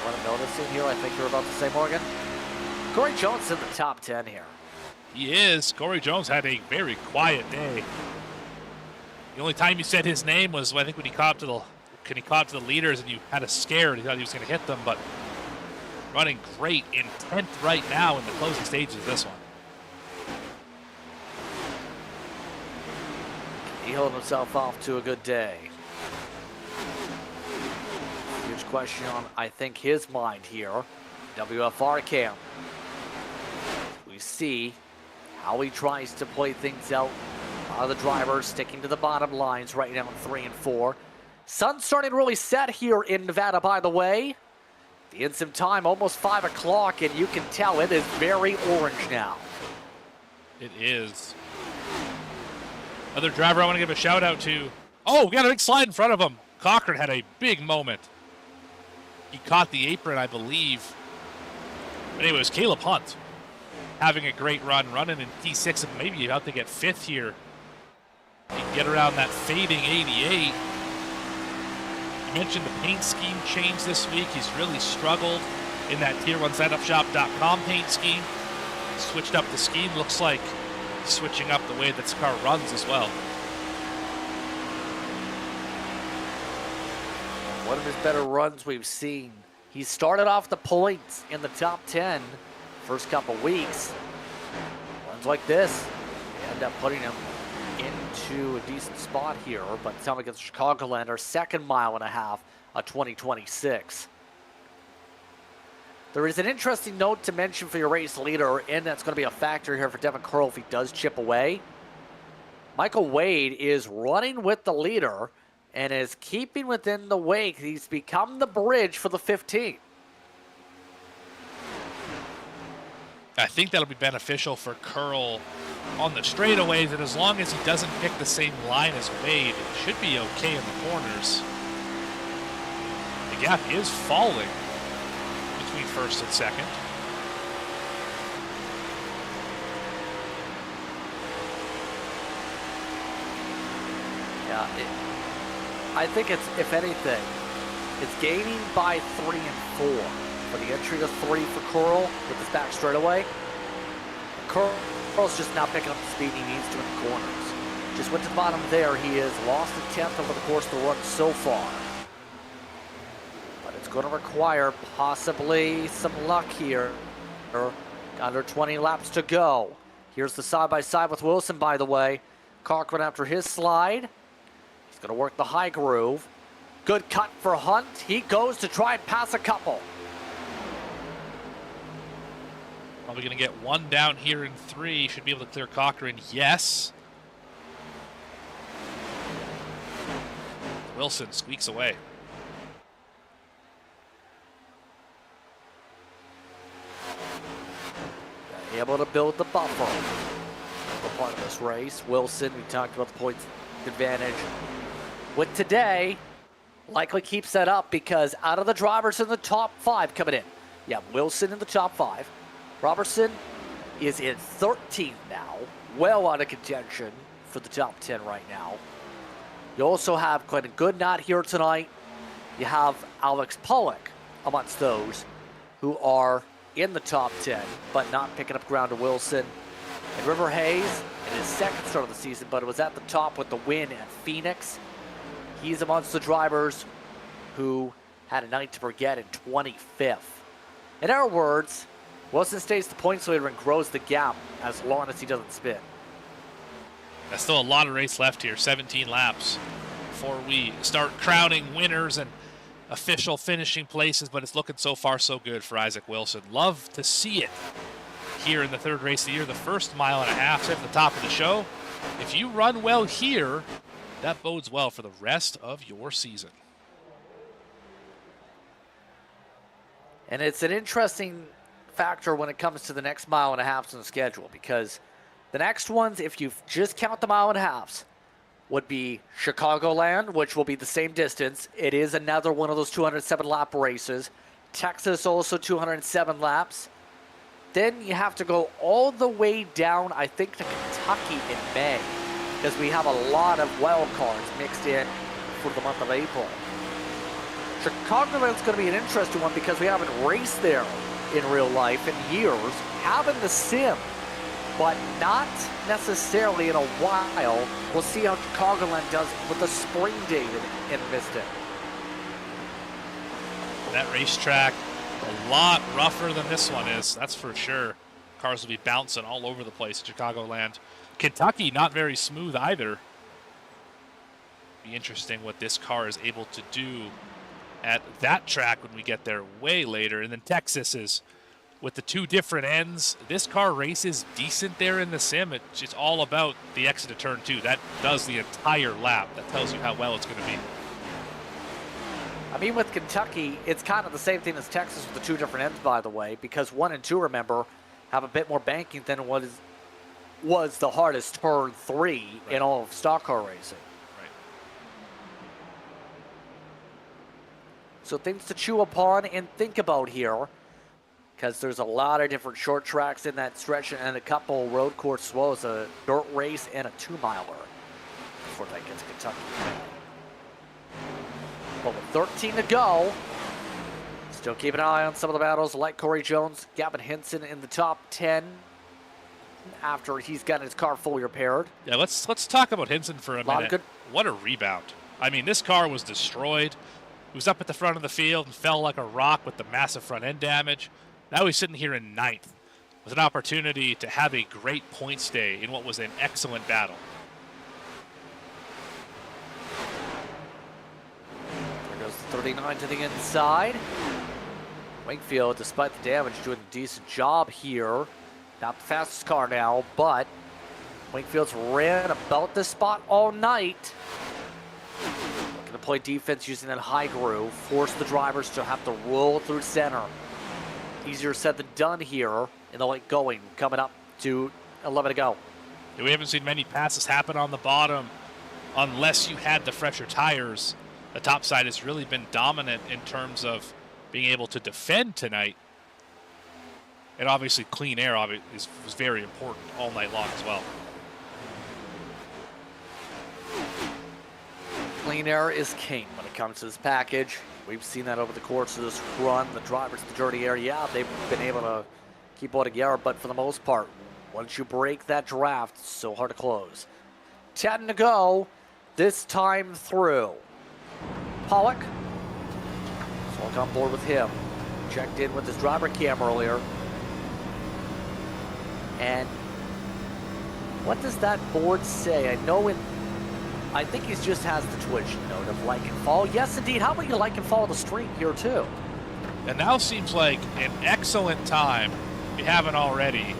What I'm noticing here, I think you're about to say, Morgan. Corey Jones in the top 10 here. He is. Corey Jones had a very quiet day. The only time you said his name was, I think, when he caught up to the leaders and you had a scare and you thought he was going to hit them, but running great in 10th right now in the closing stages of this one. He held himself off to a good day. Huge question on, I think, his mind here. WFR camp. We see how he tries to play things out. A lot of the drivers sticking to the bottom lines right now in 3 and 4. Sun's starting to really set here in Nevada, by the way. The instant time, almost 5 o'clock, and you can tell it is very orange now. It is. Another driver I want to give a shout out to. Oh, we got a big slide in front of him. Cochran had a big moment. He caught the apron, I believe. But anyway, it was Caleb Hunt having a great run, running in P6 and maybe about to get 5th here. He can get around that fading 88. You mentioned the paint scheme change this week. He's really struggled in that Tier1SetupShop.com paint scheme. Switched up the scheme. Looks like switching up the way that this car runs as well. One of his better runs we've seen. He started off the points in the top 10 first couple weeks. Runs like this end up putting him into a decent spot here, but it's time against Chicagoland, our second mile and a half of 2026. There is an interesting note to mention for your race leader, and that's going to be a factor here for Devin Curl if he does chip away. Michael Wade is running with the leader and is keeping within the wake. He's become the bridge for the 15. I think that'll be beneficial for Curl on the straightaways, and as long as he doesn't pick the same line as Wade, it should be okay in the corners. The gap is falling between first and second. Yeah, I think it's, if anything, it's gaining by 3 and 4. For the entry to 3 for Curl with his back straightaway. Curl's just not picking up the speed he needs to in the corners. Just went to the bottom there. He has lost a 10th over the course of the run so far. But it's going to require possibly some luck here. Under 20 laps to go. Here's the side-by-side with Wilson, by the way. Cochran after his slide. He's going to work the high groove. Good cut for Hunt. He goes to try and pass a couple. Probably going to get one down here in 3. Should be able to clear Cochran. Yes. Wilson squeaks away. Able to build the buffer for part of this race. Wilson, we talked about the points advantage. With today, likely keeps that up because out of the drivers in the top 5 coming in, yeah, Wilson in the top 5. Robertson is in 13th now, well out of contention for the top 10 right now. You also have Clinton Goodnot here tonight. You have Alex Pollock amongst those who are in the top 10, but not picking up ground to Wilson. And River Hayes, in his second start of the season, but it was at the top with the win at Phoenix. He's amongst the drivers who had a night to forget in 25th. In our words, Wilson stays the points leader and grows the gap as long as he doesn't spin. There's still a lot of race left here, 17 laps before we start crowning winners and official finishing places, but it's looking so far so good for Isaac Wilson. Love to see it here in the third race of the year, the first mile and a half at the top of the show. If you run well here, that bodes well for the rest of your season. And it's an interesting factor when it comes to the next mile and a half in the schedule, because the next ones, if you just count the mile and a halves, would be Chicagoland, which will be the same distance. It is another one of those 207 lap races. Texas also 207 laps. Then you have to go all the way down, I think, to Kentucky in May, because we have a lot of wild cards mixed in for the month of April. Chicagoland's going to be an interesting one because we haven't raced there in real life in years. Having the sim, but not necessarily in a while. We'll see how Chicagoland does with the spring date in Mystic. That racetrack, a lot rougher than this one is, that's for sure. Cars will be bouncing all over the place at Chicagoland. Kentucky, not very smooth either. Be interesting what this car is able to do at that track when we get there way later. And then Texas is, with the two different ends, this car races decent there in the sim. It's just all about the exit of turn 2. That does the entire lap. That tells you how well it's going to be. I mean, with Kentucky, it's kind of the same thing as Texas with the two different ends, by the way, because 1 and 2, remember, have a bit more banking than was the hardest turn 3 in all of stock car racing. Right. So things to chew upon and think about here, because there's a lot of different short tracks in that stretch and a couple road courses as well as a dirt race and a 2-miler before that gets Kentucky. But with 13 to go, still keep an eye on some of the battles like Corey Jones, Gavin Henson in the top 10 after he's gotten his car fully repaired. Yeah, let's talk about Henson for a minute. Good. What a rebound. I mean, this car was destroyed. He was up at the front of the field and fell like a rock with the massive front end damage. Now he's sitting here in 9th with an opportunity to have a great points day in what was an excellent battle. There goes the 39 to the inside. Wakefield, despite the damage, doing a decent job here. Not the fastest car now, but Wakefield's ran about this spot all night. Looking to play defense using that high groove, force the drivers to have to roll through center. Easier said than done here in the late going, coming up to 11 to go. Yeah, we haven't seen many passes happen on the bottom unless you had the fresher tires. The top side has really been dominant in terms of being able to defend tonight. And obviously clean air was very important all night long as well. Clean air is king when it comes to this package. We've seen that over the course of this run. The drivers, the dirty air, yeah, they've been able to keep all together, but for the most part, once you break that draft, it's so hard to close. 10 to go this time through. Pollock, so I'll come on board with him. Checked in with his driver cam earlier. And what does that board say? I think he just has the Twitch note of like and follow. Yes, indeed. How about you like and follow the stream here, too? And now seems like an excellent time, if you haven't already.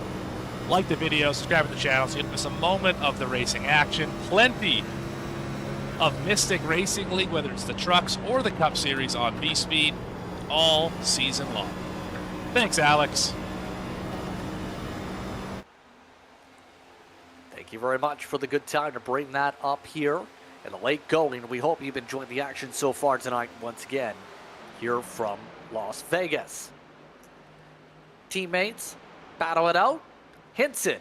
Like the video, subscribe to the channel so you don't miss a moment of the racing action. Plenty of Mystic Racing League, whether it's the trucks or the Cup Series on V-Speed, all season long. Thanks, Alex. Thank you very much for the good time to bring that up here in the late going. We hope you've enjoyed the action so far tonight once again here from Las Vegas. Teammates battle it out. Henson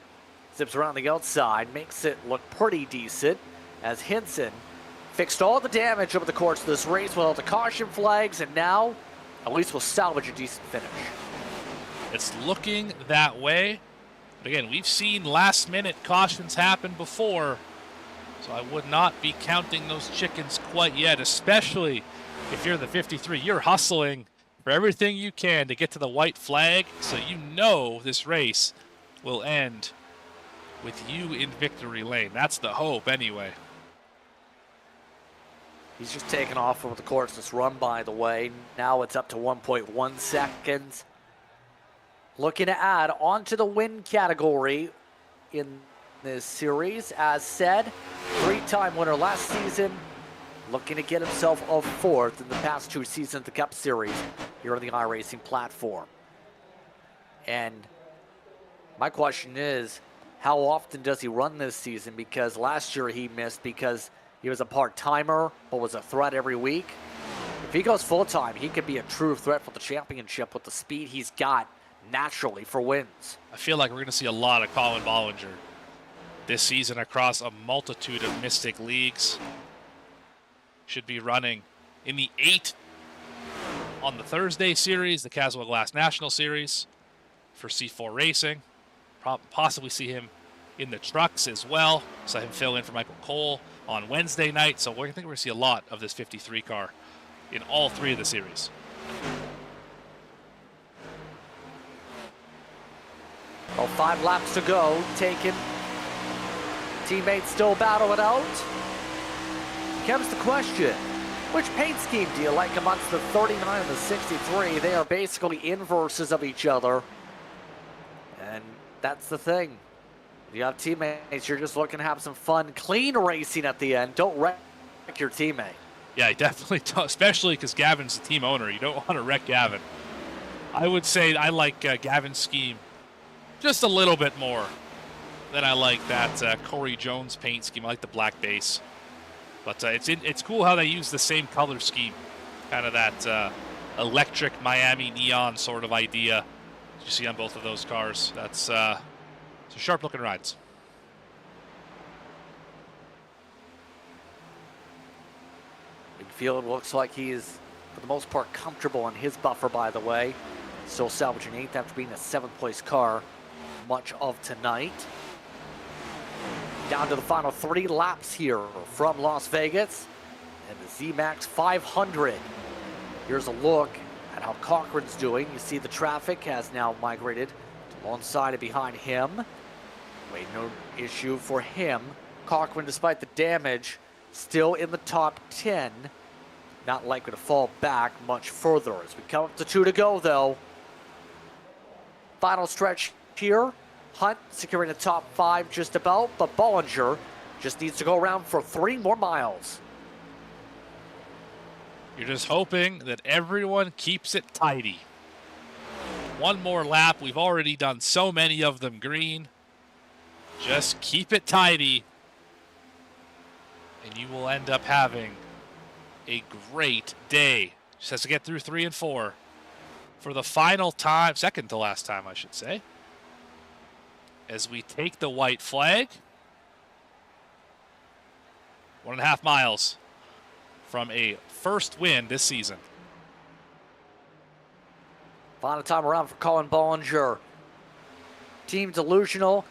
zips around the outside, makes it look pretty decent as Henson fixed all the damage over the course of this race with all the caution flags, and now at least we'll salvage a decent finish. It's looking that way. But again, we've seen last-minute cautions happen before, so I would not be counting those chickens quite yet, especially if you're the 53. You're hustling for everything you can to get to the white flag, so you know this race will end with you in victory lane. That's the hope anyway. He's just taken off with the courseless run, by the way. Now it's up to 1.1 seconds. Looking to add onto the win category in this series. As said, 3-time winner last season. Looking to get himself a 4th in the past 2 seasons of the Cup Series here on the iRacing platform. And my question is, how often does he run this season? Because last year he missed because he was a part-timer, but was a threat every week. If he goes full-time, he could be a true threat for the championship with the speed he's got naturally for wins. I feel like we're going to see a lot of Colin Bollinger this season across a multitude of Mystic leagues. Should be running in the 8 on the Thursday series, the Caswell Glass National Series for C4 Racing. Possibly see him in the trucks as well. Saw him fill in for Michael Cole on Wednesday night. So I think we're going to see a lot of this 53 car in all 3 of the series. Well, 5 laps to go, taken. Teammates still battle it out. Comes the question, which paint scheme do you like amongst the 39 and the 63? They are basically inverses of each other. And that's the thing. You have teammates, you're just looking to have some fun, clean racing at the end. Don't wreck your teammate. Yeah, definitely, especially because Gavin's the team owner. You don't want to wreck Gavin. I would say I like Gavin's scheme just a little bit more than I like that Corey Jones paint scheme. I like the black base. But it's cool how they use the same color scheme. Kind of that electric Miami neon sort of idea you see on both of those cars. That's some sharp-looking rides. Field looks like he's, for the most part, comfortable in his buffer, by the way. Still salvaging 8th after being a 7th place car much of tonight. Down to the final 3 laps here from Las Vegas and the Z-Max 500. Here's a look at how Cochran's doing. You see the traffic has now migrated to alongside and behind him. Wait, no issue for him. Cochran, despite the damage, still in the top 10. Not likely to fall back much further as we come up to 2 to go, though. Final stretch here. Hunt securing the top 5 just about, but Bollinger just needs to go around for 3 more miles. You're just hoping that everyone keeps it tidy. 1 more lap. We've already done so many of them green. Just keep it tidy, and you will end up having a great day. Just has to get through 3 and 4 for the final time, second to last time, I should say, as we take the white flag. 1.5 miles from a first win this season. Final time around for Colin Bollinger. Team Delusional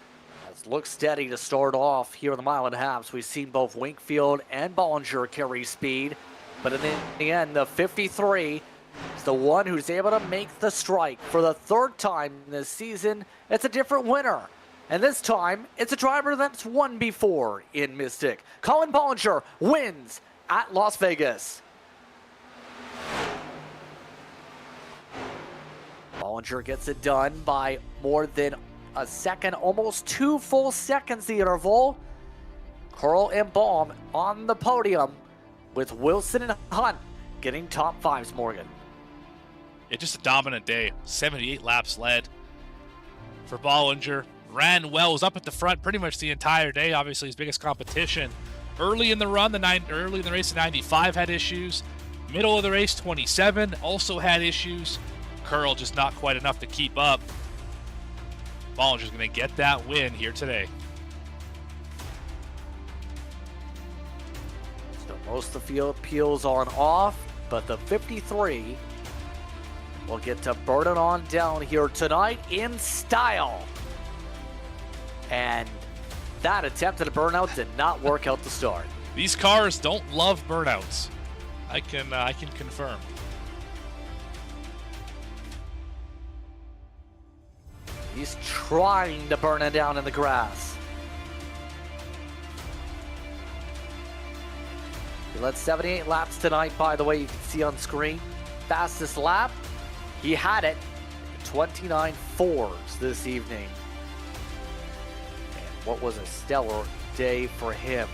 has looked steady to start off here in the 1.5 miles. We've seen both Winkfield and Bollinger carry speed, but in the end, the 53 is the one who's able to make the strike for the 3rd time this season. It's a different winner. And this time, it's a driver that's won before in Mystic. Colin Bollinger wins at Las Vegas. Bollinger gets it done by more than a second, almost 2 full seconds the interval. Curl and Baum on the podium with Wilson and Hunt getting top 5s, Morgan. It's just a dominant day. 78 laps led for Bollinger. Ran well, was up at the front pretty much the entire day. Obviously, his biggest competition. Early in the run, early in the race, the 95 had issues. Middle of the race, 27 also had issues. Curl just not quite enough to keep up. Bollinger's going to get that win here today. So most of the field peels on off, but the 53 will get to burn it on down here tonight in style. And that attempt at a burnout did not work out to start. These cars don't love burnouts. I can confirm. He's trying to burn it down in the grass. He led 78 laps tonight, by the way, you can see on screen. Fastest lap, he had it, 29 fours this evening. And what was a stellar day for him.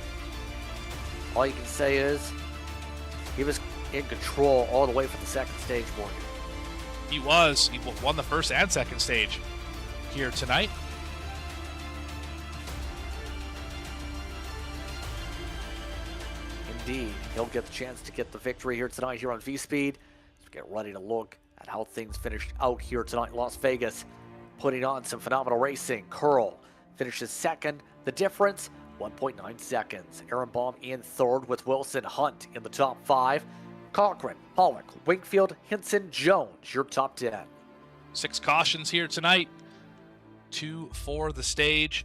All you can say is he was in control all the way from the second stage, Morgan. He was. He won the first and second stage here tonight. Indeed, he'll get the chance to get the victory here tonight here on V-Speed. Let's get ready to look at how things finished out here tonight in Las Vegas. Putting on some phenomenal racing. Curl finishes second. The difference, 1.9 seconds. Aaron Baum in third with Wilson Hunt in the top 5. Cochran, Pollock, Wingfield, Hinson, Jones, your top 10. 6 cautions here tonight. 2 for the stage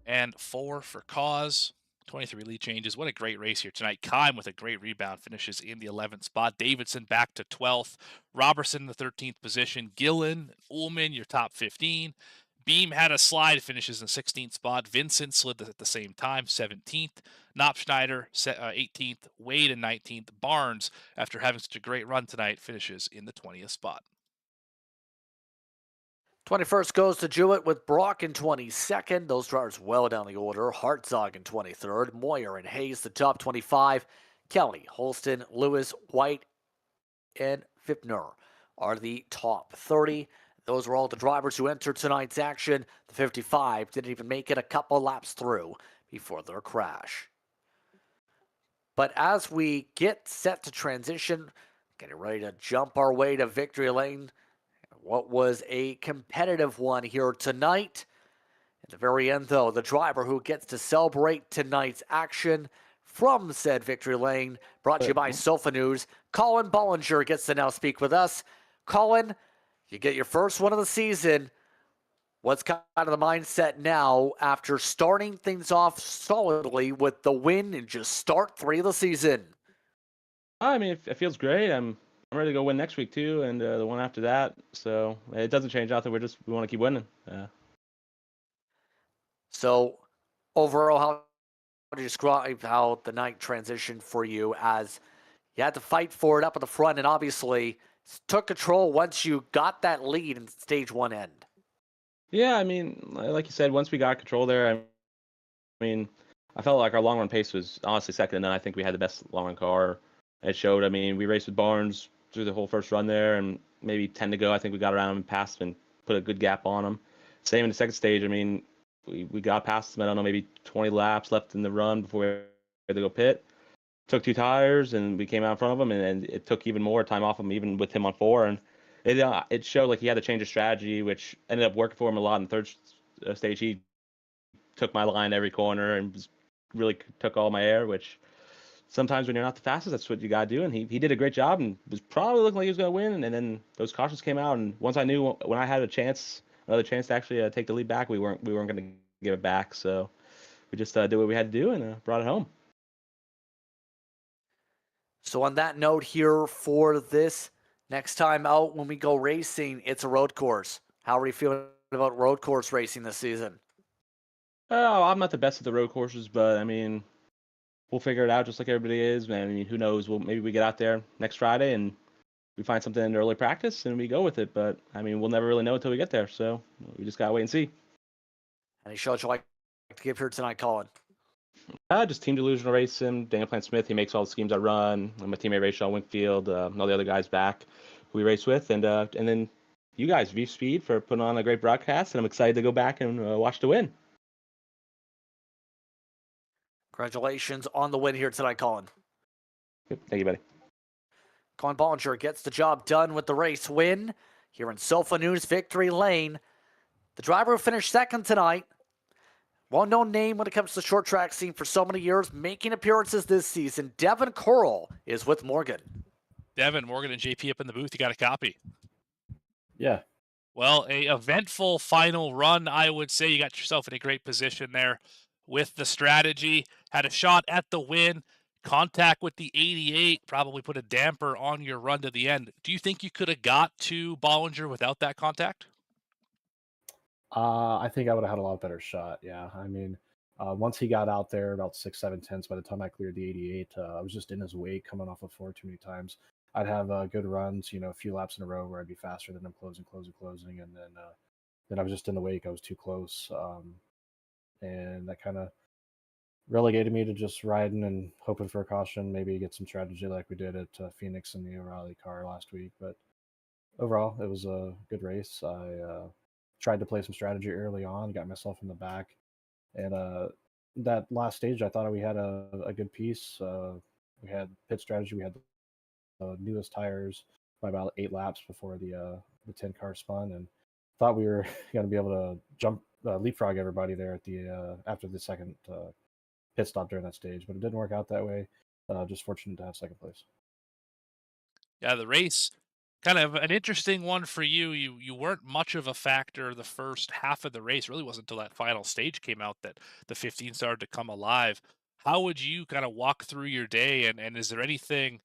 and 4 for cause. 23 lead changes. What a great race here tonight. Kime with a great rebound finishes in the 11th spot. Davidson back to 12th. Robertson in the 13th position. Gillen, Ullman, your top 15. Beam had a slide, finishes in the 16th spot. Vincent slid at the same time, 17th. Knopfschneider, 18th. Wade in 19th. Barnes, after having such a great run tonight, finishes in the 20th spot. 21st goes to Jewett with Brock in 22nd. Those drivers well down the order. Hartzog in 23rd. Moyer and Hayes, the top 25. Kelly, Holston, Lewis, White, and Fipner are the top 30. Those were all the drivers who entered tonight's action. The 55 didn't even make it a couple laps through before their crash. But as we get set to transition, getting ready to jump our way to victory lane, what was a competitive one here tonight. At the very end, though, the driver who gets to celebrate tonight's action from said victory lane, brought to you by Sofa News, Colin Bollinger gets to now speak with us. Colin, you get your first one of the season. What's kind of the mindset now after starting things off solidly with the win and just start 3 of the season? I mean, it feels great. I'm ready to go win next week too, and the one after that. So it doesn't change out there. We want to keep winning. So overall, how would you describe how the night transitioned for you, as you had to fight for it up at the front and obviously took control once you got that lead in stage 1 end? Yeah, I mean, like you said, once we got control there, I mean, I felt like our long run pace was honestly second to none. I think we had the best long run car. It showed. I mean, we raced with Barnes through the whole first run there, and maybe 10 to go. I think we got around him and passed him and put a good gap on him. Same in the second stage. I mean, we got past him, I don't know, maybe 20 laps left in the run before we had to go pit. Took 2 tires, and we came out in front of him, and it took even more time off him, even with him on 4. And it showed like he had to change his strategy, which ended up working for him a lot in the third stage. He took my line every corner and really took all my air, which sometimes when you're not the fastest, that's what you got to do. And he did a great job and was probably looking like he was going to win. And then those cautions came out. And once I knew when I had another chance to actually take the lead back, we weren't going to give it back. So we just did what we had to do and brought it home. So on that note here, for this next time out when we go racing, it's a road course. How are you feeling about road course racing this season? Oh, I'm not the best at the road courses, but I mean, we'll figure it out just like everybody is. Man, I mean, who knows? Maybe we get out there next Friday and we find something in early practice and we go with it. But I mean, we'll never really know until we get there. So we just gotta wait and see. Any shows you like to give here tonight, Colin? Just Team Delusional Racing, Daniel Plant Smith. He makes all the schemes I run. I'm a teammate, Rachel Wingfield, and all the other guys back who we race with, and then you guys, V-Speed, for putting on a great broadcast. And I'm excited to go back and watch the win. Congratulations on the win here tonight, Colin. Yep, thank you, buddy. Colin Bollinger gets the job done with the race win here in Sofa News Victory Lane. The driver who finished second tonight, well-known name when it comes to the short track scene for so many years, making appearances this season, Devin Curl, is with Morgan. Devin, Morgan, and JP up in the booth. You got a copy. Yeah. Well, a eventful final run, I would say. You got yourself in a great position there with the strategy. Had a shot at the win. Contact with the 88 probably put a damper on your run to the end. Do you think you could have got to Bollinger without that contact? I think I would have had a lot better shot. Yeah. I mean, once he got out there about 6, 7 tenths, by the time I cleared the 88, I was just in his wake coming off of 4 too many times. I'd have good runs, a few laps in a row where I'd be faster than him closing. And then I was just in the wake. I was too close. And that kind of relegated me to just riding and hoping for a caution, maybe get some strategy like we did at Phoenix in the O'Reilly car last week. But overall, it was a good race. I tried to play some strategy early on, got myself in the back, and that last stage, I thought we had a good piece. We had pit strategy. We had the newest tires by about 8 laps before the 10 car spun, and thought we were going to be able to jump leapfrog everybody there at the after the second pit stop during that stage, but it didn't work out that way. Just fortunate to have second place. Yeah, the race, kind of an interesting one for you. You weren't much of a factor the first half of the race. It really wasn't until that final stage came out that the 15 started to come alive. How would you kind of walk through your day, and is there anything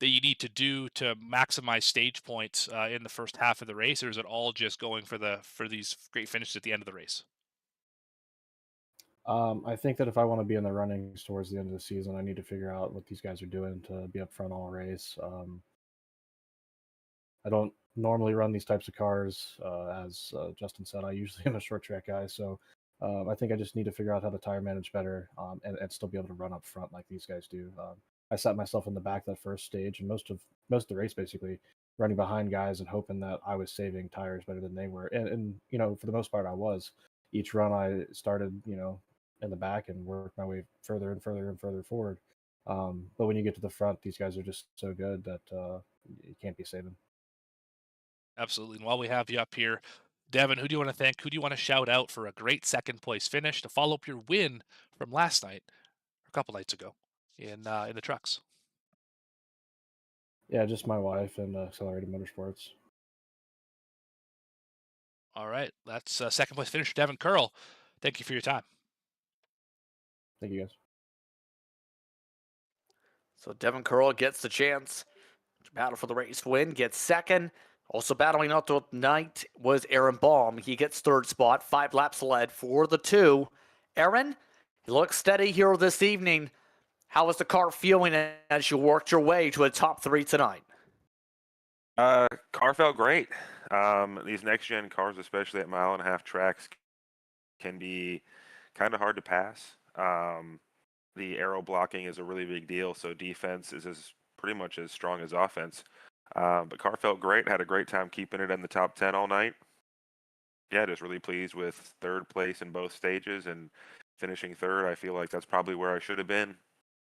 that you need to do to maximize stage points in the first half of the race, or is it all just going for these great finishes at the end of the race? I think that if I want to be in the runnings towards the end of the season, I need to figure out what these guys are doing to be up front all race. I don't normally run these types of cars. As Justin said, I usually am a short track guy. So I think I just need to figure out how to tire manage better and still be able to run up front like these guys do. I sat myself in the back that first stage and most of the race basically running behind guys and hoping that I was saving tires better than they were. And for the most part, I was. Each run I started, in the back and worked my way further and further and further forward. But when you get to the front, these guys are just so good that you can't be saving. Absolutely. And while we have you up here, Devin, who do you want to thank? Who do you want to shout out for a great second place finish to follow up your win from last night, or a couple nights ago, in the trucks? Yeah, just my wife and Accelerated Motorsports. All right, that's second place finisher Devin Curl. Thank you for your time. Thank you guys. So Devin Curl gets the chance to battle for the race win, gets second. Also battling out the night was Aaron Baum. He gets third spot, 5 laps led for the 2. Aaron, you look steady here this evening. How is the car feeling as you worked your way to a top 3 tonight? Car felt great. These next gen cars, especially at 1.5-mile tracks, can be kind of hard to pass. The aero blocking is a really big deal, so defense is pretty much as strong as offense. But car felt great. Had a great time keeping it in the top 10 all night. Yeah, just really pleased with third place in both stages and finishing third. I feel like that's probably where I should have been,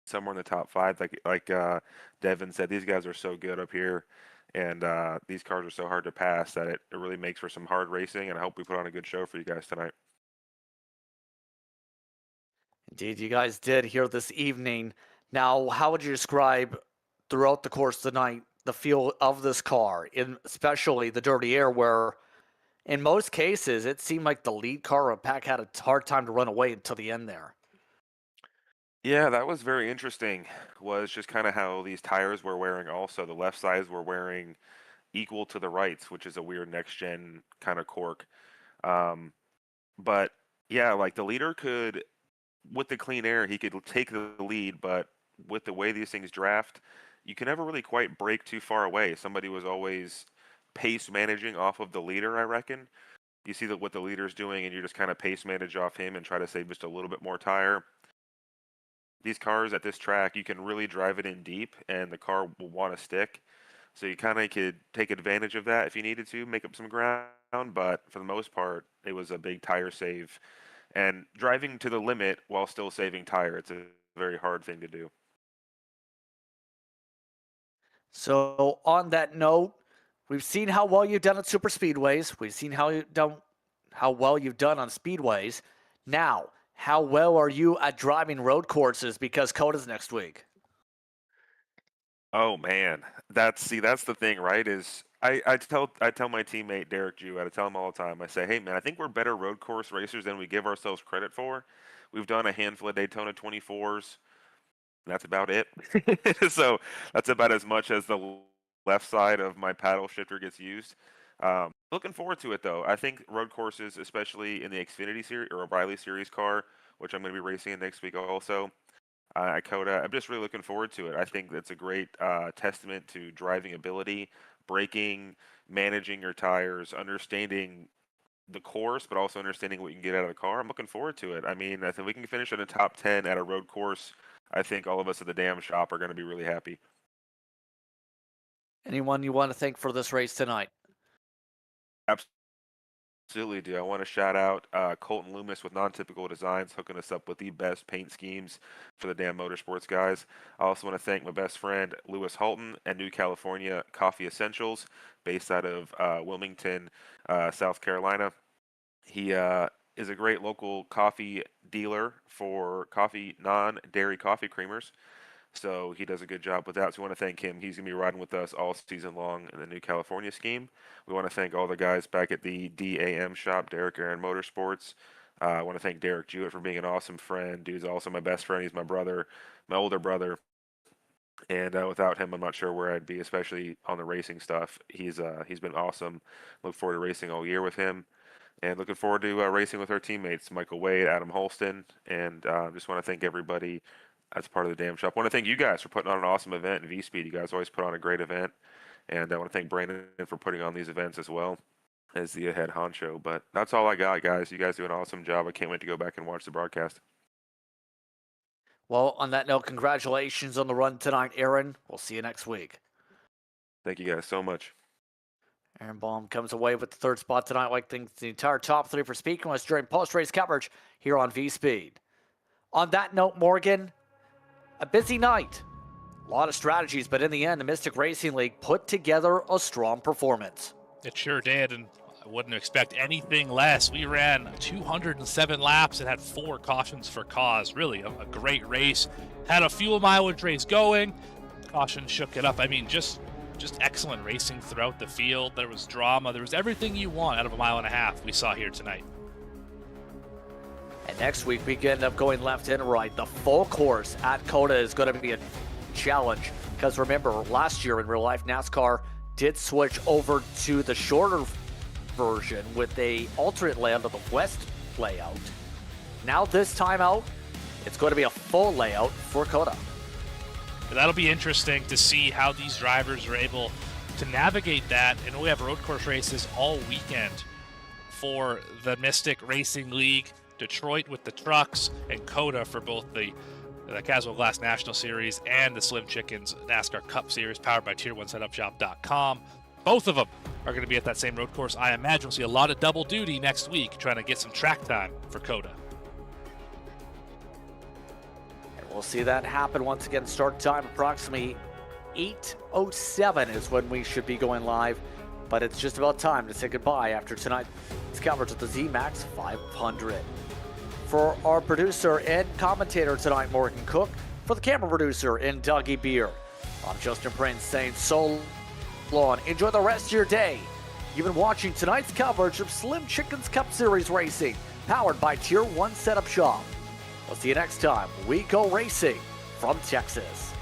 somewhere in the top 5. Like Devin said, these guys are so good up here, and these cars are so hard to pass that it really makes for some hard racing. And I hope we put on a good show for you guys tonight. Indeed, you guys did here this evening. Now, how would you describe throughout the course of the night the feel of this car, especially the dirty air, where in most cases it seemed like the lead car of pack had a hard time to run away until the end there? Yeah, that was very interesting. Was just kind of how these tires were wearing also. The left sides were wearing equal to the rights, which is a weird next gen kind of cork. But yeah, like the leader could, with the clean air, he could take the lead, but with the way these things draft, you can never really quite break too far away. Somebody was always pace managing off of the leader, I reckon. You see what the leader's doing, and you just kind of pace manage off him and try to save just a little bit more tire. These cars at this track, you can really drive it in deep, and the car will want to stick. So you kind of could take advantage of that if you needed to, make up some ground. But for the most part, it was a big tire save. And driving to the limit while still saving tire, it's a very hard thing to do. So on that note, we've seen how well you've done at super speedways. We've seen how well you've done on speedways. Now, how well are you at driving road courses because Coda's next week? Oh man, that's the thing, right? Is I tell my teammate Derek Jew, I tell him all the time. I say, hey man, I think we're better road course racers than we give ourselves credit for. We've done a handful of Daytona 24s. And that's about it. So that's about as much as the left side of my paddle shifter gets used. Looking forward to it though. I think road courses, especially in the Xfinity series or O'Reilly series car, which I'm going to be racing in next week also, at Coda. I'm just really looking forward to it. I think that's a great testament to driving ability, braking, managing your tires, understanding the course, but also understanding what you can get out of the car. I'm looking forward to it. I mean, I think we can finish in the top 10 at a road course. I think all of us at the damn shop are going to be really happy. Anyone you want to thank for this race tonight? Absolutely do. I want to shout out Colton Loomis with Non-Typical Designs, hooking us up with the best paint schemes for the damn motorsports guys. I also want to thank my best friend Lewis Halton and New California Coffee Essentials, based out of Wilmington, South Carolina. He is a great local coffee dealer for non-dairy coffee creamers. So he does a good job with that. So we want to thank him. He's going to be riding with us all season long in the New California scheme. We want to thank all the guys back at the DAM shop, Derek Aaron Motorsports. I want to thank Derek Jewett for being an awesome friend. Dude's also my best friend. He's my brother, my older brother. And without him, I'm not sure where I'd be, especially on the racing stuff. He's been awesome. Look forward to racing all year with him. And looking forward to racing with our teammates, Michael Wade, Adam Holston. And just want to thank everybody as part of the damn shop. I want to thank you guys for putting on an awesome event in V-Speed. You guys always put on a great event. And I want to thank Brandon for putting on these events as well as the head honcho. But that's all I got, guys. You guys do an awesome job. I can't wait to go back and watch the broadcast. Well, on that note, congratulations on the run tonight, Aaron. We'll see you next week. Thank you guys so much. Aaron Baum comes away with the third spot tonight. Like the entire top three for speaking with us during post-race coverage here on V-Speed. On that note, Morgan, a busy night. A lot of strategies, but in the end, the Mystic Racing League put together a strong performance. It sure did, and I wouldn't expect anything less. We ran 207 laps and had 4 cautions for cause. Really a great race. Had a fuel mileage race going. Caution shook it up. I mean, just excellent racing throughout the field. There was drama. There was everything you want out of a mile and a half we saw here tonight. And next week, we end up going left and right. The full course at COTA is going to be a challenge. Because remember, last year in real life, NASCAR did switch over to the shorter version with a alternate layout of the west layout. Now this time out, it's going to be a full layout for COTA. That'll be interesting to see how these drivers are able to navigate that. And we have road course races all weekend for the Mystic Racing League, Detroit with the trucks, and COTA for both the Caswell Glass National Series and the Slim Chickens NASCAR Cup Series powered by Tier1SetupShop.com. Both of them are going to be at that same road course. I imagine we'll see a lot of double duty next week trying to get some track time for COTA. And we'll see that happen once again. Start time approximately 8:07 is when we should be going live. But it's just about time to say goodbye after tonight's coverage of the Z-Max 500. For our producer and commentator tonight, Morgan Cook, for the camera producer and Dougie Beer, I'm Justin Prince saying so long. Enjoy the rest of your day. You've been watching tonight's coverage of Slim Chickens Cup Series Racing, powered by Tier 1 Setup Shop. We'll see you next time we go racing from Texas.